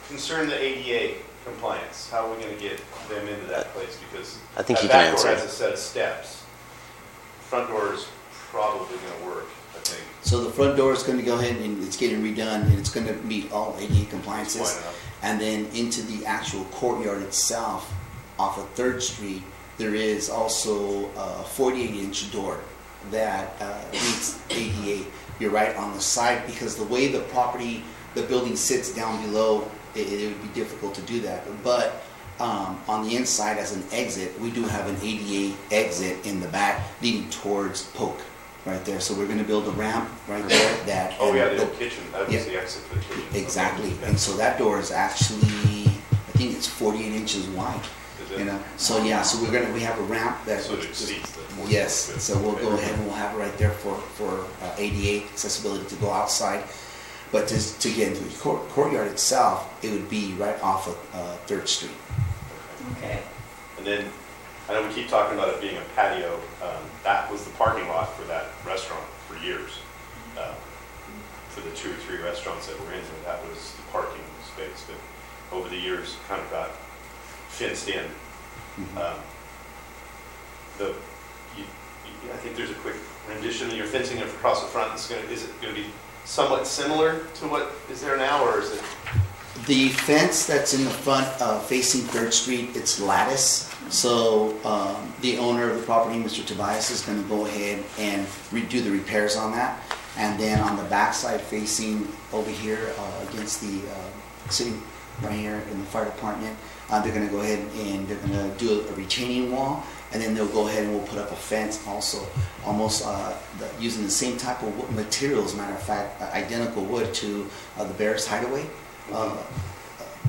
Concern the ADA compliance. How are we going to get them into that place? Because I think you that can back door answer. has a set of steps. Front door is probably going to work, I think. So the front door is going to go ahead and it's getting redone, and it's going to meet all ADA compliances. And then into the actual courtyard itself, off of 3rd Street, there is also a 48-inch door that meets ADA. You're right on the side, because the way the building sits down below, it would be difficult to do that. But on the inside, as an exit, we do have an ADA exit in the back leading towards Polk. Right there, so we're going to build a ramp right there. The old kitchen. That was the exit for the kitchen. Exactly, and so that door is actually, I think it's 48 inches wide. Is it? So yeah, so we have a ramp that. So it exceeds the. Yes, so we'll go ahead and we'll have it right there for ADA accessibility to go outside, but to get into the courtyard itself, it would be right off of 3rd Street. Okay. And then, I know we keep talking about it being a patio. That was the parking lot for that restaurant for years. For the 2 or 3 restaurants that were in there, that was the parking space. But over the years, kind of got fenced in. I think there's a quick rendition of your fencing across the front. Is it going to be somewhat similar to what is there now, or is it? The fence that's in the front facing 3rd Street, it's lattice. So the owner of the property, Mr. Tobias, is going to go ahead and do the repairs on that. And then on the backside facing over here against the sitting right here in the fire department, they're going to go ahead and they're going to do a retaining wall. And then they'll go ahead and we'll put up a fence also, almost using the same type of materials, matter of fact, identical wood to the Bears Hideaway.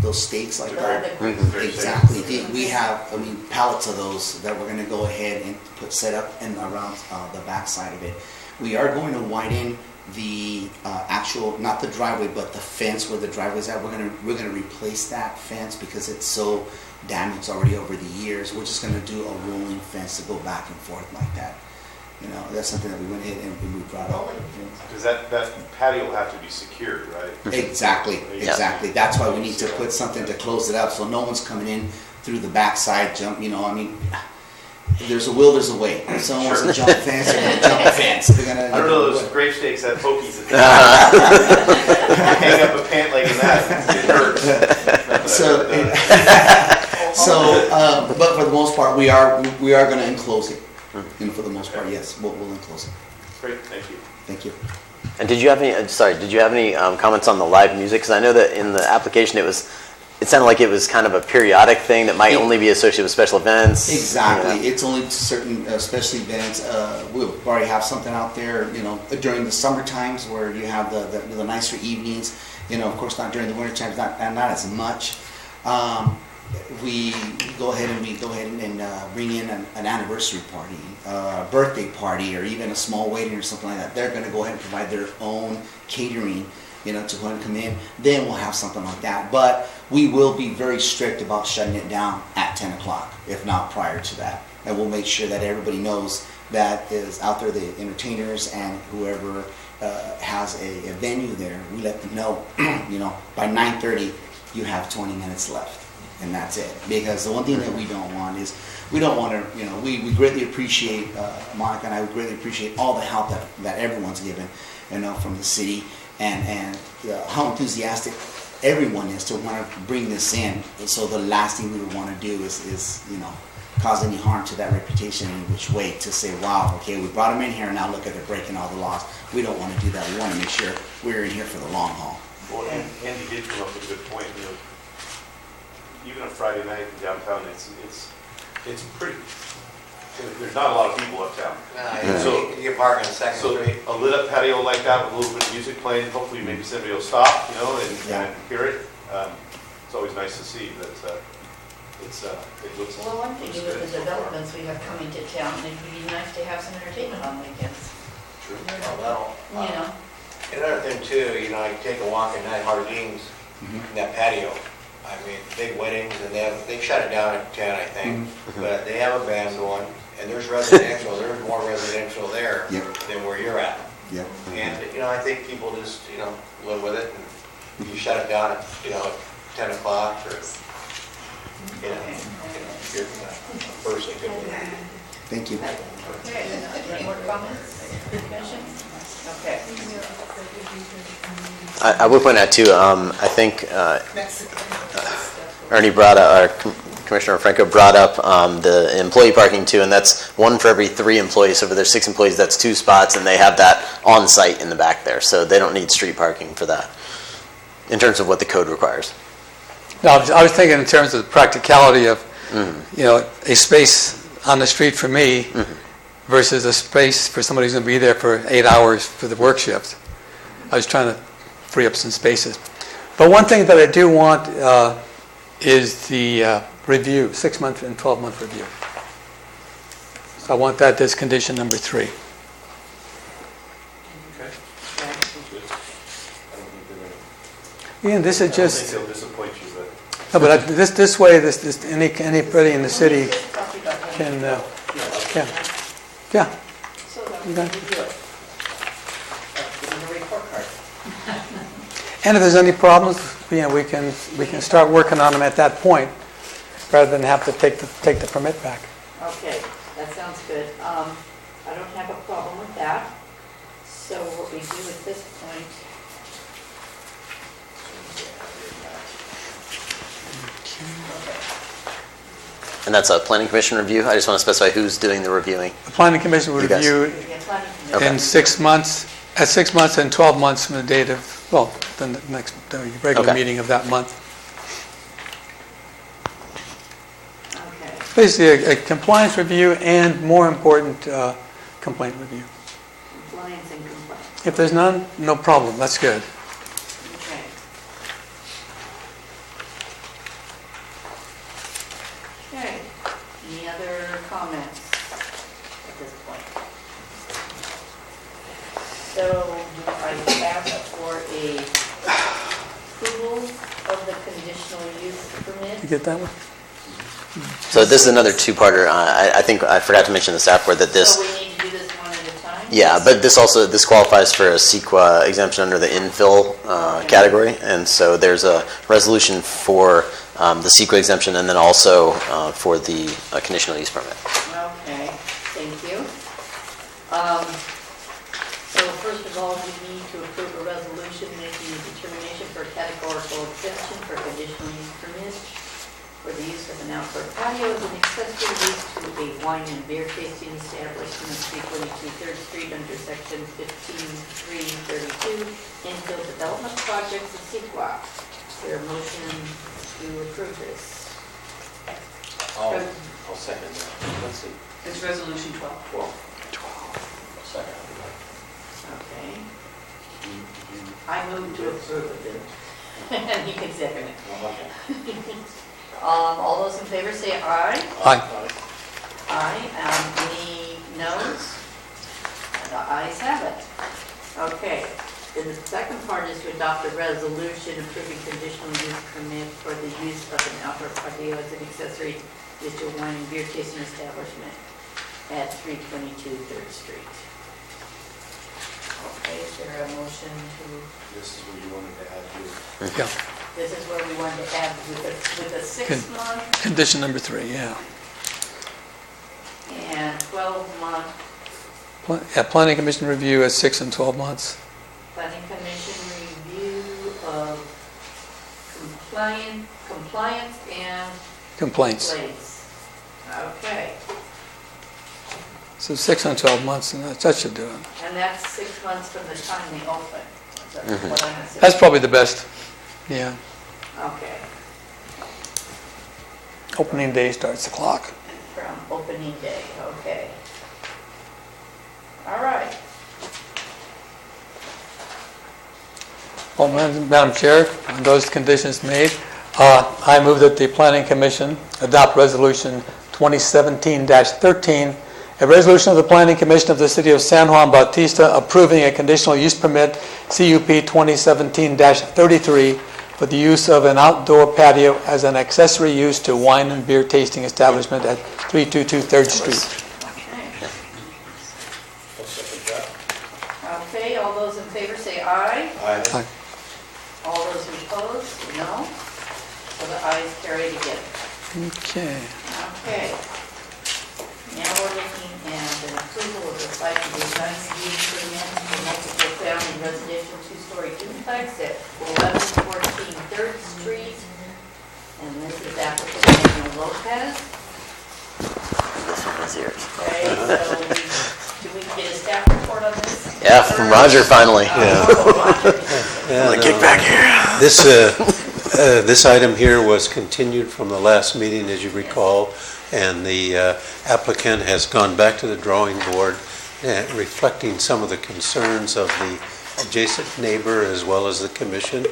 Those stakes like that. Exactly. We have, pallets of those that we're going to go ahead and set up and around the back side of it. We are going to widen the actual, not the driveway, but the fence where the driveway is at. We're going to replace that fence because it's so damaged already over the years. We're just going to do a rolling fence to go back and forth like that. That's something that we went ahead and we brought up. Because that patio will have to be secured, right? Exactly. That's why we need to put something to close it up so no one's coming in through the backside jump. There's a will, there's a way. If someone wants to jump a fence, they're going to jump a fence. I don't know, those grape stakes have pokies at hang up a pant leg in that, it hurts. But for the most part, we are going to enclose it. For the most part, yes, we'll enclose it. Great, thank you. Thank you. And did you have any comments on the live music? Because I know that in the application it was it sounded like it was kind of a periodic thing that might only be associated with special events. Exactly. you know? It's only certain special events. We'll already have something out there, you know, during the summer times where you have the nicer evenings. You know, of course, not during the winter times, not as much. We go ahead and bring in an anniversary party, a birthday party, or even a small wedding or something like that. They're going to go ahead and provide their own catering, you know, to go ahead and come in. Then we'll have something like that. But we will be very strict about shutting it down at 10 o'clock, if not prior to that. And we'll make sure that everybody knows that is out there, the entertainers and whoever has a venue there, we let them know, you know, by 9:30 you have 20 minutes left. And that's it. Because the one thing that we don't want is, we don't want to, you know, we greatly appreciate, Monica and I would greatly appreciate all the help that everyone's given, you know, from the city, and how enthusiastic everyone is to want to bring this in. So the last thing we would want to do is, you know, cause any harm to that reputation in which way to say, wow, okay, we brought them in here and now look at they're breaking all the laws. We don't want to do that. We want to make sure we're in here for the long haul. Well, and Andy did come up with a good point, you know, even on Friday night in downtown, it's pretty, there's not a lot of people uptown. So you park on Second Street. So a lit up patio like that with a little bit of music playing, hopefully maybe somebody will stop, you know, and hear it. It's always nice to see that it looks. Well, one thing with the developments we have coming to town, it would be nice to have some entertainment on weekends. True. You know. Another thing too, you know, you take a walk at night, Harding's, in that patio. I mean, big weddings, and they shut it down at 10, I think, but they have a band going, and there's residential, there's more residential there than where you're at. Yep. And, you know, I think people just, you know, live with it, and you shut it down at, you know, at 10 o'clock, or, you know, you're personally good with it. Thank you. Okay, any more comments, discussions? Okay. I would point out too, I think Ernie brought up, or Commissioner Franco brought up the employee parking too, and that's one for every 3 employees. So for their 6 employees, that's 2 spots, and they have that on site in the back there. So they don't need street parking for that, in terms of what the code requires. No, I was thinking in terms of the practicality of, you know, a space on the street for me versus a space for somebody who's going to be there for 8 hours for the work shift. I was trying to free up some spaces. But one thing that I do want is the review, 6-month and 12-month review. So I want that as condition number 3. Okay. Ian, this is I don't just... think they'll disappoint you, but. No, but this way, anybody in the city can, yeah. So that we can review it. Give them a report card. And if there's any problems, you know, we can start working on them at that point, rather than have to take the permit back. Okay, that sounds good. I don't have a problem with that. So what we do at this point. And that's a planning commission review. I just want to specify who's doing the reviewing. The planning commission will You guys. review Okay. in 6 months, at 6 months and 12 months from the date of, well, the regular Okay. meeting of that month. Okay. Basically, a compliance review and, more important, complaint review. Compliance and compliance. If there's none, no problem. That's good. Okay. Okay. Any other comments at this point? So I ask for a approval of the conditional use permit. You get that one? So this is another 2-parter. I think I forgot to mention this afterward that this. So we need to do this one at a time? Yeah, but this qualifies for a CEQA exemption under the infill category, and so there's a resolution for the CEQA exemption, and then also for the conditional use permit. Okay, thank you. So first of all, we need to approve a resolution making a determination for a categorical exemption for conditional use permit for the use of an outdoor patio as an accessory use to a wine and beer tasting establishment at 322 3rd Street under section 15332 infill development projects of CEQA. Is there a motion to approve this? I'll second that. Let's see. It's resolution 12. 12. Second. Okay. I move to approve it. And you can second it. Okay. All those in favor say aye. Aye. Aye. Any noes? The ayes have it. Okay. Then the second part is to adopt a resolution approving conditional use permit for the use of an outdoor patio as an accessory use to a wine and beer tasting establishment at 322 3rd Street. Okay, is there a motion to? This is what you wanted to add here. Yeah. This is where we wanted to add with a 6-month Condition number 3, yeah. and 12-month Yeah, Planning Commission review at 6 and 12 months. planning commission review of compliance and Complaints. complaints. Okay, So 6 and 12 months, and that should do it. and that's 6 months from the time they open. Is that what I'm assuming? That's probably the best. Yeah. Okay, Opening day starts the clock. from opening day, okay. All right. Well, Madam Chair, on those conditions made, I move that the Planning Commission adopt Resolution 2017-13, a resolution of the Planning Commission of the City of San Juan Bautista approving a conditional use permit, CUP 2017-33, for the use of an outdoor patio as an accessory use to wine and beer tasting establishment at 322 3rd Street. Okay, all those in favor say aye. Aye. All those opposed, no. So the ayes carried again. Okay. Okay. Now we're looking at an approval of the site and design review permit for multiple family residential two-story duplex at 1114 3rd Street. And this is applicant Daniel Lopez. This one is yours. Okay, so do we get a staff report on this? Yeah, from Roger finally. Yeah, Kick back here. This item here was continued from the last meeting, as you recall, and the applicant has gone back to the drawing board, reflecting some of the concerns of the adjacent neighbor as well as the commission,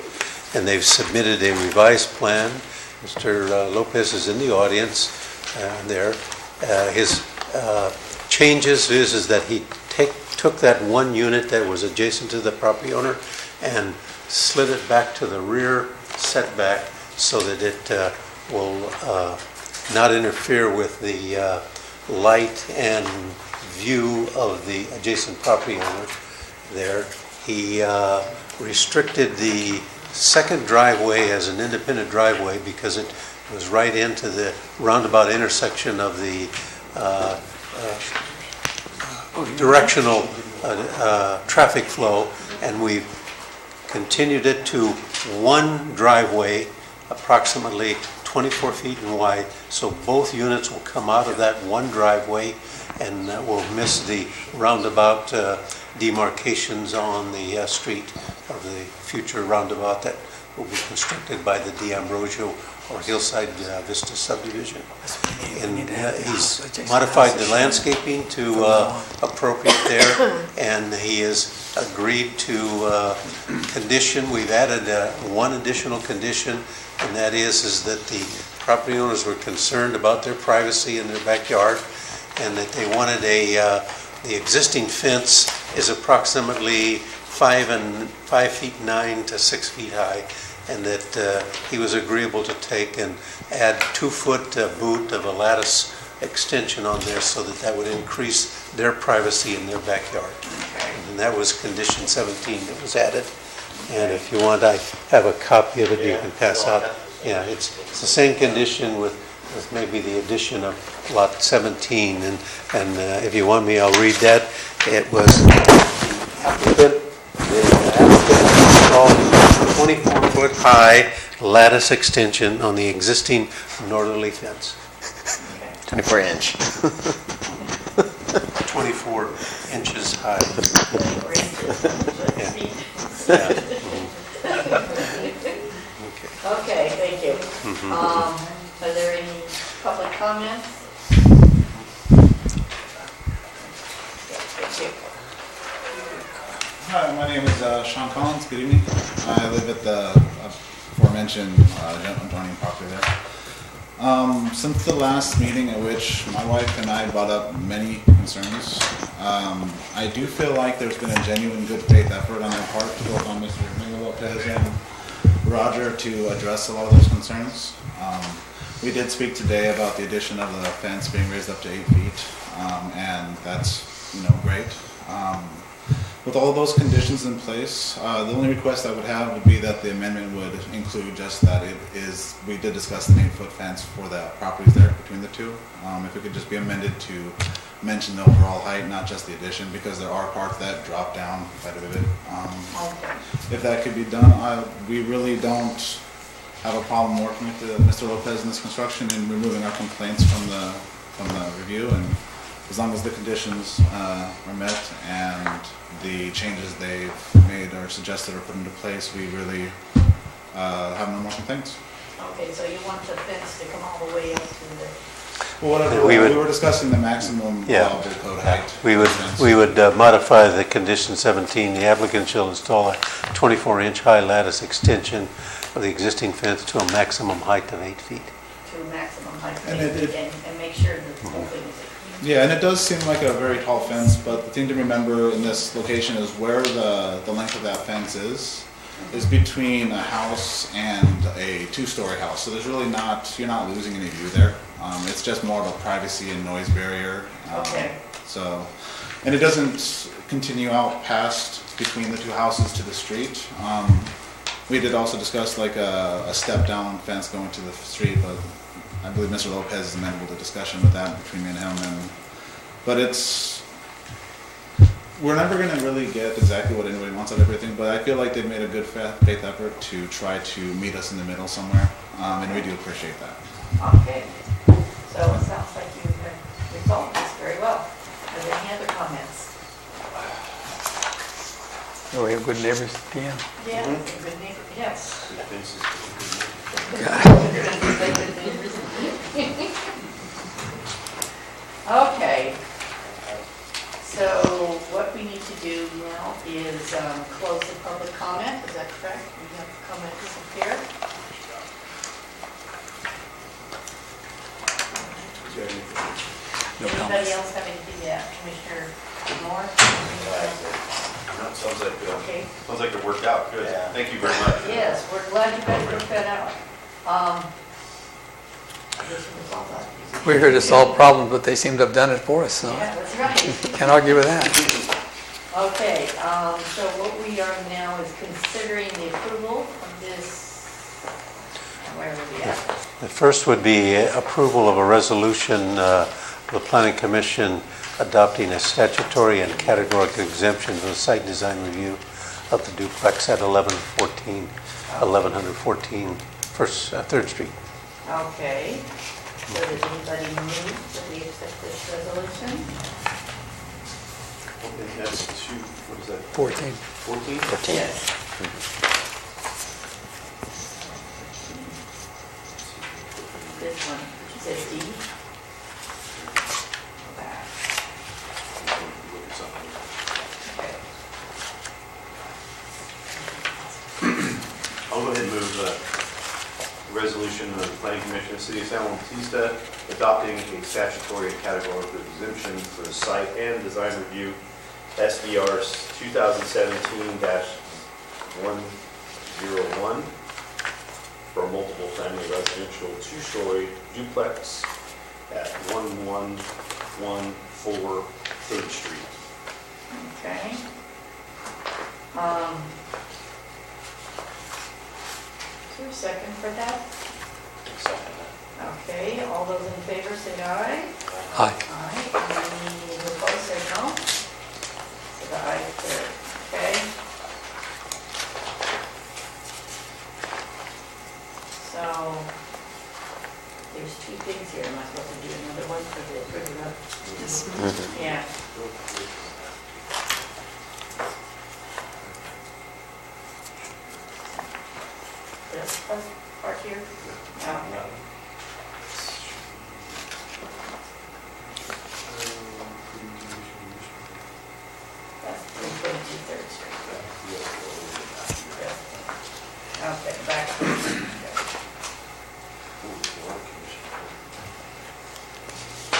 and they've submitted a revised plan. Mr. Lopez is in the audience there. His changes is that he took that one unit that was adjacent to the property owner and slid it back to the rear setback so that it will not interfere with the light and view of the adjacent property owner there. He restricted the second driveway as an independent driveway because it was right into the roundabout intersection of the directional traffic flow, and we've continued it to one driveway approximately 24 feet in wide, so both units will come out of that one driveway and will miss the roundabout demarcations on the street of the future roundabout that will be constructed by the D'Ambrosio or Hillside Vista subdivision. And he's modified the landscaping to appropriate there, and he has agreed to condition. We've added one additional condition, and that is that the property owners were concerned about their privacy in their backyard, and that they wanted the existing fence is approximately 5 feet 9 to 6 feet high, and that he was agreeable to take and add 2-foot boot of a lattice extension on there so that would increase their privacy in their backyard. And that was condition 17 that was added. And if you want, I have a copy of it you can pass out. Yeah, it's the same condition with maybe the addition of lot 17. And if you want me, I'll read that. It was the applicant installed a 24-foot high lattice extension on the existing northerly fence. 24 inch. 24 inches high. Yeah. Yeah. Okay. Okay, thank you. Are there any public comments? Thank you. Hi, my name is Sean Collins. Good evening. I live at the aforementioned adjoining property there. Since the last meeting at which my wife and I brought up many concerns, I do feel like there's been a genuine good faith effort on their part, both on Mr. Miguel Lopez and Roger, to address a lot of those concerns. We did speak today about the addition of the fence being raised up to 8 feet, and that's, great. With all those conditions in place, the only request I would have would be that the amendment would include just that we did discuss an 8-foot fence for the properties there between the two. If it could just be amended to mention the overall height, not just the addition, because there are parts that drop down quite a bit. If that could be done, we really don't have a problem working with Mr. Lopez in this construction and removing our complaints from the review, and as long as the conditions are met and the changes they've made or suggested or put into place, we really have no more complaints. Okay, so you want the fence to come all the way up to the... Well, whatever, we were discussing the maximum allowable code height. We would modify the condition 17. The applicant shall install a 24-inch high lattice extension of the existing fence to a maximum height of 8 feet. To a maximum height of 8 feet, and make sure that the whole thing is... Yeah, and it does seem like a very tall fence, but the thing to remember in this location is where the length of that fence is between a house and a 2-story house. So there's really you're not losing any view there. It's just more of a privacy and noise barrier. Okay. So, and it doesn't continue out past between the two houses to the street. We did also discuss like a step down fence going to the street, but I believe Mr. Lopez is amenable to discussion with that between me and him. But we're never going to really get exactly what anybody wants out of everything, but I feel like they've made a good faith effort to try to meet us in the middle somewhere, and we do appreciate that. Okay, so it sounds like you have resolved this very well. Are there any other comments? Oh, we have good neighbors at the end. Yeah, good neighbor, yes. Okay, so what we need to do now is close the public comment. Is that correct? We have comment disappear. Anybody else have anything to add? Commissioner Moore? No, sounds like Okay. sounds like it worked out. Good. Yeah. Thank you very much. Yes, we're glad you guys worked that out. I guess we resolved that. We're here to solve problems, but they seem to have done it for us, so Yeah, that's right. can't argue with that. Okay, so what we are now is considering the approval of this, where are we at? The first would be approval of a resolution of the Planning Commission adopting a statutory and categorical exemption for the site design review of the duplex at 1114 3rd Street. Okay, so does anybody move that we accept this resolution? And that's what is that? 14. 14? 14. Yes. This one, says D. Okay. I'll go ahead and move the resolution of the Planning Commission of the City of San Juan Bautista adopting a statutory and categorical exemption for the site and design review SDR 2017-101 for a multiple family residential 2-story duplex at 1114 3rd Street. Okay. Is there a second for that? Okay, all those in favor say aye. Aye. Aye. Any opposed say no. So the aye carried. Okay. So there's 2 things here. Am I supposed to do another one for the Yeah. This one?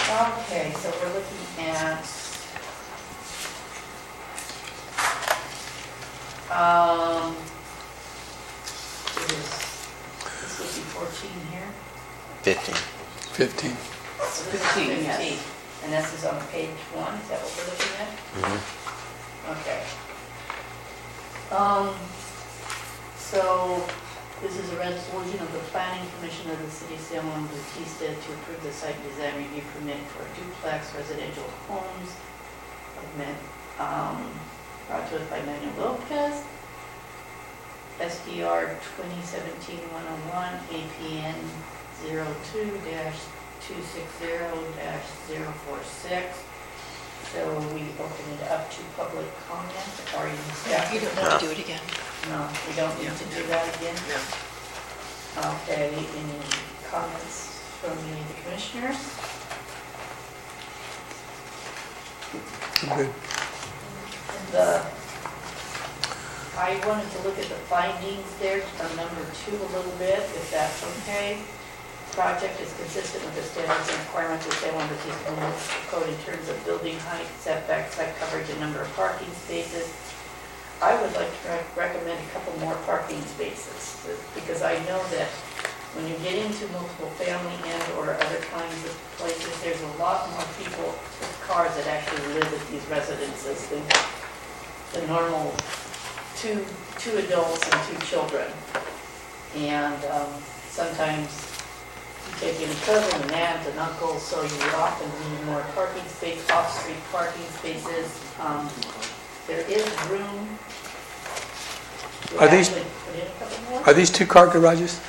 Okay, so we're looking at, this would be 14 here. 15. 15. So this is 15, 15, yes. and this is on page 1, is that what we're looking at? Okay. So this is a resolution of the Planning Commission of the City of San Juan Bautista to approve the site design review permit for duplex residential homes. Brought to us by Manuel Lopez. SDR 2017-101, APN 02-260-046. So we open it up to public comment, or you staff. You don't want to do it again. No, we don't need to do that again? Okay, any comments from any of the commissioners? Good. I wanted to look at the findings there on number 2 a little bit, if that's okay. Project is consistent with the standards and requirements of San Juan Bautista Municipal Code in terms of building height, setback, site coverage, and number of parking spaces. I would like to recommend a couple more parking spaces, because I know that when you get into multiple family and or other kinds of places, there's a lot more people with cars that actually live at these residences than the normal two adults and 2 children. And sometimes you take in children and aunts and uncles, so you often need more parking space, off-street parking spaces. There is room. Are these- Put in a couple more. Are these 2-car garages?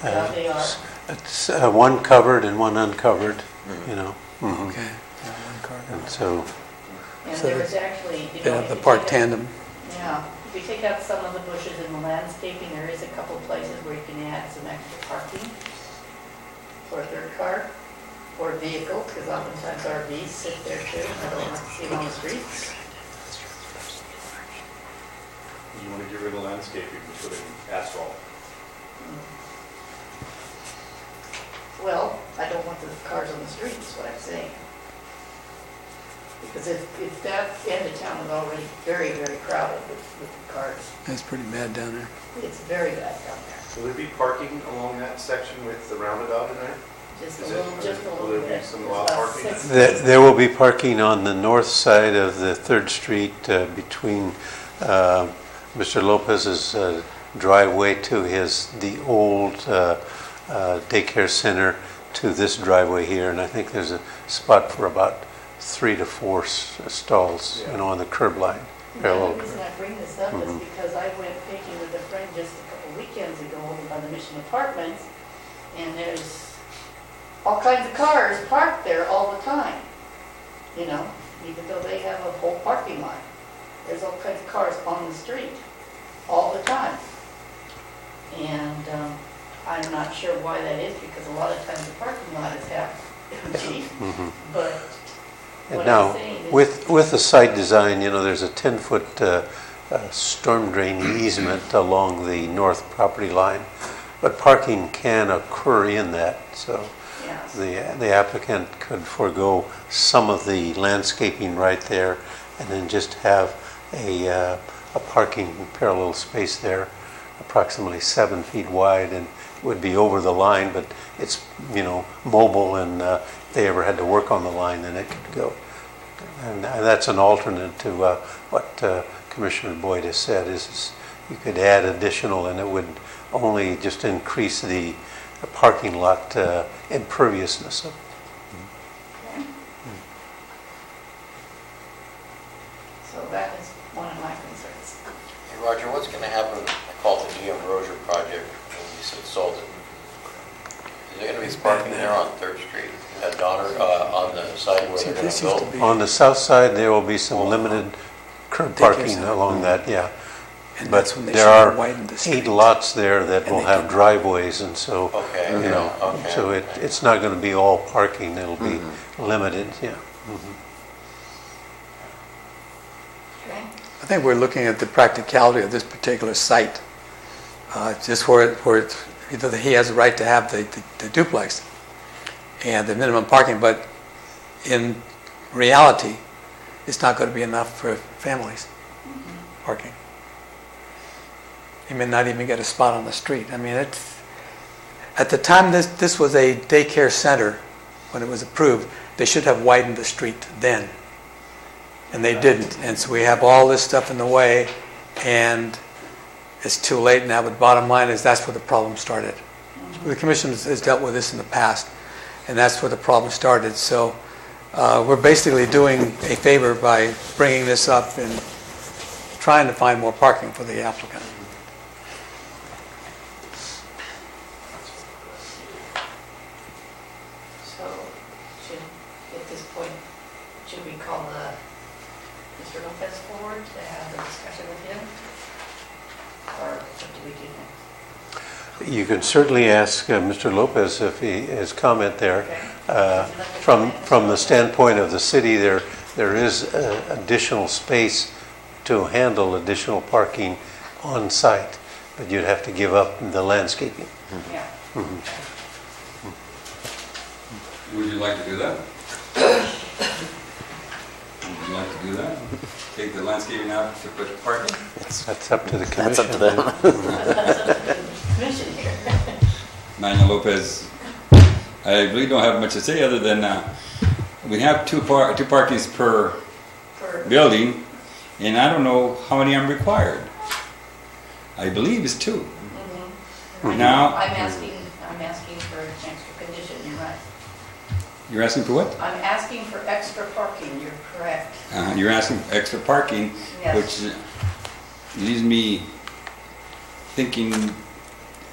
Yeah, they are. It's one covered and one uncovered, you know. Mhm. Okay. Yeah, 1 car. And so, And So there's actually, you They know. have if the you park take out- tandem. Yeah, if you take out some of the bushes in the landscaping, there is a couple places where you can add some extra parking for a 3rd car or vehicle, because oftentimes RVs sit there too, and I don't like to see them on the streets. You want to get rid of landscaping, you put in asphalt. Well, I don't want the cars on the street, is what I'm saying. Because if that end of town is already very, very crowded with cars, It's pretty bad down there. it's very bad down there. Will there be parking along that section with the roundabout in there? Just a Is it- little, just a will little there be bit. some It's lot about parking? 6 there will be parking on the north side of the 3rd Street between Mr. Lopez's driveway to the old daycare center to this driveway here, and I think there's a spot for about 3 to 4 stalls, you know, on the curb line. The Parallel only reason curb. I bring this up is because I went hiking with a friend just a couple weekends ago over by the Mission Apartments, and there's all kinds of cars parked there all the time, you know, even though they have a whole parking lot. There's all kinds of cars on the street all the time. And I'm not sure why that is, because a lot of times the parking lot is half empty, but And what now, I'm saying is. with the site design, you know, there's a 10-foot storm drain easement along the north property line, but parking can occur in that, so Yes. the applicant could forego some of the landscaping right there and then just have a parking parallel space there, approximately 7 feet wide, and it would be over the line, but it's, you know, mobile, and if they ever had to work on the line, then it could go. And that's an alternate to what Commissioner Boyd has said, is you could add additional, and it would only just increase the parking lot imperviousness. Okay. So that is one of my concerns. Hey, Roger, what's going to happen, I call it the de-ambrosia project, when you said sold it? Is there going to be parking there on 3rd Street, at Donner, on the side where they're going to build? On the south side, there will be some limited curb parking along that, yeah. And But that's when they there should are widen the 8 street. lots there that And will they have did. driveways, and so, Okay, you know, okay, so okay. it's not going to be all parking, it'll be limited, yeah. Okay? I think we're looking at the practicality of this particular site, just where either he has a right to have the duplex and the minimum parking, but in reality, it's not going to be enough for families parking. You may not even get a spot on the street. I mean, at the time this was a daycare center, when it was approved, they should have widened the street then. And they didn't. And so we have all this stuff in the way, and it's too late now. But bottom line is that's where the problem started. The commission has dealt with this in the past, and that's where the problem started. So we're basically doing a favor by bringing this up and trying to find more parking for the applicant. So, at this point, should we call Mr. Lopez forward to have a discussion with him? Or what do we do next? You can certainly ask Mr. Lopez if his comment there. From the standpoint of the city, there is additional space to handle additional parking on site, but you'd have to give up the landscaping. Yeah. Would you like to do that? Would you like to do that? Take the landscaping out to put parking? That's up to the commission. That's up to them. Commission here. Manuel Lopez, I really don't have much to say other than we have two parkings per building, and I don't know how many I'm required. I believe it's 2. Now I'm asking for an extra condition, you're right. you're asking for what? I'm asking for extra parking, you're correct. You're asking for extra parking, Yes. which leaves me thinking.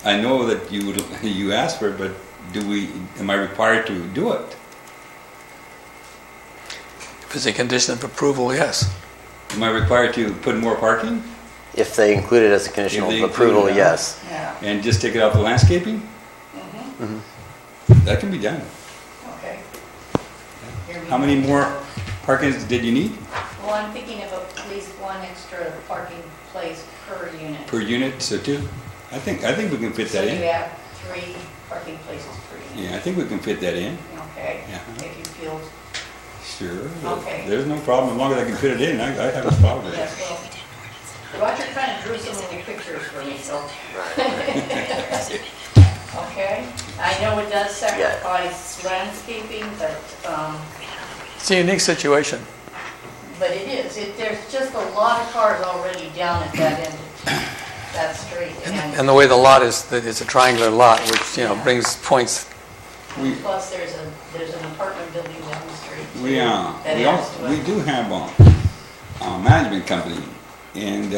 I know that you asked for it, but am I required to do it? If it's a condition of approval, yes. Am I required to put more parking? If they include it as a condition If they of approval, include it, yes. Yeah. And just take it out the landscaping? That can be done. Okay. How many more parkings did you need Well, I'm thinking of at least one extra parking place per unit. per unit? So 2. I think we can fit So that you in. have 3 parking places per unit. Yeah, I think we can fit that in. Okay, Yeah. if you feel, Sure. Okay. There's no problem as long as I can fit it in. I have no problem with it. yes, well, Roger kind of drew some little pictures for me, so. Okay, I know it does sacrifice landscaping, but It's a unique situation. it is. There's just a lot of cars already down at that end of that street. And the way the lot is, that it's a triangular lot, which, brings points. Plus, there's an apartment building down the street. We do have a management company, and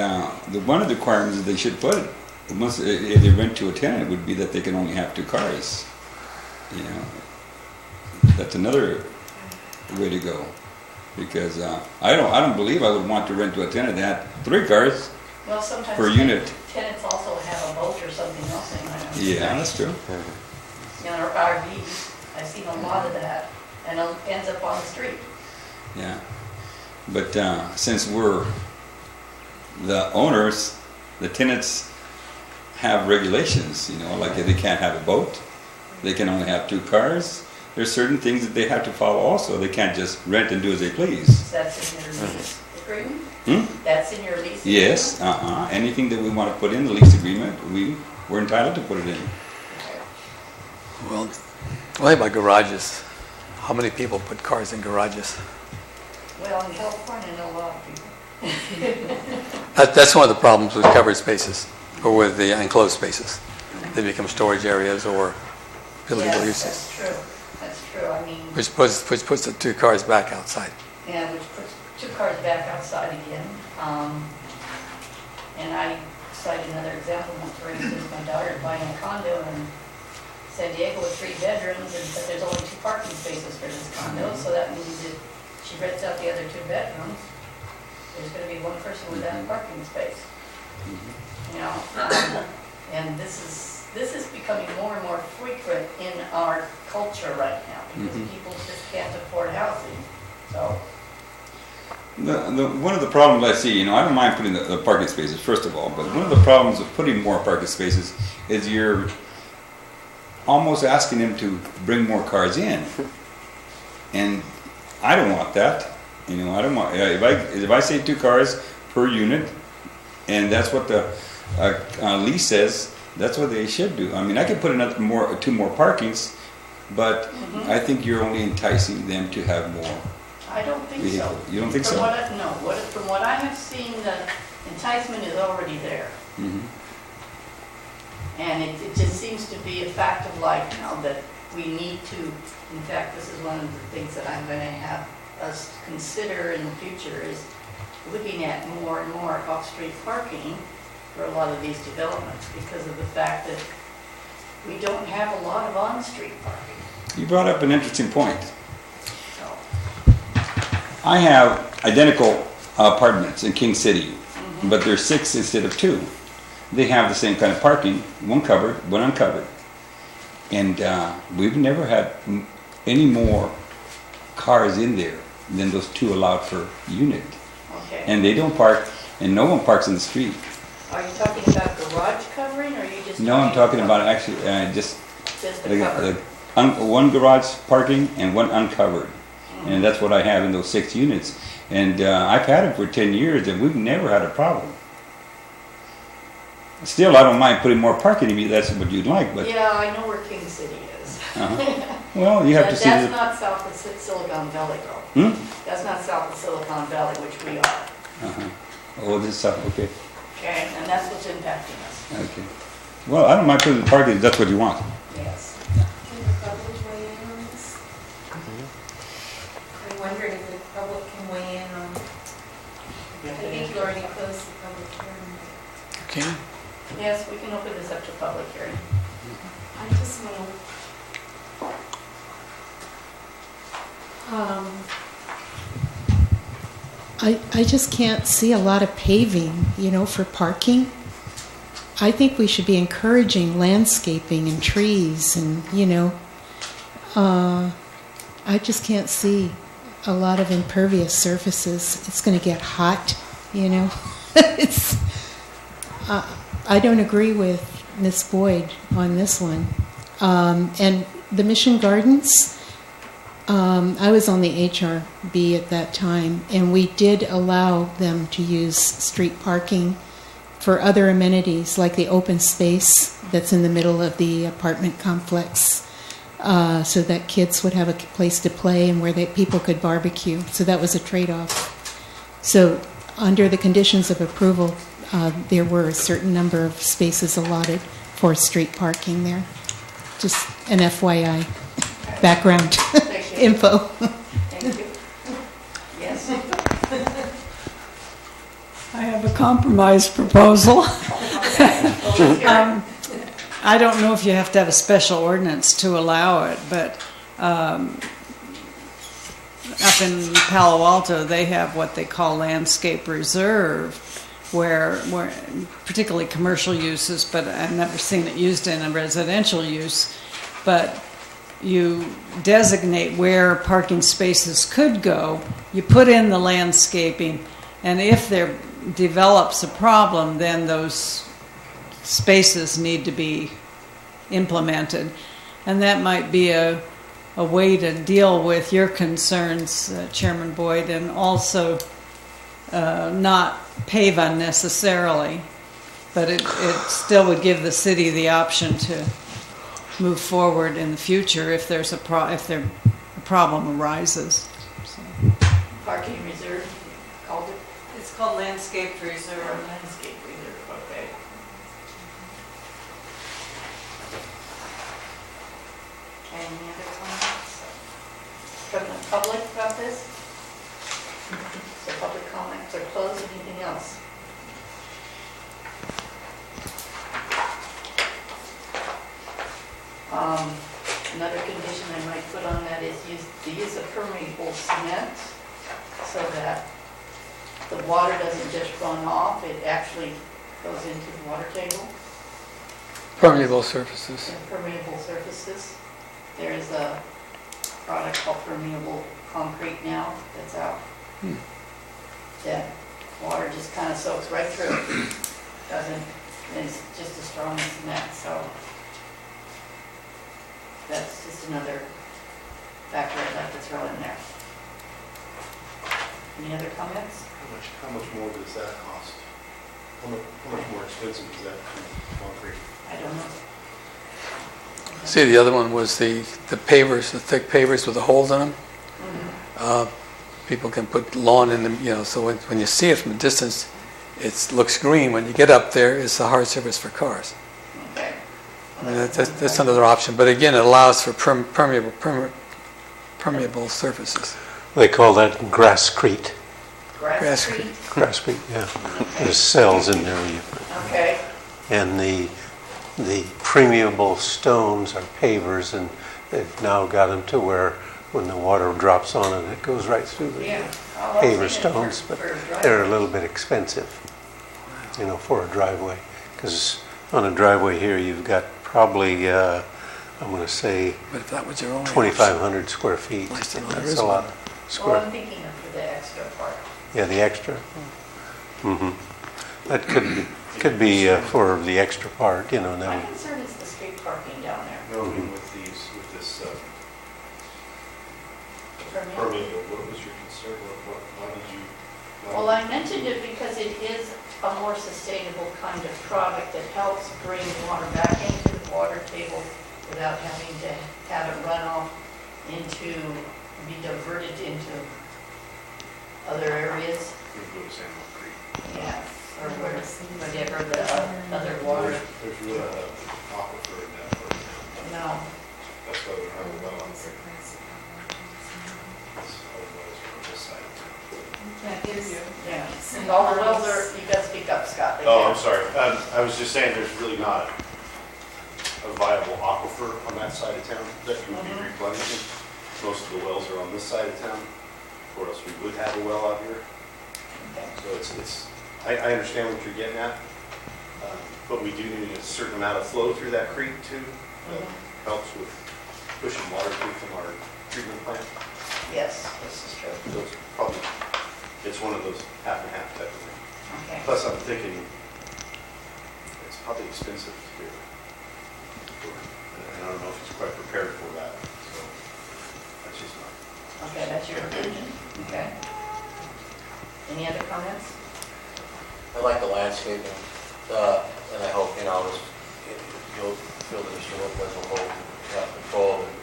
one of the requirements that they should put it, if they rent to a tenant, would be that they can only have 2 cars. That's another way to go, because I don't believe I would want to rent to a tenant that had 3 cars Well, sometimes per unit. tenants also have a boat or something else in there. Yeah, that's true. Or RVs. I've seen a lot of that, and it ends up on the street. Yeah, but since we're the owners, the tenants have regulations, like if they can't have a boat, they can only have 2 cars. There's certain things that they have to follow also. They can't just rent and do as they please. That's in your lease agreement? That's in your lease agreement? Yes, anything that we want to put in the lease agreement, we're entitled to put it in. Well, what about garages? How many people put cars in garages? Well, in California, I know a lot of people. That's one of the problems with covered spaces, or with the enclosed spaces. They become storage areas or illegal Yes, uses. that's true. That's true. I mean, Which puts the 2 cars back outside. yeah, which puts 2 cars back outside again. And I cite another example. For instance, my daughter buying a condo in San Diego with 3 bedrooms, but there's only 2 parking spaces for this condo, so that means that she rents out the other 2 bedrooms. There's going to be 1 person without a parking space. And this is becoming more and more frequent in our culture right now because people just can't afford housing. So. One of the problems I see, I don't mind putting the parking spaces, first of all, but one of the problems of putting more parking spaces is you're almost asking them to bring more cars in. And I don't want that. You know, I don't want, if I say 2 cars per unit, and that's what the lease says, that's what they should do. I mean, I could put another 2 more parkings, but I think you're only enticing them to have more. I don't think so. vehicles. You don't think From so? From what I have seen, the enticement is already there. And it just seems to be a fact of life now that we need to, in fact, this is one of the things that I'm going to have us consider in the future is looking at more and more off-street parking for a lot of these developments because of the fact that we don't have a lot of on-street parking. You brought up an interesting point. I have identical apartments in King City, but there's 6 instead of 2. They have the same kind of parking, 1 covered, 1 uncovered. And we've never had any more cars in there than those 2 allowed per unit. Okay. And they don't park, and no one parks in the street. Are you talking about garage covering, or are you just? No, I'm talking about actually just the cover. 1 garage parking and 1 uncovered. And that's what I have in those 6 units. And I've had it for 10 years, and we've never had a problem. Still, I don't mind putting more parking if that's what you'd like, but... Yeah, I know where King City is. Well, you have to see... That's not south of Silicon Valley, though. That's not south of Silicon Valley, which we are. Oh, this is south, okay. Okay, and that's what's impacting us. Okay. Well, I don't mind putting the parking if that's what you want. Yes. Can the public weigh in on this? I'm wondering if the public can weigh in on, I think you already closed the public hearing. Okay. Yes, we can open this up to public hearing. I just want to, I just can't see a lot of paving, for parking. I think we should be encouraging landscaping and trees and, I just can't see a lot of impervious surfaces. It's going to get hot, It's, I don't agree with Ms. Boyd on this one. And the Mission Gardens, I was on the HRB at that time, and we did allow them to use street parking for other amenities, like the open space that's in the middle of the apartment complex, so that kids would have a place to play and where people could barbecue. So that was a trade-off. So under the conditions of approval, there were a certain number of spaces allotted for street parking there. Just an FYI background info. Thank you. Yes. I have a compromise proposal. I don't know if you have to have a special ordinance to allow it, but up in Palo Alto, they have what they call landscape reserve, where particularly commercial uses, but I've never seen it used in a residential use, but you designate where parking spaces could go, you put in the landscaping, and if there develops a problem, then those spaces need to be implemented. And that might be a way to deal with your concerns, Chairman Boyd, and also not pave unnecessarily, but it still would give the city the option to move forward in the future if there's a problem arises. So. Parking reserve, called it? It's called landscape reserve. Or landscape reserve, okay. Any other comments from the public about this? So public comments are closed, anything else? Another condition I might put on that is the use of permeable cement so that the water doesn't just run off, it actually goes into the water table. Permeable surfaces. And permeable surfaces. There is a product called permeable concrete now that's out. That water just kind of soaks right through. It's just as strong as cement, so that's just another factor I'd like to throw in there. Any other comments? How much more does that cost? How much more expensive is that concrete? I don't know. See, the other one was the pavers, the thick pavers with the holes in them. People can put lawn in them, you know, so when you see it from a distance, it looks green. When you get up there, it's a hard surface for cars. Okay. I mean, that's another option, but again, it allows for permeable surfaces. They call that grasscrete. Grasscrete? Grasscrete, yeah. There's cells in there. Okay. And the permeable stones are pavers, and they've now got them to where when the water drops on it, it goes right through the paver stones, but they're a little bit expensive, you know, for a driveway. Because on a driveway here, you've got probably, I'm going to say, but if that was your only 2,500 square feet. That's That's a lot of square. Well, I'm thinking of for the extra part. Yeah, the extra. Mm-hmm. That could be for the extra part, you know. And My then concern is the street parking down there. No, I mean with this permeable, what was your concern? Why did you? Well, I mentioned it because it is a more sustainable kind of product that helps bring water back into the water table without having to have it run off be diverted into other areas. Yeah, or whatever the other water. There's really an aquifer in that part. No. That's why we don't have a well on there. Can't hear you. Yeah. All the wells are, you gotta speak up, Scott. Oh, I'm sorry. I was just saying, there's really not a viable aquifer on that side of town that you would be replenishing. Most of the wells are on this side of town, or else we would have a well out here. So I understand what you're getting at, but we do need a certain amount of flow through that creek too. That helps with pushing water through from our treatment plant. Yes, this is true. So it's one of those half and half type of thing. Okay. Plus, I'm thinking it's probably expensive to do. And I don't know if it's quite prepared for that. So that's just my. Okay, that's your opinion. Okay. Any other comments? I like the landscaping, and I hope, you know, you'll feel that Mr. Lopez will hold control of it,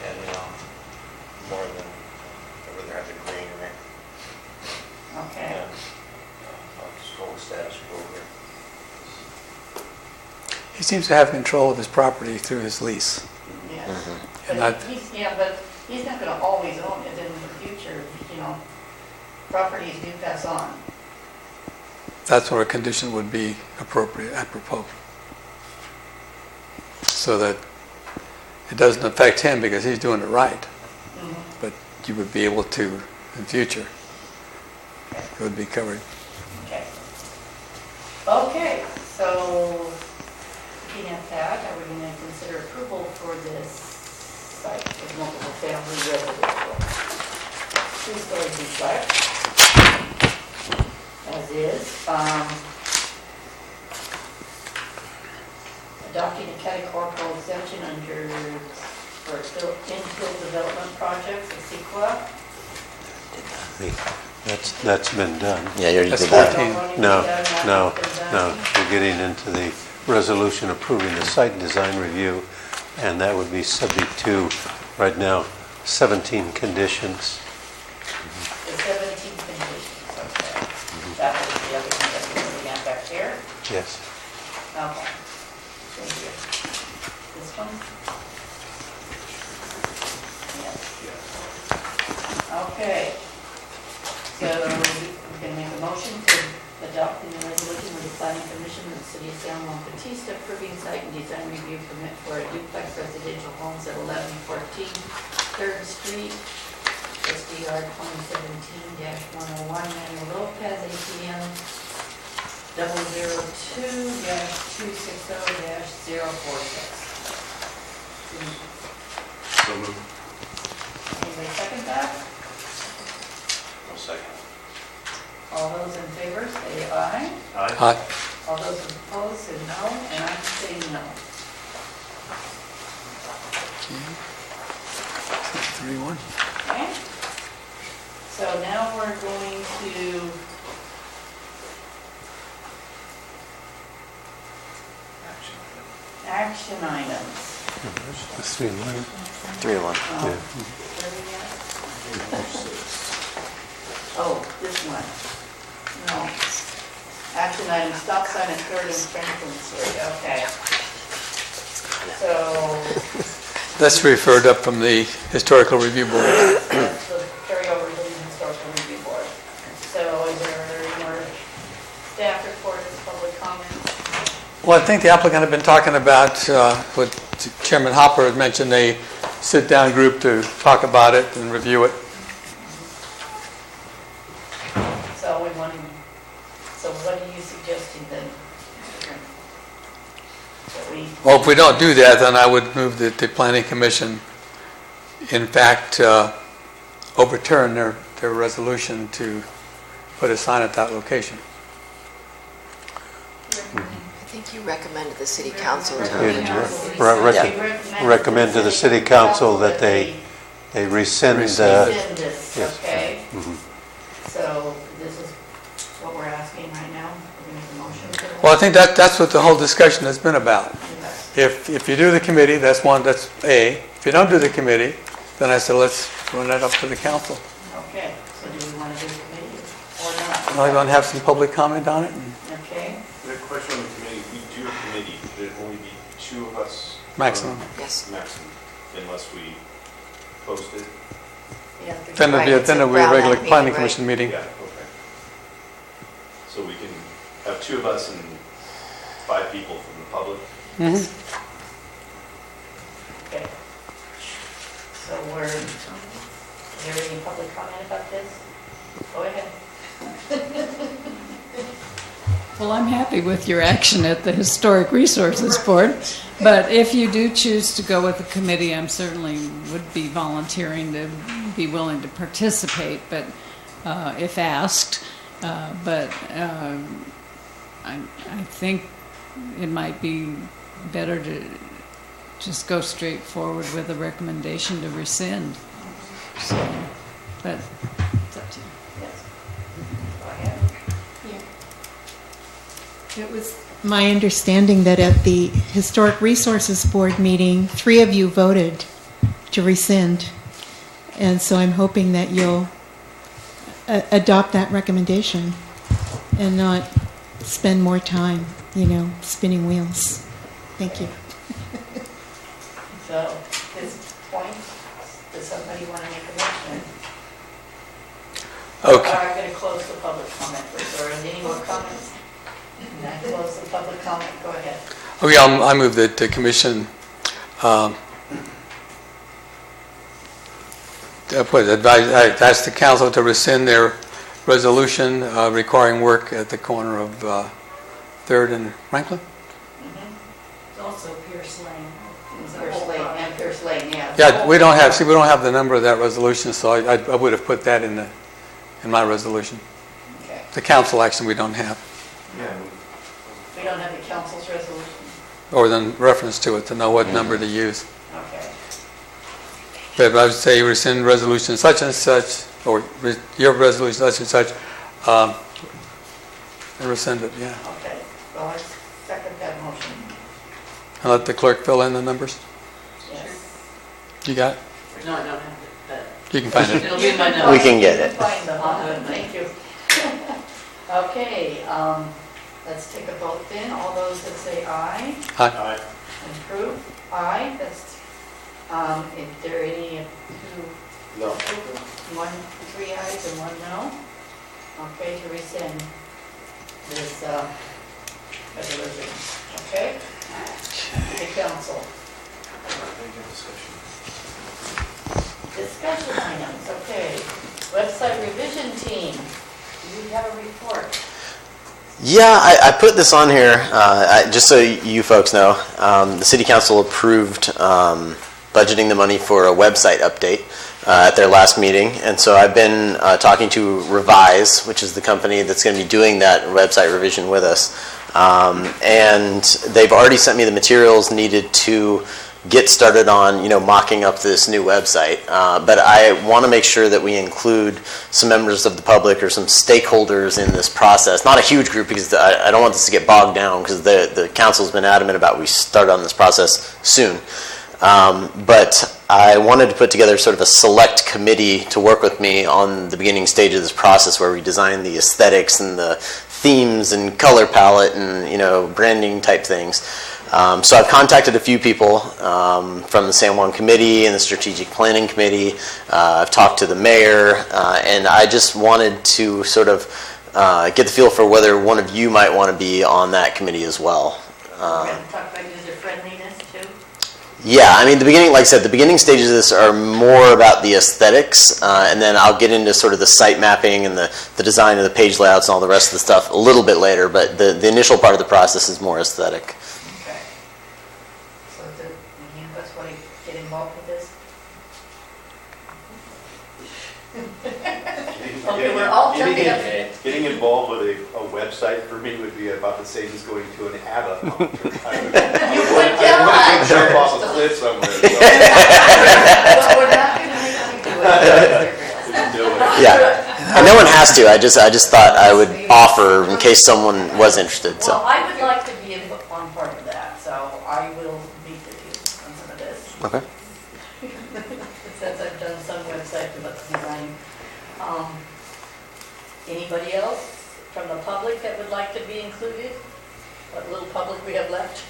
and, you know, more than ever there have the greenery. Okay. And I'll just go with status quo here. He seems to have control of his property through his lease. Yes. And But he's not gonna always own it in the future, you know. Properties do pass on. That's where a condition would be appropriate, apropos. So that it doesn't affect him because he's doing it right. But you would be able to, in future, it would be covered. Okay. Okay, so looking at that, are we going to consider approval for this site of multiple family residential? 2-story duplex, as is. Adopting a categorical exemption for infill development projects, a CEQA. That's been done. Yeah, you already That's did that. 14. No. We're getting into the resolution approving the site design review, and that would be subject to, right now, 17 conditions. The 17 conditions, okay. That was the other one that we're looking at back there? Yes. Okay. Thank you. This one? Yes. Okay. So we're going to make a motion to adopt the resolution with the planning commission of the city of San Juan Bautista approving site and design review permit for a duplex residential homes at 1114 3rd Street, SDR 2017-101, Manuel Lopez, ATM 002-260-046. So moved. Anybody second that? No second. All those in favor, say aye. Aye. All those opposed, say no, and I'm saying no. 3-1. Okay? So So now we're going to action items. It's 3 and 1. 3 to 1. Oh, Yeah. where are we at? Oh, this one. No. Action item, stop sign at 3rd and Franklin Street, okay. So, That's referred up from the Historical Review Board. that's the carryover to the historical review board. So is there any more staff reports, public comments? Well, I think the applicant had been talking about what Chairman Hopper had mentioned, a sit-down group to talk about it and review it. So we want to, so what are you suggesting then? That we, Well, if we don't do that, then I would move that the Planning Commission, in fact, overturn their resolution to put a sign at that location. I think you recommended the city council to Recommend to the city council that they rescind rescind this, yes. okay? Mhm. So this is what we're asking right now? We're going to make a motion for that? Well, I think that's what the whole discussion has been about. Yes. If you do the committee, that's A. If you don't do the committee, then I said, let's run that up to the council. Okay, so do we want to do the committee or not? Are you going to have some public comment on it? Okay, The question on the committee, if we do a committee, would it only be 2 of us? Maximum. Yes. Maximum, unless we post it? you have to. Then Right, it's it'll be a around regular that planning meeting, commission meeting. Yeah, okay. So we can have 2 of us and 5 people from the public? Mhm. Okay. So is there any public comment about this? Go ahead. Well, I'm happy with your action at the Historic Resources Board, but if you do choose to go with the committee, I'm certainly would be volunteering to be willing to participate, but if asked. But I think it might be better to just go straight forward with a recommendation to rescind. So, but it's up to you. Yes. Go ahead. It was my understanding that at the Historic Resources Board meeting, 3 of you voted to rescind. And so I'm hoping that you'll adopt that recommendation and not spend more time, spinning wheels. Thank you. So, at this point, does somebody want to make a motion? Okay. I'm going to close the public comment first. Are there any more comments? And I close the public comment. Go ahead. Okay, I move that the commission ask the council to rescind their resolution requiring work at the corner of 3rd and Franklin. It's also Pierce Lane. Pierce Lane and Pierce Lane, yeah. Yeah, we don't have the number of that resolution, so I would have put that in my resolution. Okay. The council action we don't have, Yeah. We don't have the council's resolution. or then reference to it to know what number to use. Okay. But I would say rescind resolution such and such, or your resolution such and such, and rescind it, yeah. Okay. Well, I second that motion. And let the clerk fill in the numbers. Yes. You got it? No, I don't have it, but You can find it. it'll be in my notes. We can get it. Find the bottom. Thank you. Okay, let's take a vote then. All those that say aye. Aye. Approve? Aye. That's, is there any who? No. 3 ayes and 1 no? Okay, to rescind this resolution. Okay? The council. Discussion items, okay. Website revision team, do you have a report? Yeah, I put this on here just so you folks know. The city council approved budgeting the money for a website update at their last meeting, and so I've been talking to Revise, which is the company that's going to be doing that website revision with us, and they've already sent me the materials needed to get started on, mocking up this new website. But I want to make sure that we include some members of the public or some stakeholders in this process. Not a huge group, because I don't want this to get bogged down, because the council's been adamant about we start on this process soon. But I wanted to put together sort of a select committee to work with me on the beginning stage of this process, where we design the aesthetics and the themes and color palette and branding type things. So I've contacted a few people from the San Juan Committee and the Strategic Planning Committee. I've talked to the mayor, and I just wanted to sort of get the feel for whether one of you might want to be on that committee as well. We're going to talk about user friendliness too. Yeah, I mean, like I said, the beginning stages of this are more about the aesthetics, and then I'll get into sort of the site mapping and the design of the page layouts and all the rest of the stuff a little bit later, but the initial part of the process is more aesthetic. Okay. So any of us want to get involved with this? Okay, we're all jumping up. Getting involved with a website for me would be about the same as going to an ABBA concert. You would jump I would jump off a cliff somewhere. But we're not going to make you do it. Yeah, and no one has to. I just thought I would offer in case someone was interested. So. Well, I would like to be on part of that, so I will meet with you on some of this. Okay. Since I've done some website design. Anybody else from the public that would like to be included? What little public we have left?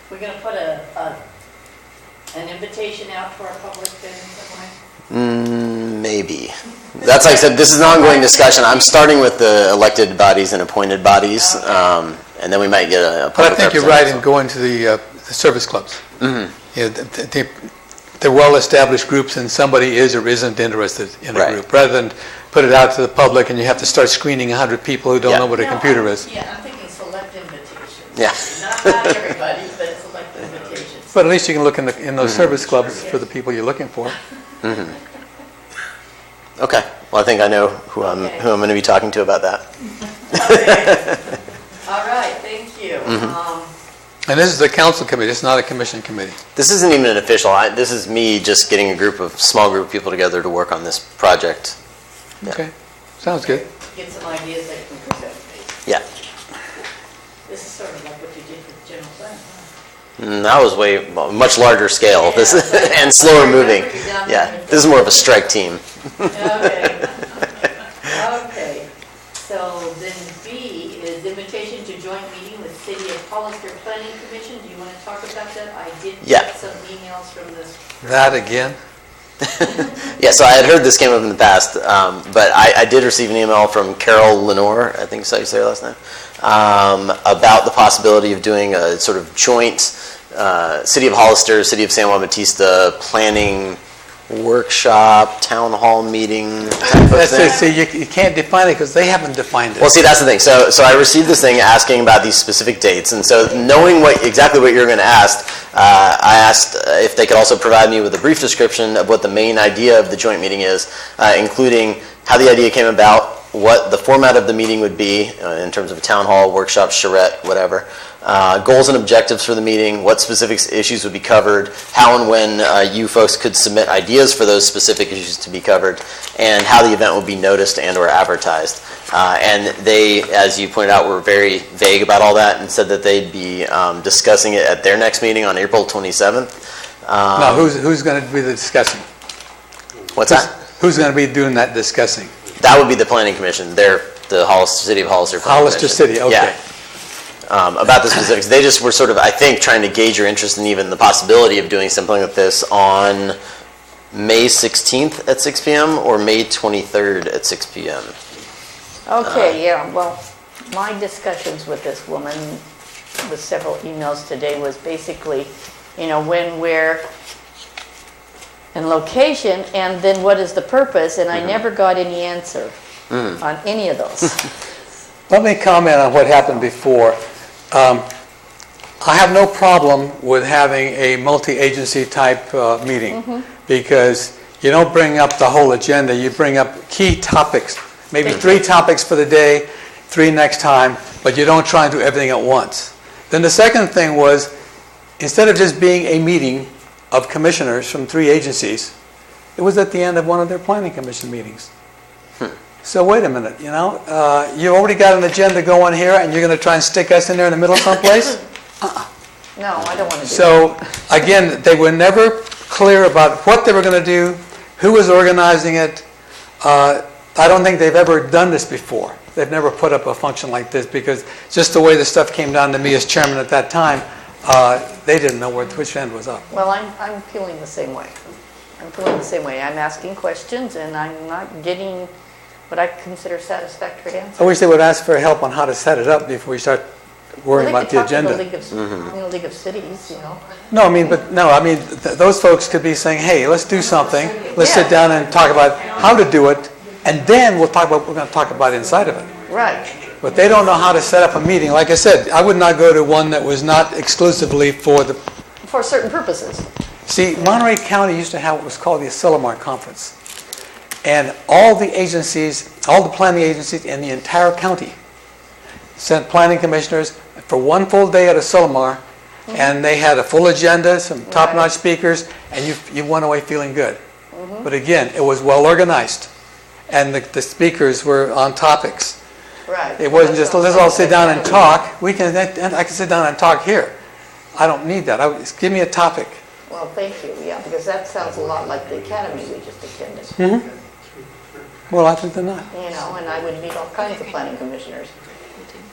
We're going to put an invitation out to our public then somewhere? Maybe. That's like I said, this is an ongoing discussion. I'm starting with the elected bodies and appointed bodies, and then we might get a public. But I think you're right in going to the service clubs. Mm-hmm. They're well-established groups, and somebody is or isn't interested in a group, rather than put it out to the public and you have to start screening 100 people who don't know what a computer is. Yeah, I'm thinking select invitations. Yeah. Not everybody, but select invitations. But at least you can look in those service clubs for the people you're looking for. Mm-hmm. Okay. Well, I think I know who I'm going to be talking to about that. All right. Thank you. Mm-hmm. And this is a council committee. It's not a commission committee. This isn't even an official. This is me just getting a small group of people together to work on this project. Yeah. Okay. Sounds good. Get some ideas that you can present. Yeah. This is sort of like what you did with the general plan. That was much larger scale. This and slower moving. Yeah. This is more of a strike team. Okay. Okay. So then B is invitation to joint meeting with City of Hollister Planning Commission. Do you want to talk about that? I did get some emails from this. That again? Yeah, so I had heard this came up in the past, but I did receive an email from Carol Lenore, I think is how you say her last name, about the possibility of doing a sort of joint City of Hollister, City of San Juan Bautista planning workshop, town hall meeting type of thing. See, you can't define it because they haven't defined it. Well, see, that's the thing. So I received this thing asking about these specific dates, and so knowing exactly what you're going to ask, I asked if they could also provide me with a brief description of what the main idea of the joint meeting is, including how the idea came about, what the format of the meeting would be in terms of a town hall, workshop, charrette, whatever. Goals and objectives for the meeting, what specific issues would be covered, how and when you folks could submit ideas for those specific issues to be covered, and how the event would be noticed and or advertised. And they, as you pointed out, were very vague about all that and said that they'd be discussing it at their next meeting on April 27th. Now, who's going to be the discussing? What's that? Who's going to be doing that discussing? That would be the Planning Commission. They're the City of Hollister Planning Hollister Commission. City, okay. Yeah. About the specifics. They just were sort of, I think, trying to gauge your interest in even the possibility of doing something like this on May 16th at 6 p.m. or May 23rd at 6 p.m. Okay, yeah, well, my discussions with this woman, with several emails today, was basically, when, where, and location, and then what is the purpose, and I never got any answer on any of those. Let me comment on what happened before. I have no problem with having a multi-agency type meeting because you don't bring up the whole agenda, you bring up key topics, maybe 3 topics for the day, 3 next time, but you don't try and do everything at once. Then the second thing was, instead of just being a meeting of commissioners from 3 agencies, it was at the end of one of their planning commission meetings. So wait a minute, you already got an agenda going here, and you're going to try and stick us in there in the middle someplace? No, I don't want to do that. So, again, they were never clear about what they were going to do, who was organizing it. I don't think they've ever done this before. They've never put up a function like this, because just the way the stuff came down to me as chairman at that time, they didn't know which end was up. Well, I'm feeling the same way. I'm feeling the same way. I'm asking questions, and I'm not getting what I consider satisfactory answers. I wish they would ask for help on how to set it up before we start worrying about the agenda. Well, they could talk to the League of Cities, No, I mean, those folks could be saying, hey, let's do something. Let's sit down and talk about how to do it, and then we'll talk about what we're going to talk about inside of it. Right. But they don't know how to set up a meeting. Like I said, I would not go to one that was not exclusively for the... For certain purposes. See, Monterey County used to have what was called the Asilomar Conference. And all the agencies, all the planning agencies in the entire county sent planning commissioners for one full day at Asilomar, and they had a full agenda, some top-notch speakers, and you went away feeling good. But again, it was well organized, and the speakers were on topics. Right. It wasn't just, let's all sit down and talk. I can sit down and talk here. I don't need that. Give me a topic. Well, thank you, yeah, because that sounds a lot like the academy we just attended. More likely than not. And I would meet all kinds of planning commissioners.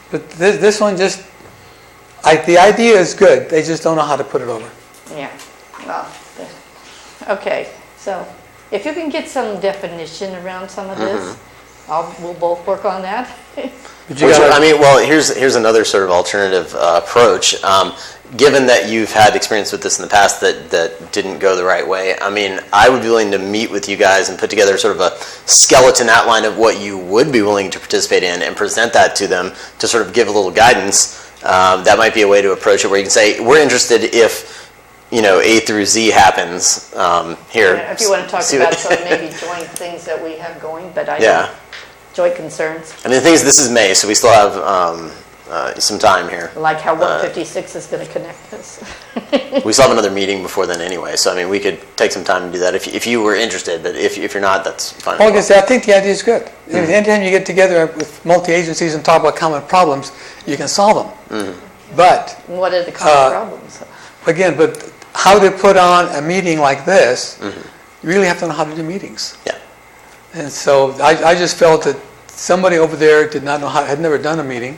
But this one just, the idea is good. They just don't know how to put it over. Yeah. Well, okay, so if you can get some definition around some of this, we'll both work on that. Here's another sort of alternative approach. Given that you've had experience with this in the past that didn't go the right way, I would be willing to meet with you guys and put together sort of a skeleton outline of what you would be willing to participate in and present that to them to sort of give a little guidance. That might be a way to approach it, where you can say, we're interested if A through Z happens here. If you want to talk about some maybe joint things that we have going, but I don't. Joint concerns. The thing is, this is May, so we still have some time here. Like how 156 is going to connect us. We still have another meeting before then anyway, so we could take some time to do that if you were interested, but if you're not, that's fine. Well, I think the idea is good. Anytime you get together with multi-agencies and talk about common problems, you can solve them. But what are the common problems? Again, but how to put on a meeting like this, you really have to know how to do meetings. Yeah. And so I just felt that somebody over there did not know had never done a meeting.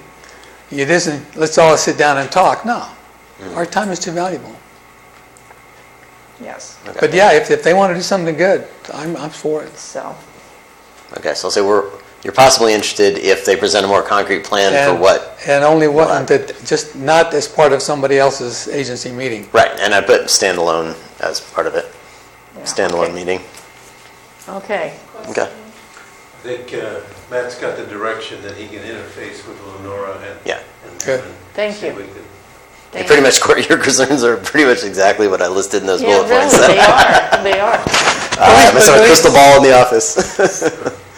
It isn't, let's all sit down and talk. No, our time is too valuable. Yes. Okay. But yeah, if they want to do something good, I'm for it. So. Okay, so I'll say you're possibly interested if they present a more concrete plan for what. And only what, that just not as part of somebody else's agency meeting. Right, and I put standalone as part of it. Yeah, Standalone meeting. Okay. Okay. I think Matt's got the direction that he can interface with Lenora and... Yeah. Good. Thank you. Pretty much, your concerns are pretty much exactly what I listed in those bullet points. Really, they are. I'm going to crystal ball in the office.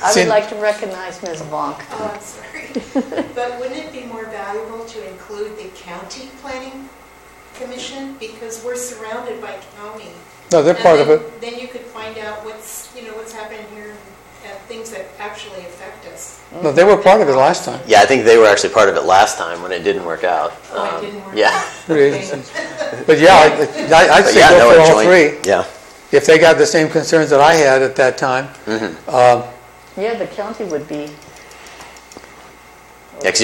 I would like to recognize Ms. Bonk. Oh, I'm sorry. But wouldn't it be more valuable to include the county planning commission? Because we're surrounded by county. No, they're part of it. Then you could find out what's happening here and things that actually affect us. No, they were part of it last time. Yeah, I think they were actually part of it last time when it didn't work out. It didn't work yeah. out. But yeah, I'd say go for all three. Yeah. If they got the same concerns that I had at that time. Yeah, the county would be. Yeah, because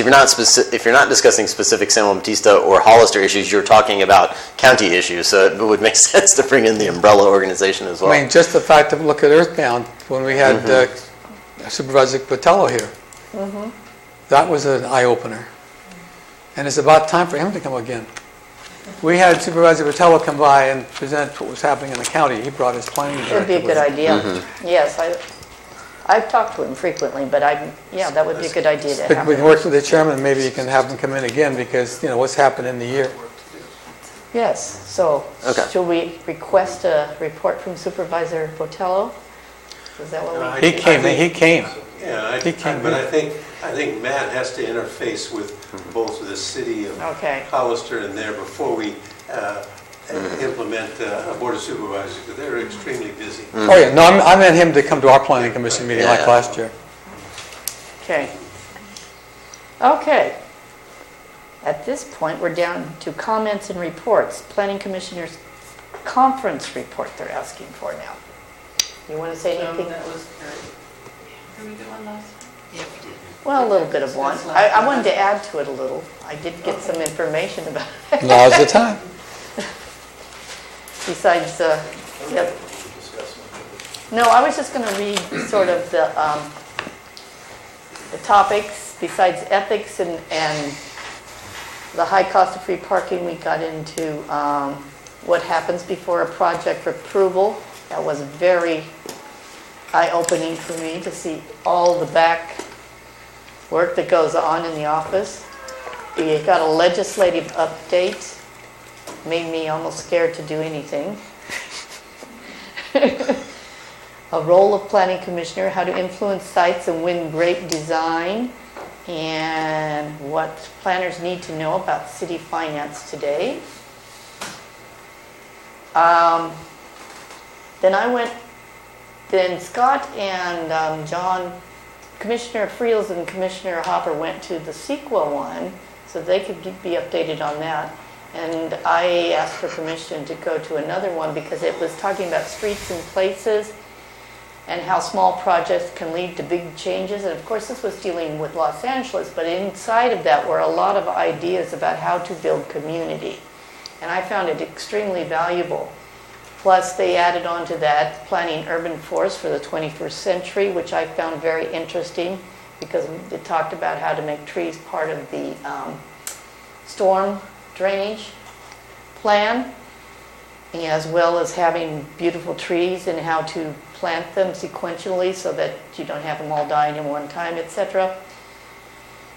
if you're not discussing specific San Juan Bautista or Hollister issues, you're talking about county issues. So it would make sense to bring in the umbrella organization as well. Just the fact of look at Earthbound when we had Supervisor Botello here. That was an eye-opener. And it's about time for him to come again. We had Supervisor Botello come by and present what was happening in the county. He brought his planning director. It would be a good idea. Yes, I've talked to him frequently, but that would be a good idea to have. We can work with the chairman, maybe you can have him come in again because, what's happened in the year. Yes, so should we request a report from Supervisor Botello? Is that what we... He came. Yeah, but I think Matt has to interface with both the city of Hollister and there before we implement a board of supervisors, because they're extremely busy. Oh, yeah, no, I meant him to come to our planning commission meeting like last year. Okay. Okay. At this point, we're down to comments and reports. Planning Commissioners Conference report they're asking for now. You want to say anything? That was great. Did we do one last time? Yeah, we did. Well, a little bit of one. I wanted to add to it a little. I did get some information about it. Now's the time. Besides, yep. No, I was just going to read sort of the topics. Besides ethics and the high cost of free parking, we got into what happens before a project approval. That was very eye-opening for me to see all the back work that goes on in the office. We got a legislative update. Made me almost scared to do anything. A role of planning commissioner, how to influence sites and win great design, and what planners need to know about city finance today. Then Scott and John, Commissioner Friels and Commissioner Hopper went to the CEQA one so they could be updated on that. And I asked for permission to go to another one because it was talking about streets and places and how small projects can lead to big changes. And of course, this was dealing with Los Angeles, but inside of that were a lot of ideas about how to build community. And I found it extremely valuable. Plus, they added on to that planning urban forests for the 21st century, which I found very interesting because it talked about how to make trees part of the storm drainage plan, as well as having beautiful trees and how to plant them sequentially so that you don't have them all dying in one time, etc.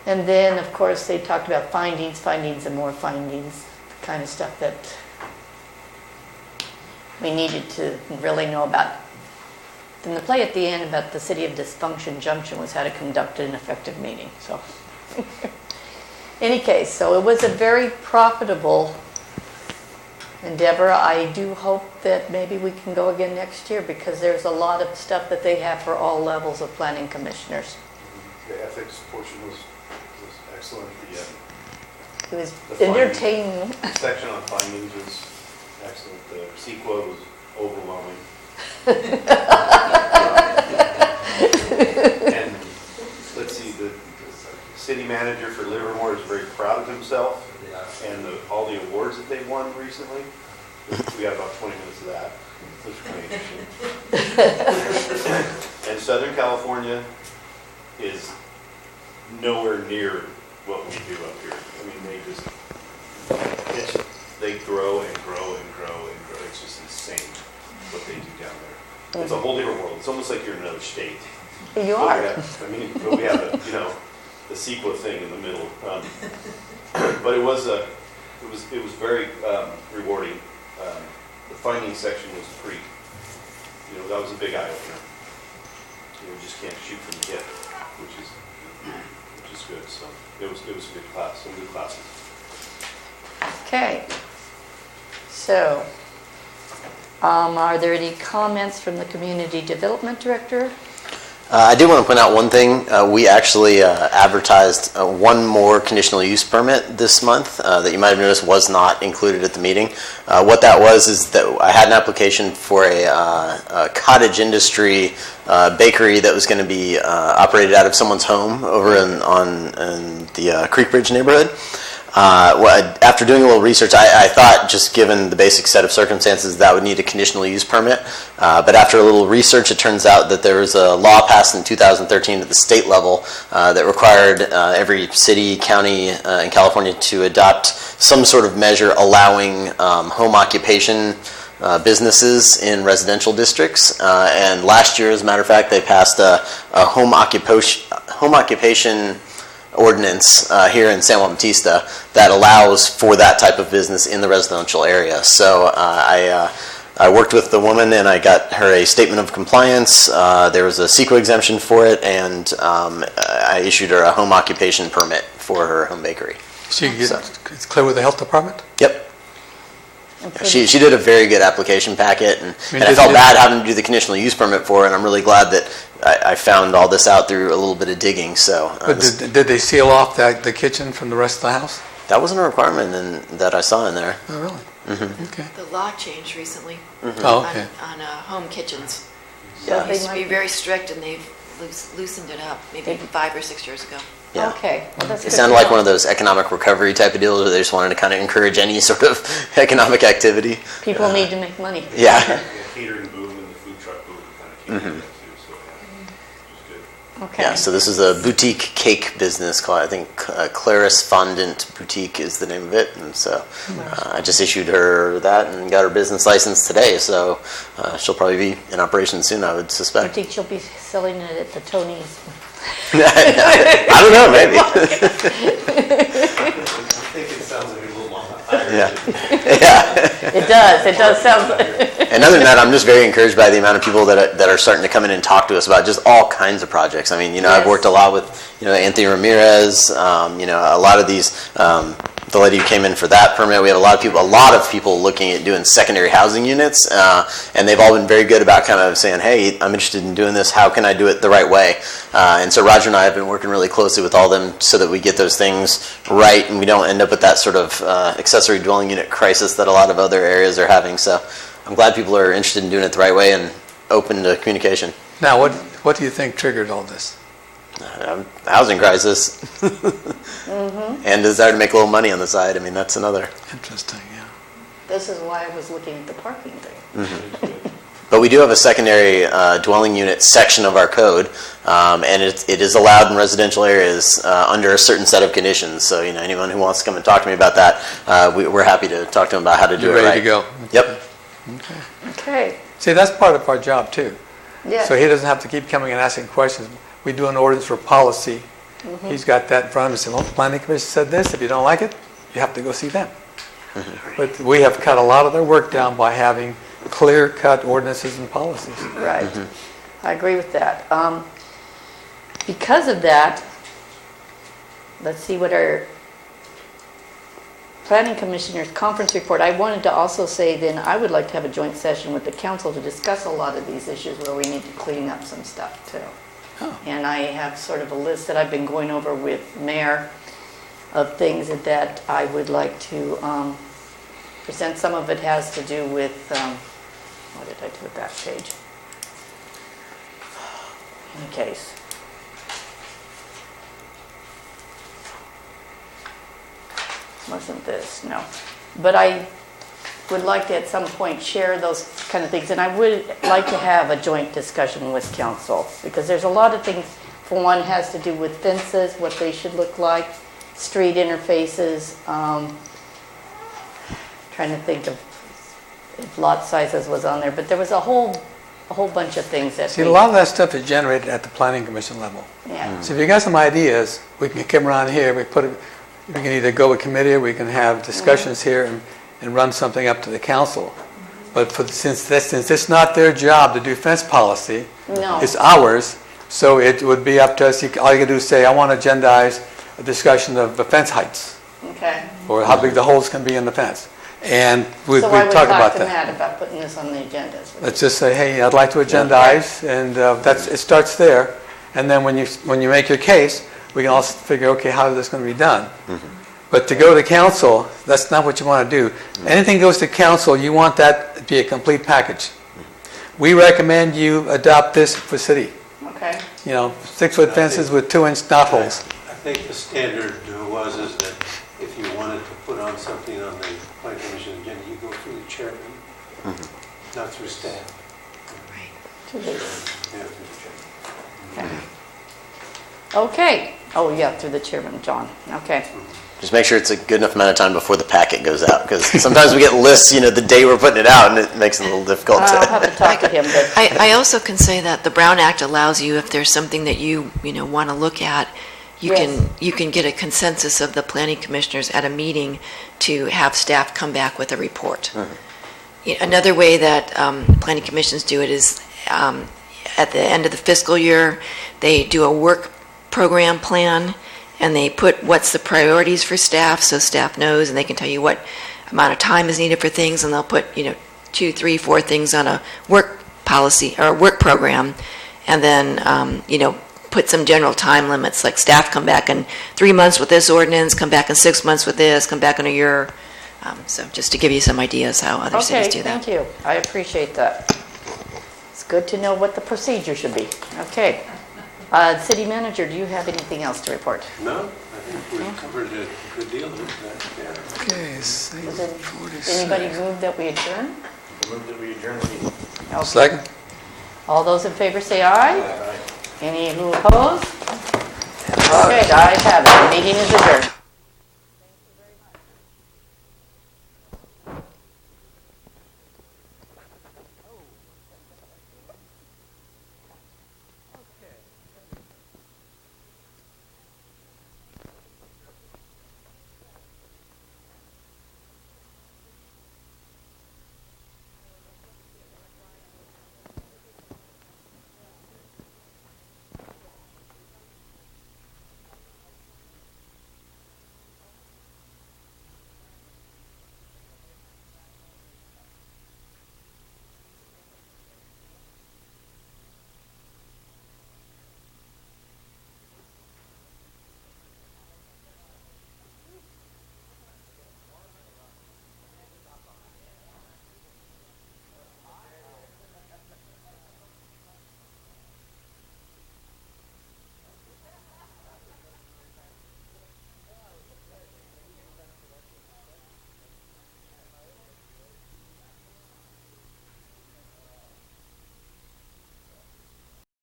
And then, of course, they talked about findings, and more findings, the kind of stuff that we needed to really know about. Then the play at the end about the City of Dysfunction Junction was how to conduct an effective meeting. So, any case, so it was a very profitable endeavor. I do hope that maybe we can go again next year because there's a lot of stuff that they have for all levels of planning commissioners. The ethics portion was excellent. It was entertaining. The section on findings was excellent. The CEQA was overwhelming. And let's see, the city manager for Livermore is very proud of himself and all the awards that they've won recently. We got about 20 minutes of that. Which was pretty interesting. And Southern California is nowhere near what we do up here. I mean, they grow and grow and grow and grow. It's just insane what they do down there. It's a whole different world. It's almost like you're in another state. You are. But we have the CEQA thing in the middle. But it was very rewarding. The finding section was pretty. That was a big eye opener. You just can't shoot from the hip, which is good. So it was a good class. Some good classes. Okay. So, are there any comments from the Community Development Director? I do want to point out one thing. We actually advertised one more conditional use permit this month that you might have noticed was not included at the meeting. What that was is that I had an application for a cottage industry bakery that was going to be operated out of someone's home over in the Creek Bridge neighborhood. After doing a little research, I thought, just given the basic set of circumstances, that would need a conditional use permit. But after a little research, it turns out that there was a law passed in 2013 at the state level that required every city, county in California to adopt some sort of measure allowing home occupation businesses in residential districts. And last year, as a matter of fact, they passed a home occupation ordinance here in San Juan Bautista that allows for that type of business in the residential area. So I worked with the woman and I got her a statement of compliance. There was a CEQA exemption for it, and I issued her a home occupation permit for her home bakery. So it's clear with the health department? Yep. She did a very good application packet, and I felt bad having to do the conditional use permit for it, and I'm really glad that I found all this out through a little bit of digging, so. But did they seal off the kitchen from the rest of the house? That wasn't a requirement that I saw in there. Oh, really? Mm-hmm. Okay. The law changed recently Oh, okay. on home kitchens. Yeah. It used to be very strict, and they've loosened it up maybe 5 or 6 years ago. Yeah. Okay. Well, that's It good sounded to like know. one of those economic recovery type of deals where they just wanted to kind of encourage any sort of economic activity. People need to make money. Yeah. The catering boom and the food truck boom kind of came in that too, so yeah, which is good. Okay. Yeah, so this is a boutique cake business called, I think, Claris Fondant Boutique is the name of it. And so I just issued her that and got her business license today. So she'll probably be in operation soon, I would I suspect. think she'll be selling it at the Tony's. I don't know, maybe. I think it sounds like a little more Yeah. Yeah. It does sound. And other than that, I'm just very encouraged by the amount of people that are starting to come in and talk to us about just all kinds of projects. I mean, I've worked a lot with, Anthony Ramirez, a lot of these, the lady who came in for that permit. We have a lot of people looking at doing secondary housing units, and they've all been very good about kind of saying, hey, I'm interested in doing this. How can I do it the right way? And so Roger and I have been working really closely with all of them so that we get those things right and we don't end up with that sort of accessory dwelling unit crisis that a lot of other areas are having. So I'm glad people are interested in doing it the right way and open to communication. Now, what do you think triggered all this? Housing crisis. And desire to make a little money on the side. I mean, that's another. Interesting, yeah. This is why I was looking at the parking thing. But we do have a secondary dwelling unit section of our code, and it is allowed in residential areas under a certain set of conditions. So, anyone who wants to come and talk to me about that, we're happy to talk to them about how to do it right. Ready to go? Yep. Okay. Okay. See, that's part of our job, too. Yeah. So he doesn't have to keep coming and asking questions. We do an ordinance for policy. He's got that in front of him and said, well, the planning commission said this. If you don't like it, you have to go see them. But we have cut a lot of their work down by having clear-cut ordinances and policies. Right. I agree with that. Because of that, let's see what our planning commissioner's conference report. I wanted to also say then I would like to have a joint session with the council to discuss a lot of these issues where we need to clean up some stuff too. Oh. And I have sort of a list that I've been going over with Mayor of things that I would like to present. Some of it has to do with, what did I do with that page? In case. Wasn't this, no. But I would like to at some point share those kind of things. And I would like to have a joint discussion with council because there's a lot of things. For one, has to do with fences, what they should look like, street interfaces, trying to think of if lot sizes was on there, but there was a whole bunch of things that See, a lot of that stuff is generated at the planning commission level. Yeah. So if you got some ideas, we can come around here, we can either go with committee or we can have discussions here and run something up to the council. But since it's not their job to do fence policy, No. it's ours, so it would be up to us. All you can do is say, I want to agendize a discussion of the fence heights, Okay. or how big the holes can be in the fence. And we So I would talk about talk to that. Matt about putting this on the agenda. Let's just say, hey, I'd like to agendize, and it starts there. And then when you make your case, we can also figure, okay, how is this going to be done? But to go to council, that's not what you want to do. Anything goes to council, you want that to be a complete package. We recommend you adopt this for city. Okay. 6-foot fences with 2-inch knot holes. I think the standard is that if you wanted to put on something on the planning commission agenda, you go through the chairman, not through staff. To the- Yeah, through the chairman. Okay. Oh, yeah, through the chairman, John. Okay. Just make sure it's a good enough amount of time before the packet goes out, because sometimes we get lists, the day we're putting it out, and it makes it a little difficult to. I'll have to talk to him, but I also can say that the Brown Act allows you, if there's something that you want to look at, you can get a consensus of the planning commissioners at a meeting to have staff come back with a report. Another way that planning commissions do it is at the end of the fiscal year, they do a work program plan, and they put what's the priorities for staff, so staff knows, and they can tell you what amount of time is needed for things, and they'll put, 2, 3, 4 things on a work policy or a work program, and then, put some general time limits, like staff come back in 3 months with this ordinance, come back in 6 months with this, come back in a year. So just to give you some ideas how other cities do that. Okay, thank you. I appreciate that. It's good to know what the procedure should be. Okay. City manager, do you have anything else to report? No, I think we've covered a good deal of that. Okay, Does anybody move that we adjourn? Move that we adjourn the meeting. Okay. Second? All those in favor say aye. Any who oppose? Okay, the ayes have it. The meeting is adjourned.